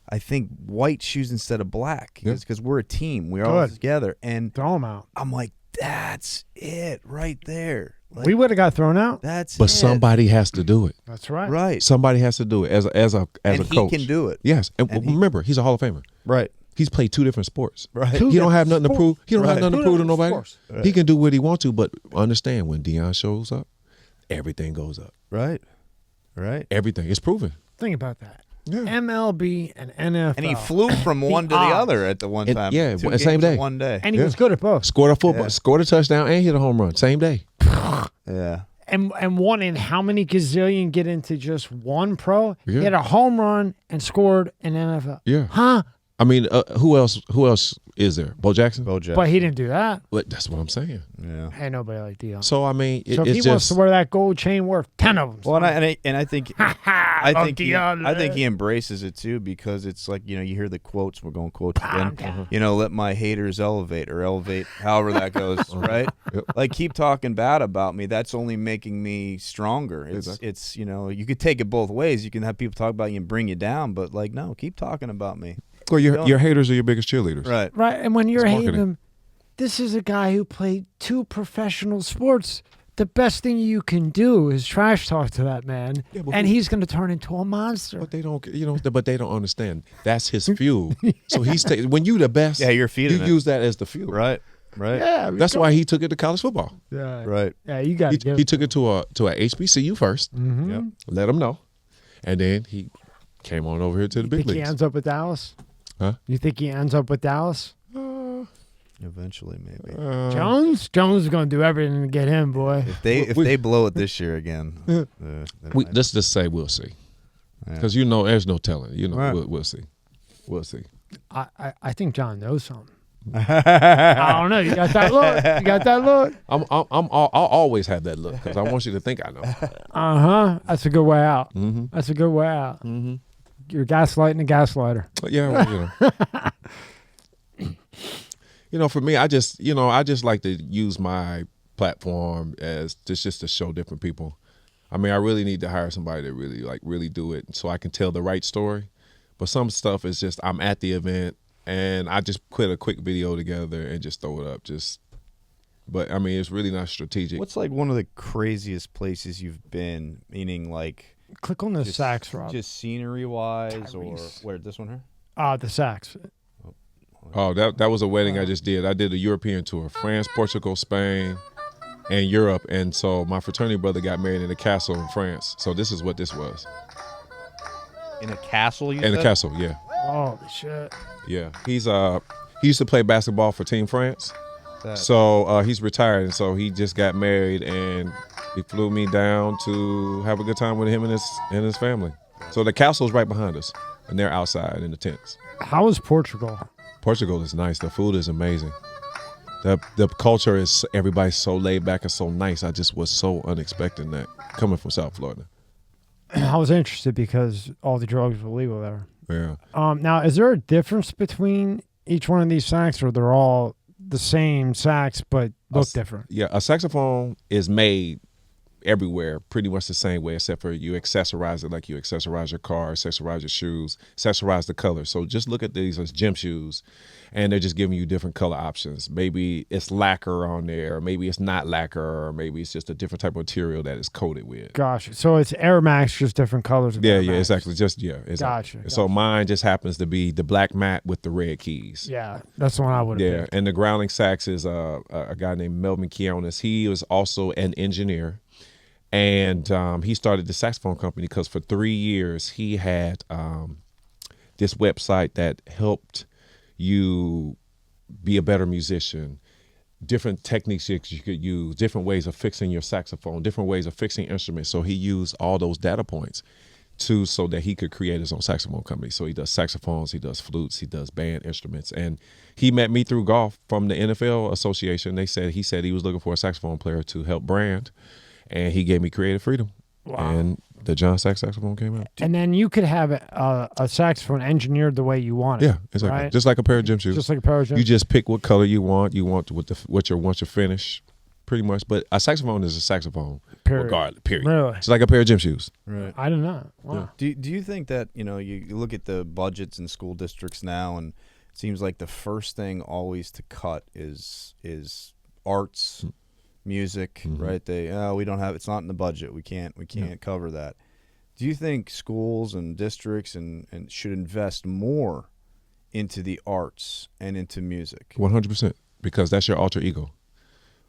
I think, white shoes instead of black. Because we're a team, we're all Good. together. And Throw him out. I'm like, that's it right there. Like, We would have got thrown out. that's But it. somebody has to do it. That's right. right. Somebody has to do it as a and coach. he can do it. Yes, and And remember, he's a Hall of Famer. Right. He's played two different sports. Right. He don't have nothing to prove. He don't have Right. nothing to Two prove to different nobody. sports. Right. He can do what he wants to, but understand when Deion shows up, everything goes up. Right. Right. Everything is proven. Think about that. Yeah. MLB and NFL. And he flew from one to the odds. other at the one And- time. yeah, Two same games day. in one day. And he Yeah. was good at both. Scored a football, Yeah. scored a touchdown, and hit a home run same day. Yeah. And won in how many gazillion get into just one pro? Yeah. He had a home run and scored in NFL. Yeah. Huh? I mean, who else is there? Bo Jackson? Bo Jackson. But he didn't do that. But that's what I'm saying. Yeah. Ain't nobody like Dion. So I mean, So if it's he just wants to wear that gold chain worth 10 of them. Well, and I think I think Dion. he embraces it too, because it's like, you hear the quotes. We're going quotes again. down. Let my haters elevate, however that goes, right? Yep. Like, keep talking bad about me. That's only making me stronger. It's you could take it both ways. You can have people talk about you and bring you down, but like, no, keep talking about me. well, your haters are your biggest cheerleaders. Right. Right, and when you're It's hating marketing. him, this is a guy who played 2 professional sports. The best thing you can do is trash talk to that man, Yeah, but and who- he's going to turn into a monster. But they don't, but they don't understand. That's his fuel. So when you the best, Yeah, you're feeding you it. use that as the fuel. Right. Yeah, That's why he took it to college football. Yeah, Right. Yeah, you got to give He it. took it to a HBCU first. Mhm. Yep. Let him know, and then he came on over here to the You big think he leagues. ends up with Dallas? Huh? You think he ends up with Dallas? Eventually, maybe. Jones is going to do everything to get him, boy. If they blow it this year again, then Let's just say we'll see, Yeah. because there's no telling. Right. We'll see. We'll see. I think John knows something. I don't know. You got that look. You got that look. I'll always have that look, because I want you to think I know. That's a good way out. Mm-hmm. That's a good way out. Mm-hmm. You're gaslighting a gaslighter. But yeah, well, for me, I just like to use my platform as just to show different people. I mean, I really need to hire somebody that really do it, so I can tell the right story. But some stuff is just, I'm at the event and I just put a quick video together and just throw it up. But I mean, it's really not strategic. What's like one of the craziest places you've been? Meaning, like, Click on the just, sax, Rob. just scenery wise, Tyrese. or where this one here? The sax. Oh, that was a wedding I just did. I did a European tour: France, Portugal, Spain, and Europe. And so my fraternity brother got married in a castle in France. So this is what this was. In a castle, you In said? a castle, yeah. Holy shit. Yeah, he used to play basketball for Team France. That- So he's retired, and so he just got married, and he flew me down to have a good time with him and his family. So the castle's right behind us, and they're outside in the tents. How is Portugal? Portugal is nice. The food is amazing. The culture is, everybody's so laid back and so nice. I just was so unexpected that coming from South Florida. I was interested because all the drugs were legal there. Yeah. Now, is there a difference between each one of these sax, or they're all the same sax but look different? Yeah, a saxophone is made everywhere pretty much the same way, except for you accessorize it like you accessorize your car, accessorize your shoes, accessorize the color. So just look at these as gym shoes, and they're just giving you different color options. Maybe it's lacquer on there, or maybe it's not lacquer, or maybe it's just a different type of material that is coated with. Gosh. So it's Air Max, just different colors of Yeah, Air yeah, Max. exactly. Exactly. Gotcha. So mine just happens to be the black mat with the red keys. Yeah, that's the one I would have Yeah, picked. and the growling sax is a guy named Melvin Keonis. He was also an engineer, and he started the saxophone company because for 3 years he had this website that helped you be a better musician, different techniques you could use, different ways of fixing your saxophone, different ways of fixing instruments. So he used all those data points so that he could create his own saxophone company. So he does saxophones, he does flutes, he does band instruments. And he met me through golf from the NFL Association. He said he was looking for a saxophone player to help brand, and he gave me creative freedom. Wow. And the Jon Saxx saxophone came out. And then you could have a saxophone engineered the way you want it. Yeah, exactly. Right? Just like a pair of gym shoes. Just like a pair of gym. You just pick what color you want. You want what your finish, pretty much. But a saxophone is a saxophone, Period. regardless. Period. Really? It's like a pair of gym shoes. Right. I don't know. Wow. Do you think that, you look at the budgets in school districts now, and it seems like the first thing always to cut is arts, music, right? We don't have, it's not in the budget. We can't cover that. Do you think schools and districts and should invest more into the arts and into music? 100%, because that's your alter ego.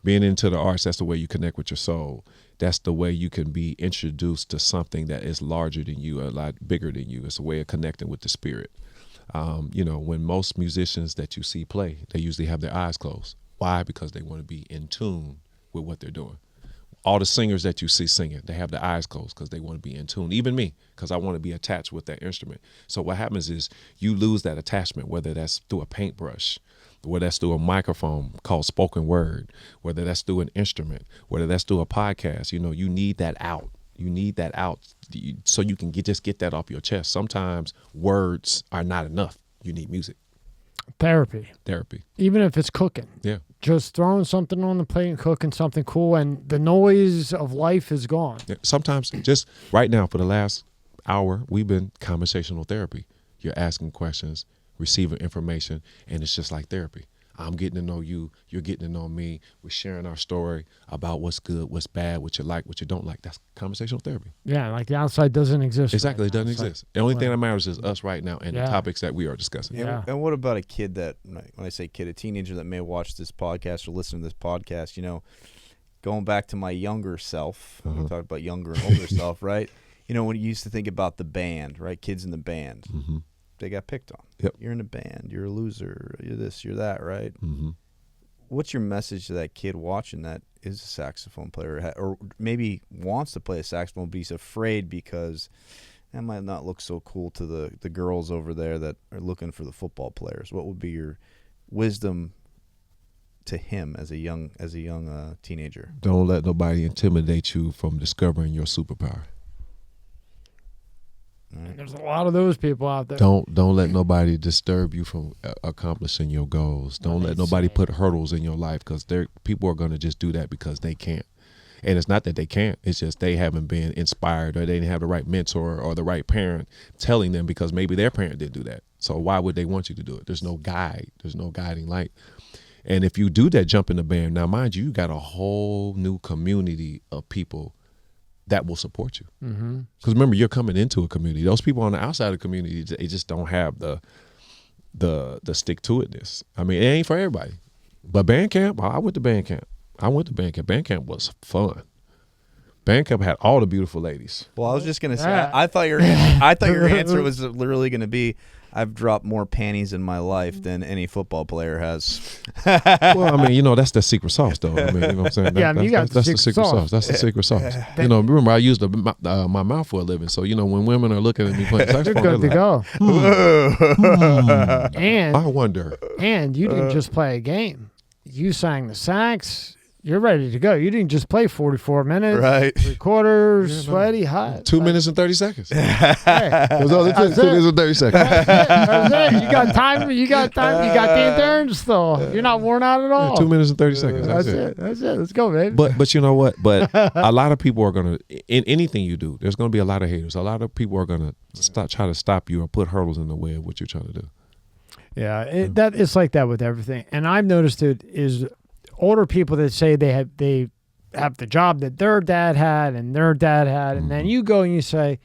Being into the arts, that's the way you connect with your soul. That's the way you can be introduced to something that is larger than you, a lot bigger than you. It's a way of connecting with the spirit. When most musicians that you see play, they usually have their eyes closed. Why? Because they want to be in tune with what they're doing. all the singers that you see singing, they have their eyes closed because they want to be in tune. Even me, because I want to be attached with that instrument. So what happens is you lose that attachment, whether that's through a paintbrush, whether that's through a microphone called spoken word, whether that's through an instrument, whether that's through a podcast. You know, you need that out. You need that out so you can just get that off your chest. Sometimes words are not enough. You need music. Therapy. Even if it's cooking. Yeah. Just throwing something on the plate and cooking something cool, and the noise of life is gone. Yeah. Sometimes, just right now, for the last hour, we've been conversational therapy. You're asking questions, receiving information, and it's just like therapy. I'm getting to know you, you're getting to know me. We're sharing our story about what's good, what's bad, what you like, what you don't like. That's conversational therapy. Yeah, like the outside doesn't exist. Exactly, right it doesn't now. exist. The only thing that matters is us right now and the topics that we are discussing. Yeah. And what about a kid that, when I say kid, a teenager that may watch this podcast or listen to this podcast, you know, going back to my younger self, we talked about younger and older self, right? You know, when you used to think about the band, right? Kids in the band. Mm-hmm. They got picked on. Yep. You're in a band. You're a loser. You're this. You're that. Right. Mm-hmm. What's your message to that kid watching that is a saxophone player, or maybe wants to play a saxophone, but he's afraid because that might not look so cool to the girls over there that are looking for the football players? What would be your wisdom to him as a young teenager? Don't let nobody intimidate you from discovering your superpower. And there's a lot of those people out there. Don't let nobody disturb you from accomplishing your goals. Don't let nobody put hurdles in your life, because people are going to just do that because they can't. And it's not that they can't. It's just they haven't been inspired, or they didn't have the right mentor or the right parent telling them, because maybe their parent didn't do that. So why would they want you to do it? There's no guide. There's no guiding light. And if you do that jump in the band, now mind you, you got a whole new community of people that will support you. Because remember, you're coming into a community. Those people on the outside of the community, they just don't have the stick to itness. I mean, it ain't for everybody. But band camp, I went to band camp. Band camp was fun. Band camp had all the beautiful ladies. Well, I was just gonna say, I thought your answer was literally gonna be, I've dropped more panties in my life than any football player has. Well, I mean, you know, that's the secret sauce, though. I mean, you know what I'm saying? Yeah, I mean, you got that's the secret sauce. That's the secret sauce. You know, remember, I used my mouth for a living. So, you know, when women are looking at me playing saxophone, you're good to like, go. And I wonder. And you didn't just play a game. You sang the sax. You're ready to go. You didn't just play 44 minutes, right? 3/4, sweaty, hot. 2 minutes and 30 seconds. Hey, It was only 2 minutes and 30 seconds. that's it. You got time. You got the endurance still. You're not worn out at all. 2 minutes and 30 seconds. That's it. Let's go, baby. But you know what? But a lot of people are gonna, in anything you do, there's gonna be a lot of haters. A lot of people are gonna try to stop you or put hurdles in the way of what you're trying to do. Yeah, it's like that with everything. And I've noticed it is older people that say they have the job that their dad had and their dad had, and then you go and you say,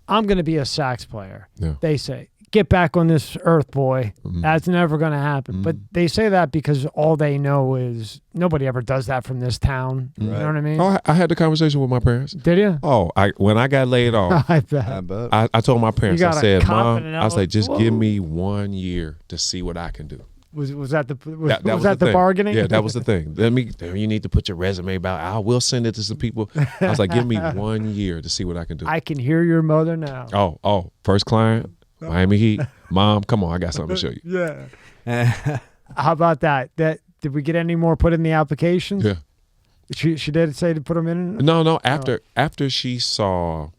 I'm going to be a sax player. Yeah. They say, get back on this earth, boy. That's never going to happen. But they say that because all they know is nobody ever does that from this town. You know what I mean? Oh, I had the conversation with my parents. Did you? Oh, when I got laid off, I bet. I bet. I told my parents, I said, Mom, confident I was like, just whoa. give me 1 year to see what I can do. Was that the That was was that the thing. bargaining? Yeah, that was the thing. You need to put your resume about. I will send it to some people. I was like, give me 1 year to see what I can do. I can hear your mother now. Oh, first client, Miami Heat. Mom, come on, I got something to show you. Yeah. How about that? Did we get any more put in the applications? Yeah. She did say to put them in? No. After she saw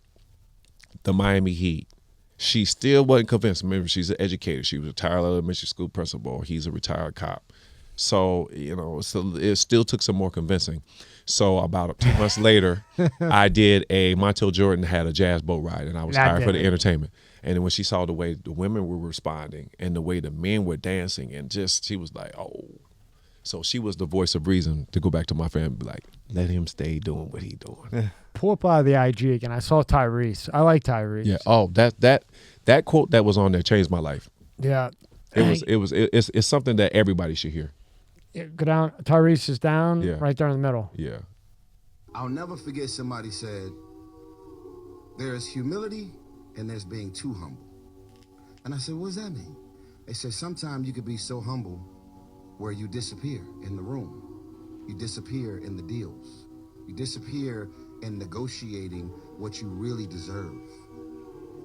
the Miami Heat, she still wasn't convinced. Remember, she's an educator. She was a retired elementary school principal. He's a retired cop. So, you know, it still took some more convincing. So about 2 months later, I did Montel Jordan had a jazz boat ride, and I was hired for the entertainment. And then when she saw the way the women were responding and the way the men were dancing, and she was like, oh. So she was the voice of reason to go back to my family and be like, let him stay doing what he's doing. Pull up out of the IG again. I saw Tyrese. I like Tyrese. Yeah. Oh, that quote that was on there changed my life. Yeah. It's something that everybody should hear. Go down. Tyrese is down right there in the middle. Yeah. I'll never forget somebody said, there's humility and there's being too humble. And I said, what does that mean? They said, sometimes you could be so humble where you disappear in the room. You disappear in the deals. You disappear in negotiating what you really deserve.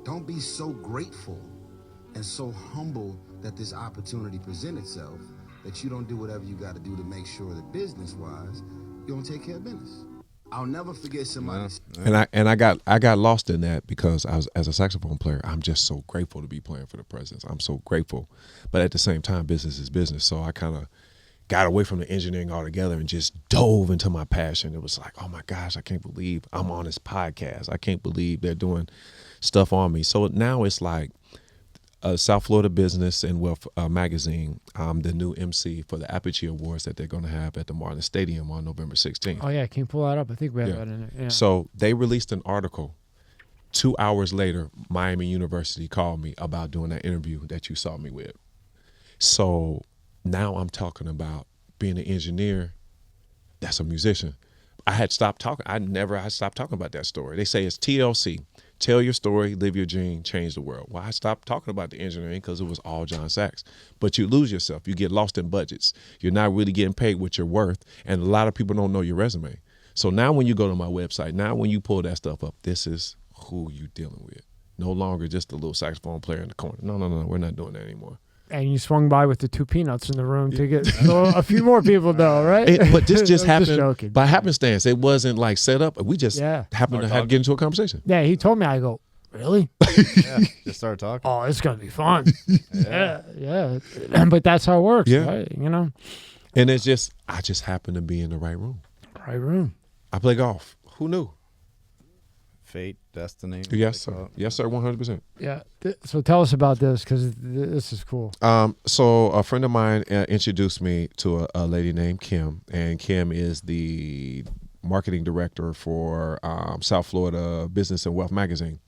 Don't be so grateful and so humble that this opportunity presents itself that you don't do whatever you got to do to make sure that business-wise, you don't take care of business. I'll never forget somebody. And I got lost in that because I was, as a saxophone player, I'm just so grateful to be playing for the Presidents. I'm so grateful, but at the same time, business is business. So I kind of got away from the engineering altogether and just dove into my passion. It was like, oh my gosh, I can't believe I'm on this podcast. I can't believe they're doing stuff on me. So now it's like South Florida Business and Wealth magazine. I'm the new MC for the Apogee Awards that they're going to have at the Marlin Stadium on November 16th. Oh, yeah. Can you pull that up? I think we have that in it. Yeah. So they released an article. 2 hours later, Miami University called me about doing that interview that you saw me with. So now I'm talking about being an engineer. That's a musician. I had stopped talking. I stopped talking about that story. They say it's TLC. Tell your story, live your dream, change the world. Well, I stopped talking about the engineering because it was all Jon Saxx. But you lose yourself. You get lost in budgets. You're not really getting paid what you're worth. And a lot of people don't know your resume. So now when you go to my website, now when you pull that stuff up, this is who you're dealing with. No longer just a little saxophone player in the corner. No, we're not doing that anymore. And you swung by with the 2 peanuts in the room to get a few more people though, right? But this just happened joking. by happenstance. It wasn't like set up. We just happened to get into a conversation. Yeah, he told me. I go, really? Yeah, just started talking. Oh, it's gonna be fun. yeah. But that's how it works, right? You know. And it's just, I just happened to be in the right room. Right room. I play golf. Who knew? Fate, destiny. Yes, sir. Yes, sir. 100%. Yeah. So tell us about this because this is cool. So a friend of mine introduced me to a lady named Kim, and Kim is the marketing director for South Florida Business and Wealth magazine.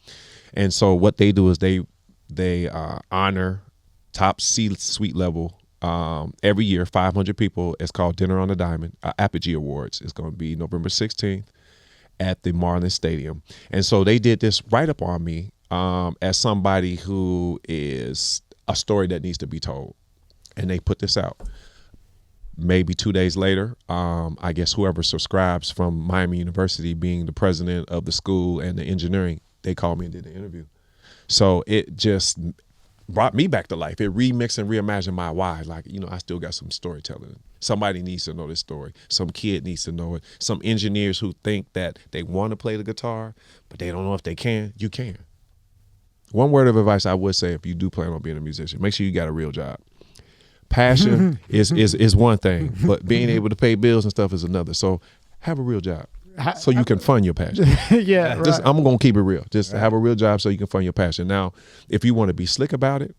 And so what they do is they honor top C-suite level every year, 500 people. It's called Dinner on the Diamond, Apogee Awards. It's going to be November 16th. At the Marlin Stadium. And so they did this write-up on me as somebody who is a story that needs to be told. And they put this out. Maybe 2 days later, I guess whoever subscribes from Miami University, being the president of the school and the engineering, they called me and did the interview. So it just brought me back to life. It remixed and reimagined my why. Like, I still got some storytelling. Somebody needs to know this story. Some kid needs to know it. Some engineers who think that they want to play the guitar, but they don't know if they can. You can. One word of advice I would say if you do plan on being a musician, make sure you got a real job. Passion is one thing, but being able to pay bills and stuff is another. So have a real job so you can fund your passion. Yeah, right. I'm going to keep it real. Just have a real job so you can fund your passion. Now, if you want to be slick about it,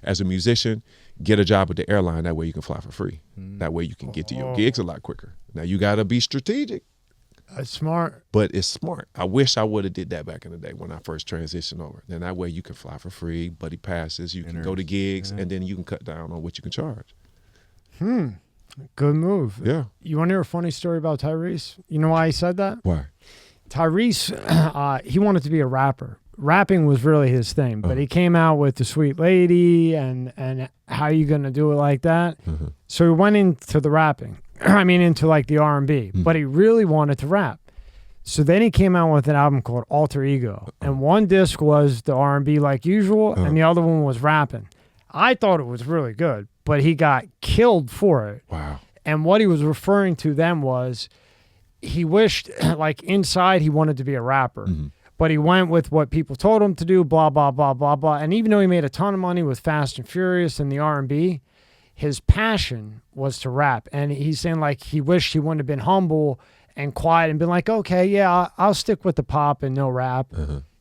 as a musician, get a job with the airline. That way you can fly for free. That way you can get to your gigs a lot quicker. Now you got to be strategic. That's smart. But it's smart. I wish I would have did that back in the day when I first transitioned over. Then that way you can fly for free, buddy passes, you can go to gigs, and then you can cut down on what you can charge. Good move. Yeah. You want to hear a funny story about Tyrese? You know why he said that? Why? Tyrese, he wanted to be a rapper. Rapping was really his thing, but he came out with the Sweet Lady and how you gonna do it like that? So he went into the rapping. Into like the R&B, but he really wanted to rap. So then he came out with an album called Alter Ego, and one disc was the R&B like usual, and the other one was rapping. I thought it was really good, but he got killed for it. Wow. And what he was referring to then was he wished, like inside, he wanted to be a rapper. But he went with what people told him to do, blah, blah, blah, blah, blah. And even though he made a ton of money with Fast and Furious and the R&B, his passion was to rap. And he's saying, like, he wished he wouldn't have been humble and quiet and been like, okay, yeah, I'll stick with the pop and no rap.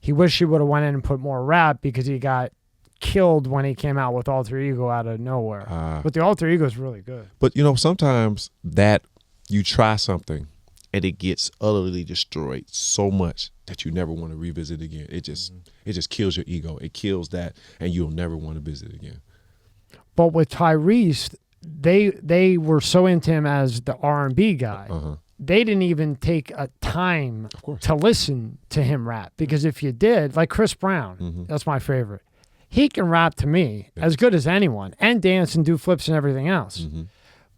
He wished he would have went in and put more rap because he got killed when he came out with Alter Ego out of nowhere. But the Alter Ego is really good. But, sometimes that you try something and it gets utterly destroyed so much that you never want to revisit again. It just kills your ego. It kills that, and you'll never want to visit again. But with Tyrese, they were so into him as the R&B guy. They didn't even take a time to listen to him rap. Because if you did, like Chris Brown, that's my favorite. He can rap to me as good as anyone and dance and do flips and everything else.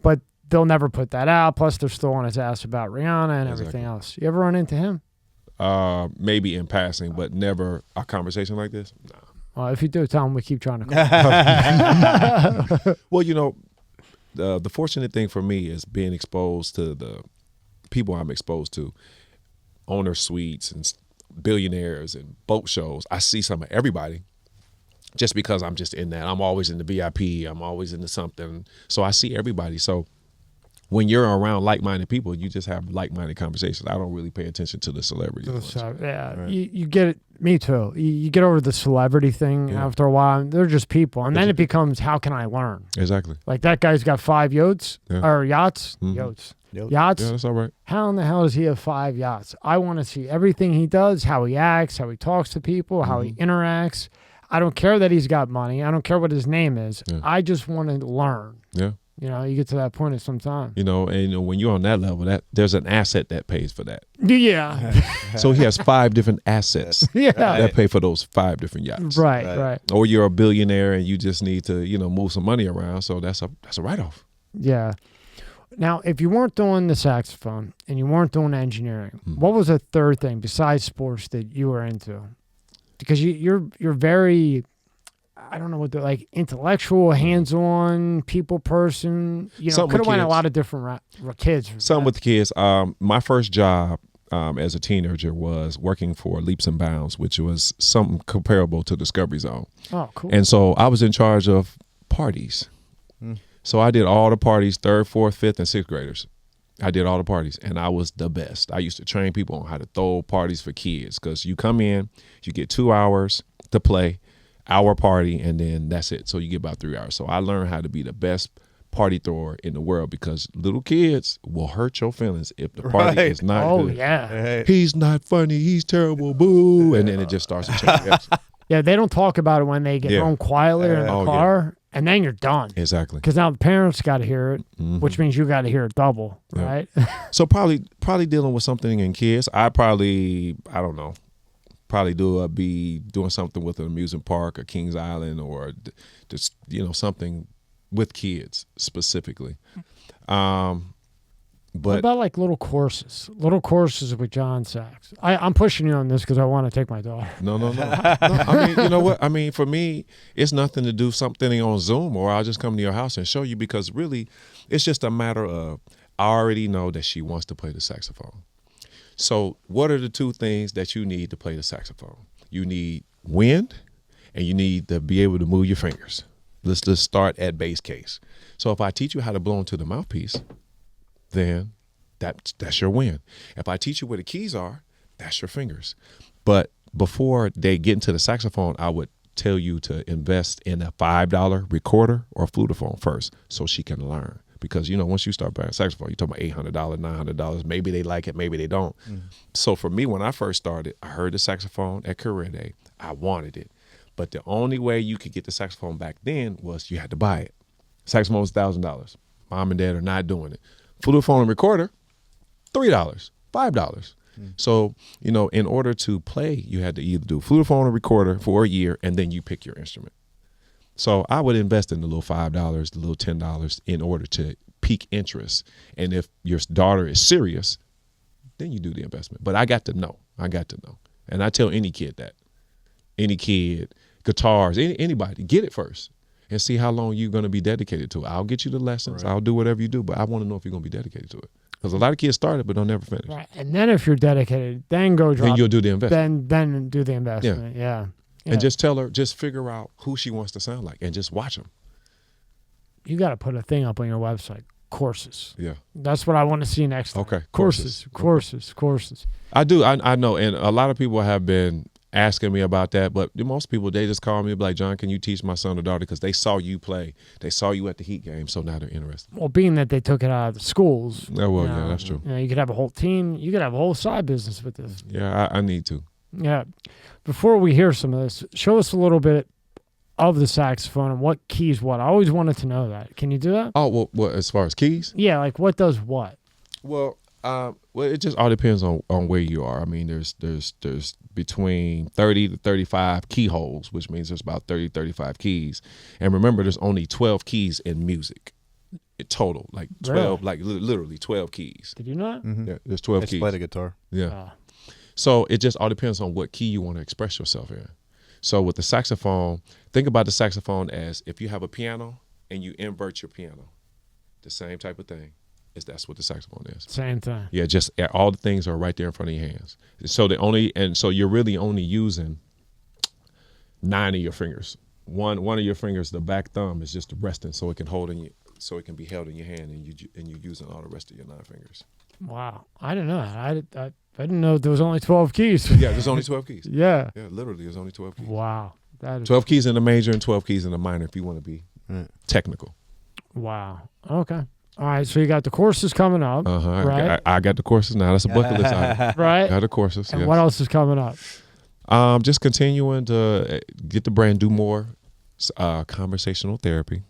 But they'll never put that out. Plus, they're still on his ass about Rihanna and everything else. You ever run into him? Maybe in passing, but never a conversation like this. No. Well, if you do, tell him we keep trying to call. Well, you know, the fortunate thing for me is being exposed to the people I'm exposed to, owner suites and billionaires and boat shows. I see some of everybody just because I'm just in that. I'm always in the VIP. I'm always into something. So I see everybody. So when you're around like-minded people, you just have like-minded conversations. I don't really pay attention to the celebrities. Yeah, right. you get it. Me too. You get over the celebrity thing after a while. They're just people, and then it becomes, how can I learn? Exactly. Like that guy's got 5 yachts or yachts. Yachts. Yachts. Yeah, that's all right. How in the hell does he have 5 yachts? I want to see everything he does, how he acts, how he talks to people, how he interacts. I don't care that he's got money. I don't care what his name is. Yeah. I just want to learn. Yeah. You know, you get to that point at some time. You know, and you know, when you're on that level, that there's an asset that pays for that. Yeah. So he has 5 different assets Yeah. that pay for those 5 different yachts. Right. Or you're a billionaire and you just need to, you know, move some money around. So that's a write-off. Yeah. Now, if you weren't doing the saxophone and you weren't doing engineering, what was a third thing besides sports that you were into? Because you're very, I don't know what like intellectual, hands-on, people person. You know, could have went a lot of different kids. Something with the kids. My first job as a teenager was working for Leaps and Bounds, which was something comparable to Discovery Zone. Oh, cool. And so I was in charge of parties. So I did all the parties, 3rd, 4th, 5th, and 6th graders. I did all the parties, and I was the best. I used to train people on how to throw parties for kids, because you come in, you get 2 hours to play, hour party, and then that's it. So you get about 3 hours. So I learned how to be the best party thrower in the world, because little kids will hurt your feelings if the party is not good. Oh, yeah. He's not funny. He's terrible. Boo. And then it just starts to change. Yeah, they don't talk about it when they get home quietly or in the car, and then you're done. Exactly. Because now the parents got to hear it, which means you got to hear it double, right? So probably dealing with something in kids. I don't know, be doing something with an amusement park or Kings Island, or just, you know, something with kids specifically. But what about like little courses with Jon Saxx? I'm pushing you on this because I want to take my daughter. No. I mean, you know what? I mean, for me, it's nothing to do something on Zoom, or I'll just come to your house and show you, because really it's just a matter of, I already know that she wants to play the saxophone. So what are the 2 things that you need to play the saxophone? You need wind, and you need to be able to move your fingers. Let's just start at base case. So if I teach you how to blow into the mouthpiece, then that's your win. If I teach you where the keys are, that's your fingers. But before they get into the saxophone, I would tell you to invest in a $5 recorder or flutophone first, so she can learn. Because, you know, once you start playing saxophone, you're talking about $800, $900. Maybe they like it, maybe they don't. So for me, when I first started, I heard the saxophone at Career Day. I wanted it. But the only way you could get the saxophone back then was you had to buy it. Saxophone was $1,000. Mom and dad are not doing it. Flutophone and recorder, $3, $5. So, you know, in order to play, you had to either do flutophone or recorder for a year, and then you pick your instrument. So I would invest in the little $5, the little $10 in order to pique interest. And if your daughter is serious, then you do the investment. But I got to know. And I tell any kid that. Any kid, guitars, anybody, get it first. And see how long you're going to be dedicated to it. I'll get you the lessons. Right. I'll do whatever you do, but I want to know if you're going to be dedicated to it. Because a lot of kids start it, but they'll never finish. Right. And then if you're dedicated, then go drop. Then you'll do the investment. Then do the investment. Yeah. And just tell her, just figure out who she wants to sound like, and just watch them. You got to put a thing up on your website. Courses. Yeah. That's what I want to see next time. Okay. Courses. I do. I know. And a lot of people have been asking me about that, but most people, they just call me and be like, John, can you teach my son or daughter? Because they saw you play. They saw you at the Heat game, so now they're interested. Well, being that they took it out of the schools. Yeah, that's true. You know, you could have a whole team. You could have a whole side business with this. Yeah, I need to. Yeah. Before we hear some of this, show us a little bit of the saxophone and what keys what. I always wanted to know that. Can you do that? Oh, well, as far as keys? Yeah, like what does what? Well, it just all depends on where you are. I mean, there's between 30 to 35 keyholes, which means there's about 30, 35 keys. And remember, there's only 12 keys in music. total, like 12, like literally 12 keys. Did you not? Yeah, there's 12 I keys. play the guitar. Yeah. So it just all depends on what key you want to express yourself in. So with the saxophone, think about the saxophone as if you have a piano and you invert your piano, the same type of thing. That's what the saxophone is. Same thing. Yeah, just all the things are right there in front of your hands. So so you're really only using 9 of your fingers. One of your fingers, the back thumb, is just resting so it can so it can be held in your hand, and you're using all the rest of your 9 fingers. Wow, I didn't know that. I didn't know there was only 12 keys. Yeah, there's only 12 keys. Yeah. Yeah, literally, there's only 12 keys. Wow, that is 12 keys in the major and 12 keys in the minor if you want to be technical. Wow. Okay. All right, so you got the courses coming up, right? I got the courses now. That's a bucket list item. Right. Got the courses. And what else is coming up? Just continuing to get the brand, do more conversational therapy.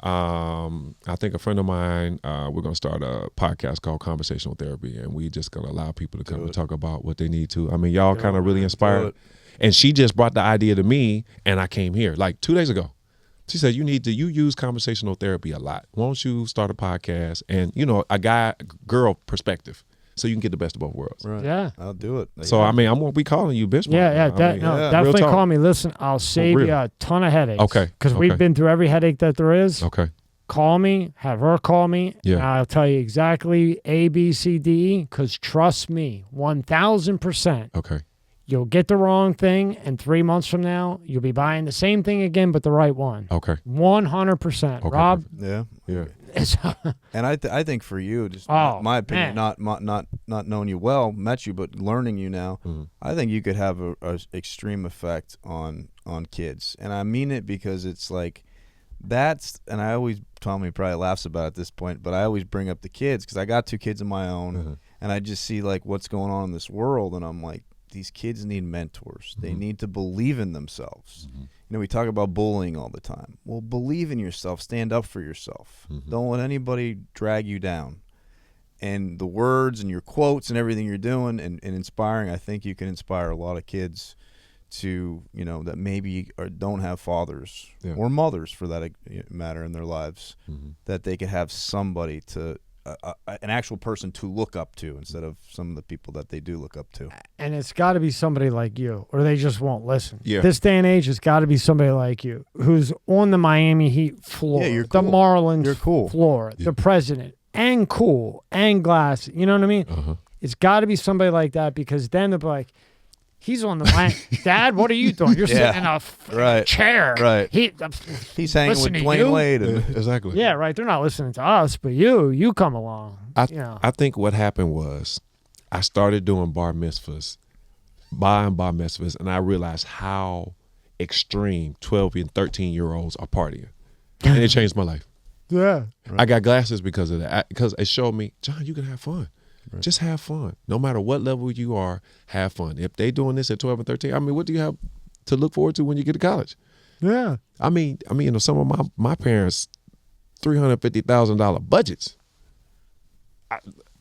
I think a friend of mine, we're going to start a podcast called Conversational Therapy, and we just going to allow people to come and talk about what they need to. I mean, y'all kind of really inspired. And she just brought the idea to me, and I came here like 2 days ago. She said, you use conversational therapy a lot. Why don't you start a podcast and, a girl perspective so you can get the best of both worlds. Right. Yeah. I'll do it. So, I mean, I'm going to be calling you Benchmark. Yeah. Definitely call me. Listen, I'll save you a ton of headaches. Okay. Because we've been through every headache that there is. Okay. Call me, have her call me, Yeah. and I'll tell you exactly A, B, C, D, E, because trust me, 1,000%. Okay. You'll get the wrong thing, and 3 months from now, you'll be buying the same thing again, but the right one. Okay. 100%. Okay. Rob? Yeah. Yeah. And I think for you, just my opinion, not knowing you well, met you, but learning you now, I think you could have a extreme effect on kids. And I mean it because it's like, and I always, Tommy probably laughs about it at this point, but I always bring up the kids because I got 2 kids of my own, and I just see like what's going on in this world, and I'm like, these kids need mentors. They need to believe in themselves. We talk about bullying all the time. Well, believe in yourself. Stand up for yourself. Don't let anybody drag you down. And the words and your quotes and everything you're doing and inspiring, I think you can inspire a lot of kids to, that maybe don't have fathers or mothers for that matter in their lives, that they could have somebody to an actual person to look up to instead of some of the people that they do look up to. And it's got to be somebody like you, or they just won't listen. Yeah. This day and age, it's got to be somebody like you who's on the Miami Heat floor, you're cool. the Marlins You're cool. floor, the president, and cool, and glass. You know what I mean? It's got to be somebody like that, because then they'll be like, he's on the line. Dad, what are you doing? You're sitting in a chair. Right. He's hanging with Dwayne Wade. Exactly. Yeah, right. They're not listening to us, but you come along. I think what happened was I started doing bar mitzvahs, and I realized how extreme 12 and 13-year-olds are partying. And it changed my life. Yeah. Right. I got glasses because of that, because it showed me, John, you can have fun. Right. Just have fun. No matter what level you are, have fun. If they doing this at 12 and 13, I mean, what do you have to look forward to when you get to college? Yeah. I mean, some of my parents, $350,000 budgets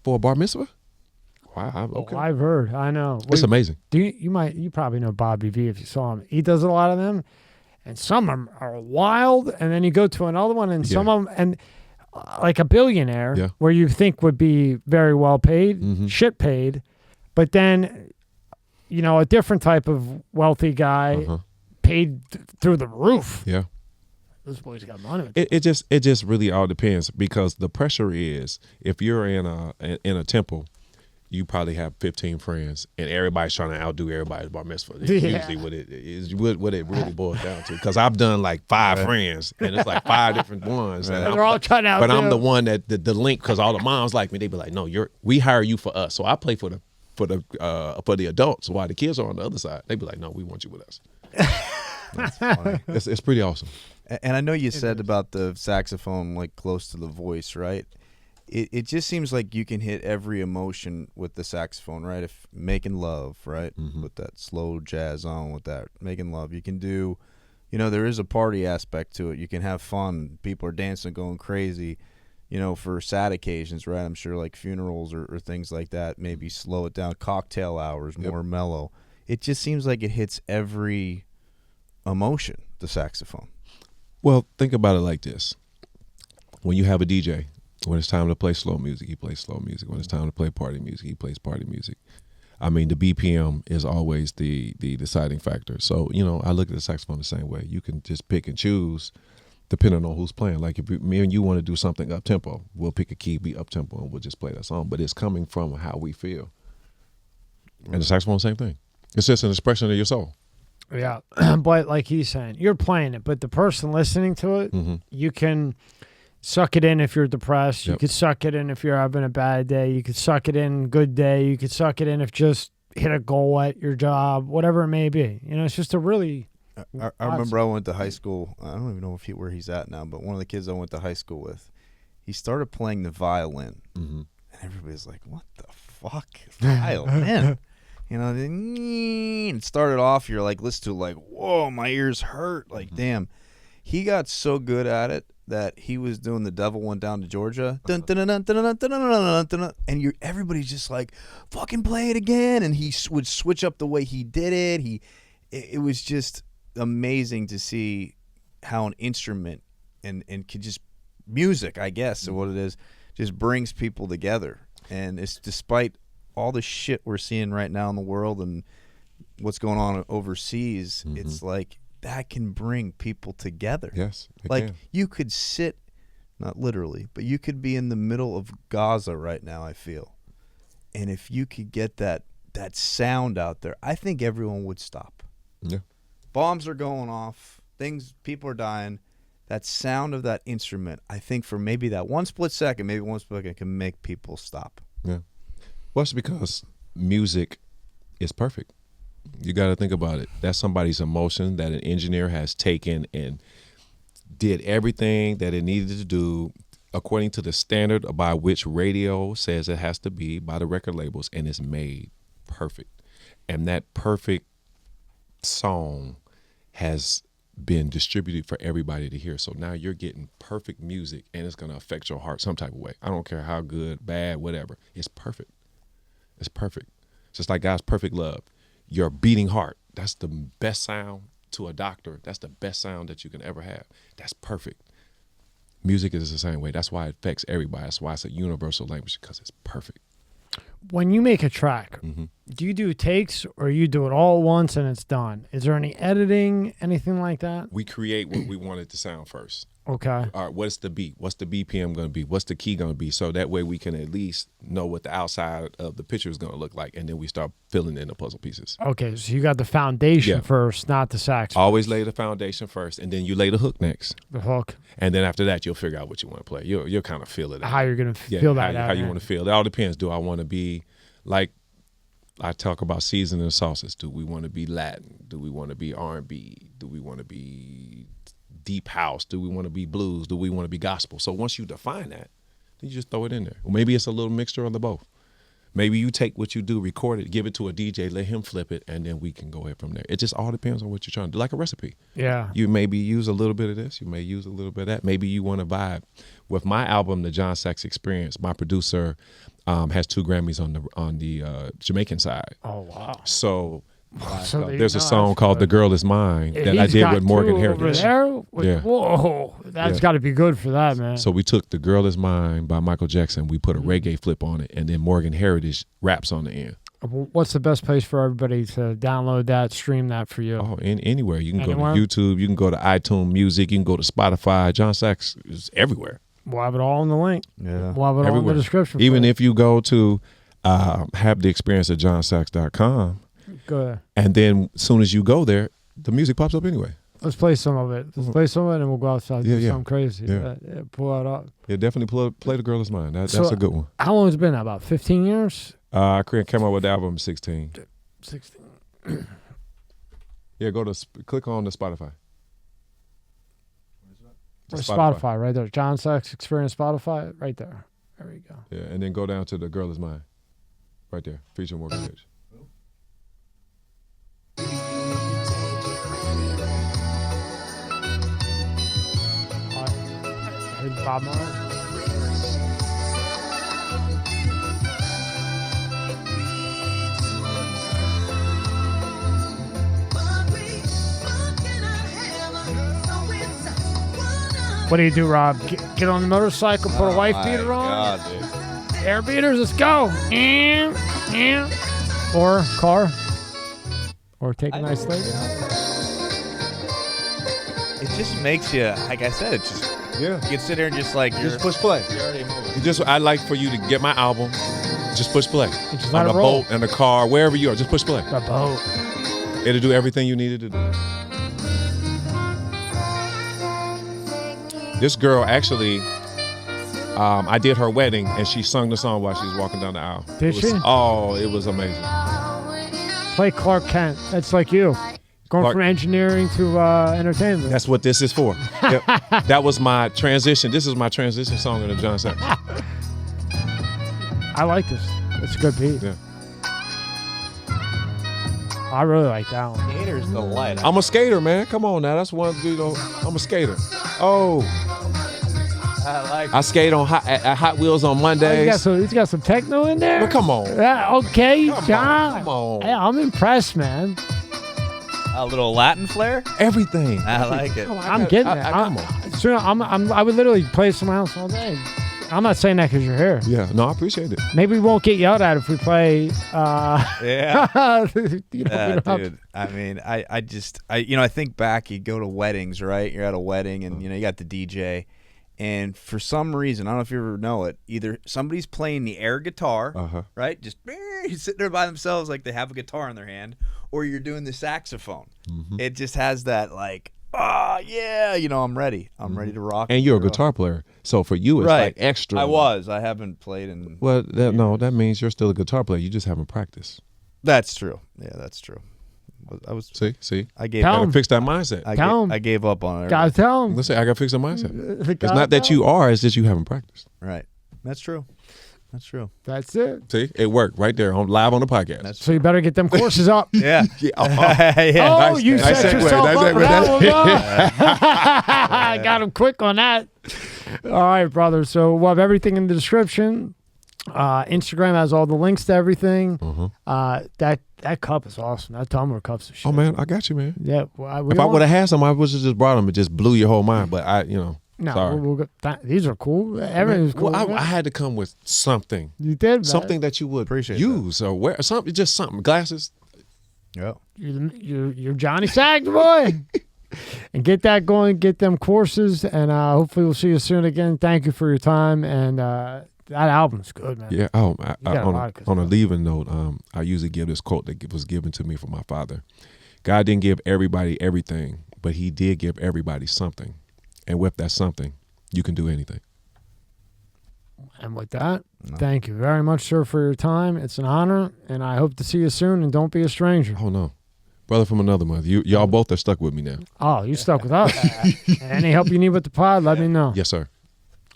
for a bar mitzvah. Wow. Okay. Well, I've heard. I know. It's amazing. You probably know Bobby V if you saw him. He does a lot of them, and some of them are wild. And then you go to another one, and some of them and. Like a billionaire, where you think would be very well paid, shit paid, but then, a different type of wealthy guy paid through the roof. Yeah, those boys got money. It just really all depends, because the pressure is, if you're in a temple, you probably have 15 friends, and everybody's trying to outdo everybody's bar mitzvah. Usually what it really boils down to. Because I've done like 5 friends, and it's like 5 different ones. And they're all trying to outdo. But I'm the one that the link, because all the moms like me. They be like, no, we hire you for us. So I play for the adults, while the kids are on the other side. They be like, no, we want you with us. That's funny. It's pretty awesome. And I know you said about the saxophone, like close to the voice, right? It just seems like you can hit every emotion with the saxophone, right? If making love, right? With that slow jazz on, with that making love, you can do, there is a party aspect to it. You can have fun. People are dancing, going crazy, for sad occasions, right? I'm sure like funerals or things like that, maybe slow it down. Cocktail hours, more mellow. It just seems like it hits every emotion, the saxophone. Well, think about it like this. when you have a DJ, when it's time to play slow music, he plays slow music. When it's time to play party music, he plays party music. I mean, the BPM is always the deciding factor. So, you know, I look at the saxophone the same way. You can just pick and choose depending on who's playing. Like if me and you want to do something up-tempo, we'll pick a key, be up-tempo, and we'll just play that song. But it's coming from how we feel. And the saxophone, same thing. It's just an expression of your soul. Yeah, but like he's saying, you're playing it, but the person listening to it, you can suck it in if you're depressed. You could suck it in if you're having a bad day. You could suck it in good day. You could suck it in if just hit a goal at your job, whatever it may be. You know, it's just a really... I remember I went to high school. I don't even know where he's at now, but one of the kids I went to high school with, he started playing the violin. And everybody's like, what the fuck? Violin? You know, it started off, you're like, listen to it, like, whoa, my ears hurt. Like, damn. He got so good at it that he was doing The Devil Went Down to Georgia. Dun, dun, dun, dun, dun, dun, dun, dun, dun, dun, and everybody's just like, fucking play it again. And he would switch up the way he did it. It was just amazing to see how an instrument and could just music, I guess, is what it is, just brings people together. And it's despite all the shit we're seeing right now in the world and what's going on overseas, it's like that can bring people together. Yes, like you could sit, not literally, but you could be in the middle of Gaza right now, I feel. And if you could get that sound out there, I think everyone would stop. Yeah. Bombs are going off, people are dying. That sound of that instrument, I think for maybe that one split second, can make people stop. Yeah. Well, it's because music is perfect. You got to think about it. That's somebody's emotion that an engineer has taken and did everything that it needed to do according to the standard by which radio says it has to be by the record labels, and it's made perfect. And that perfect song has been distributed for everybody to hear. So now you're getting perfect music, and it's going to affect your heart some type of way. I don't care how good, bad, whatever. It's perfect. It's perfect. Just like God's perfect love. Your beating heart, that's the best sound to a doctor. That's the best sound that you can ever have. That's perfect. Music is the same way. That's why it affects everybody. That's why it's a universal language, because it's perfect. When you make a track, do you do takes or you do it all at once and it's done? Is there any editing, anything like that? We create what we want it to sound first. Okay. All right, what's the beat? What's the BPM going to be? What's the key going to be? So that way we can at least know what the outside of the picture is going to look like, and then we start filling in the puzzle pieces. Okay, so you got the foundation first, not the sax. Always lay the foundation first, and then you lay the hook next. The hook. And then after that, you'll figure out what you want to play. You'll kind of feel it out. How you're going to feel that out. How you want to feel. It all depends. Do I want to be like I talk about seasoning sauces? Do we want to be Latin? Do we want to be R&B? Do we want to be deep house? Do we want to be blues? Do we want to be gospel? So once you define that, then you just throw it in there. Or maybe it's a little mixture of the both. Maybe you take what you do, record it, give it to a DJ, let him flip it, and then we can go ahead from there. It just all depends on what you're trying to do, like a recipe. Yeah. You maybe use a little bit of this. You may use a little bit of that. Maybe you want to vibe. With my album, The Jon Saxx Experience, my producer has 2 Grammys on the Jamaican side. Oh, wow. So... So there's a song called "The Girl Is Mine" that I did with Morgan Heritage. Yeah. Whoa, that's got to be good for that, man. So we took "The Girl Is Mine" by Michael Jackson. We put a reggae flip on it, and then Morgan Heritage raps on the end. What's the best place for everybody to download that, stream that for you? Oh, anywhere. You can go to YouTube. You can go to iTunes Music. You can go to Spotify. Jon Saxx is everywhere. We'll have it all in the link. Yeah, we'll have it all in the description. Even if you go to have the experience at jonsaxx.com. Good. And then as soon as you go there, the music pops up anyway. Let's play some of it. Let's play some of it, and we'll go outside and do something crazy. Yeah. Pull that up. Yeah, definitely play The Girl Is Mine. That's a good one. How long has it been now? About 15 years? I came out with the album 16. 16. Yeah, click on the Spotify. Spotify, right there. Jon Saxx Experience Spotify, right there. There we go. Yeah, and then go down to The Girl Is Mine. Right there. Featuring Morgan Heritage. Bob Marley. What do you do, Rob? Get on the motorcycle, put a wife beater on? God, dude. Air beaters, let's go. Or car. Or take a nice lady out. It just makes you, like I said, it just, Yeah. you can sit there and just like, Just push play. you're already moving. I'd like for you to get my album. Just push play. Just On let a it roll. boat, in a car, wherever you are, just push play. The boat. It'll do everything you needed to do. This girl actually, I did her wedding, and she sung the song while she was walking down the aisle. Did she? Oh, it was amazing. Play Clark Kent. That's like you. Going from engineering to entertainment. That's what this is for. Yep. That was my transition. This is my transition song into Jon Saxx. I like this. It's a good beat. Yeah. I really like that one. Gator's the light. I'm a skater, man. Come on now. That's one, I'm a skater. Oh. I skate on at Hot Wheels on Mondays. He's got some techno in there? But come on. Yeah, okay, John. Come on. Hey, I'm impressed, man. A little Latin flair? Everything. I like it. I'm getting it. I would literally play some house all day. I'm not saying that because you're here. Yeah, no, I appreciate it. Maybe we won't get yelled at if we play. Yeah. Dude. I mean, I think back, you go to weddings, right? You're at a wedding and, you got the DJ. And for some reason, I don't know if you ever know it, either somebody's playing the air guitar, right? Just sitting there by themselves like they have a guitar in their hand, or you're doing the saxophone. Mm-hmm. It just has that like, yeah, I'm ready. I'm ready to rock. And you're a guitar player. So for you, it's like extra. I haven't played in. Well, that means you're still a guitar player. You just haven't practiced. That's true. Yeah, that's true. I was see. I gave gotta fix that mindset. I gave up on it. Gotta tell him. Let's say I gotta fix that mindset. It's not that you are; it's just you haven't practiced. Right. That's true. That's true. That's it. See, it worked right there on live on the podcast. So you better get them courses up. Yeah. Oh, Nice, you nice set segue, yourself nice up for segue. that one. I got him quick on that. All right, brother. So we'll have everything in the description. Instagram has all the links to everything. That cup is awesome. That tumbler cup's a shit. Oh man, I got you, man. Yeah. If I would have had some, I would have just brought them. It just blew your whole mind. But no, sorry. These are cool. Everything's cool. Well, I had to come with something. You did, man. Something that you would Appreciate use or wear. Something, just something. Glasses. Yeah. You're Johnny Saxx, boy. And get that going. Get them courses, and hopefully we'll see you soon again. Thank you for your time, and that album's good, man. Yeah. on On a leaving note, I usually give this quote that was given to me from my father. God didn't give everybody everything, but He did give everybody something. And with that something, you can do anything. And with that, thank you very much, sir, for your time. It's an honor, and I hope to see you soon. And don't be a stranger. Oh no, brother from another mother. Y'all both are stuck with me now. Oh, you stuck with us. Any help you need with the pod, let me know. Yes, sir.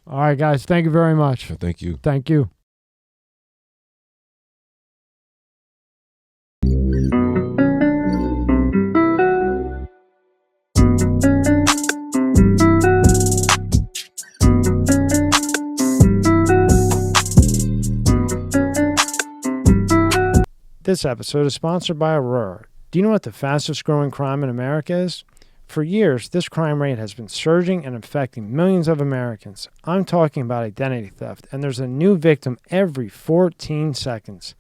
All right, guys. Thank you very much. Thank you. Thank you. This episode is sponsored by Aurora. Do you know what the fastest growing crime in America is? For years, this crime rate has been surging and affecting millions of Americans. I'm talking about identity theft, and there's a new victim every 14 seconds.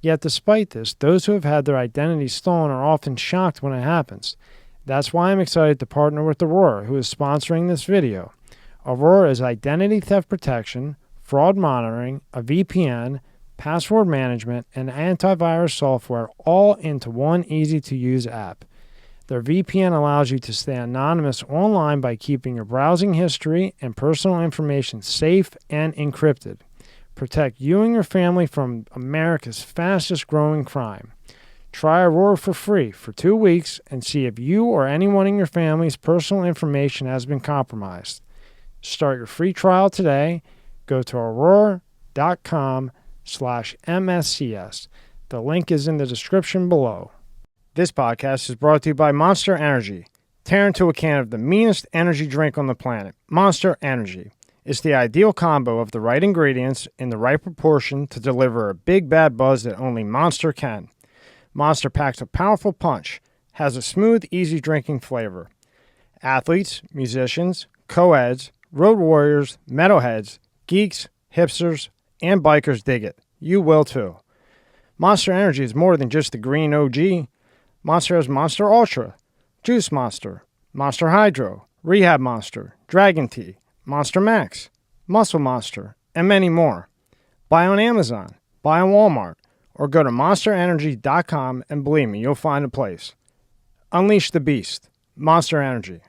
Yet despite this, those who have had their identity stolen are often shocked when it happens. That's why I'm excited to partner with Aurora, who is sponsoring this video. Aurora is identity theft protection, fraud monitoring, a VPN, password management, and antivirus software all into one easy-to-use app. Their VPN allows you to stay anonymous online by keeping your browsing history and personal information safe and encrypted. Protect you and your family from America's fastest-growing crime. Try Aurora for free for 2 weeks and see if you or anyone in your family's personal information has been compromised. Start your free trial today. Go to aurora.com/MSCS. The link is in the description below. This podcast is brought to you by Monster Energy. Tear into a can of the meanest energy drink on the planet, Monster Energy. It's the ideal combo of the right ingredients in the right proportion to deliver a big bad buzz that only Monster can. Monster packs a powerful punch, has a smooth, easy drinking flavor. Athletes, musicians, co-eds, road warriors, metalheads, geeks, hipsters, and bikers dig it. You will too. Monster Energy is more than just the green OG. Monster has Monster Ultra, Juice Monster, Monster Hydro, Rehab Monster, Dragon Tea, Monster Max, Muscle Monster, and many more. Buy on Amazon, buy on Walmart, or go to monsterenergy.com and believe me, you'll find a place. Unleash the beast. Monster Energy.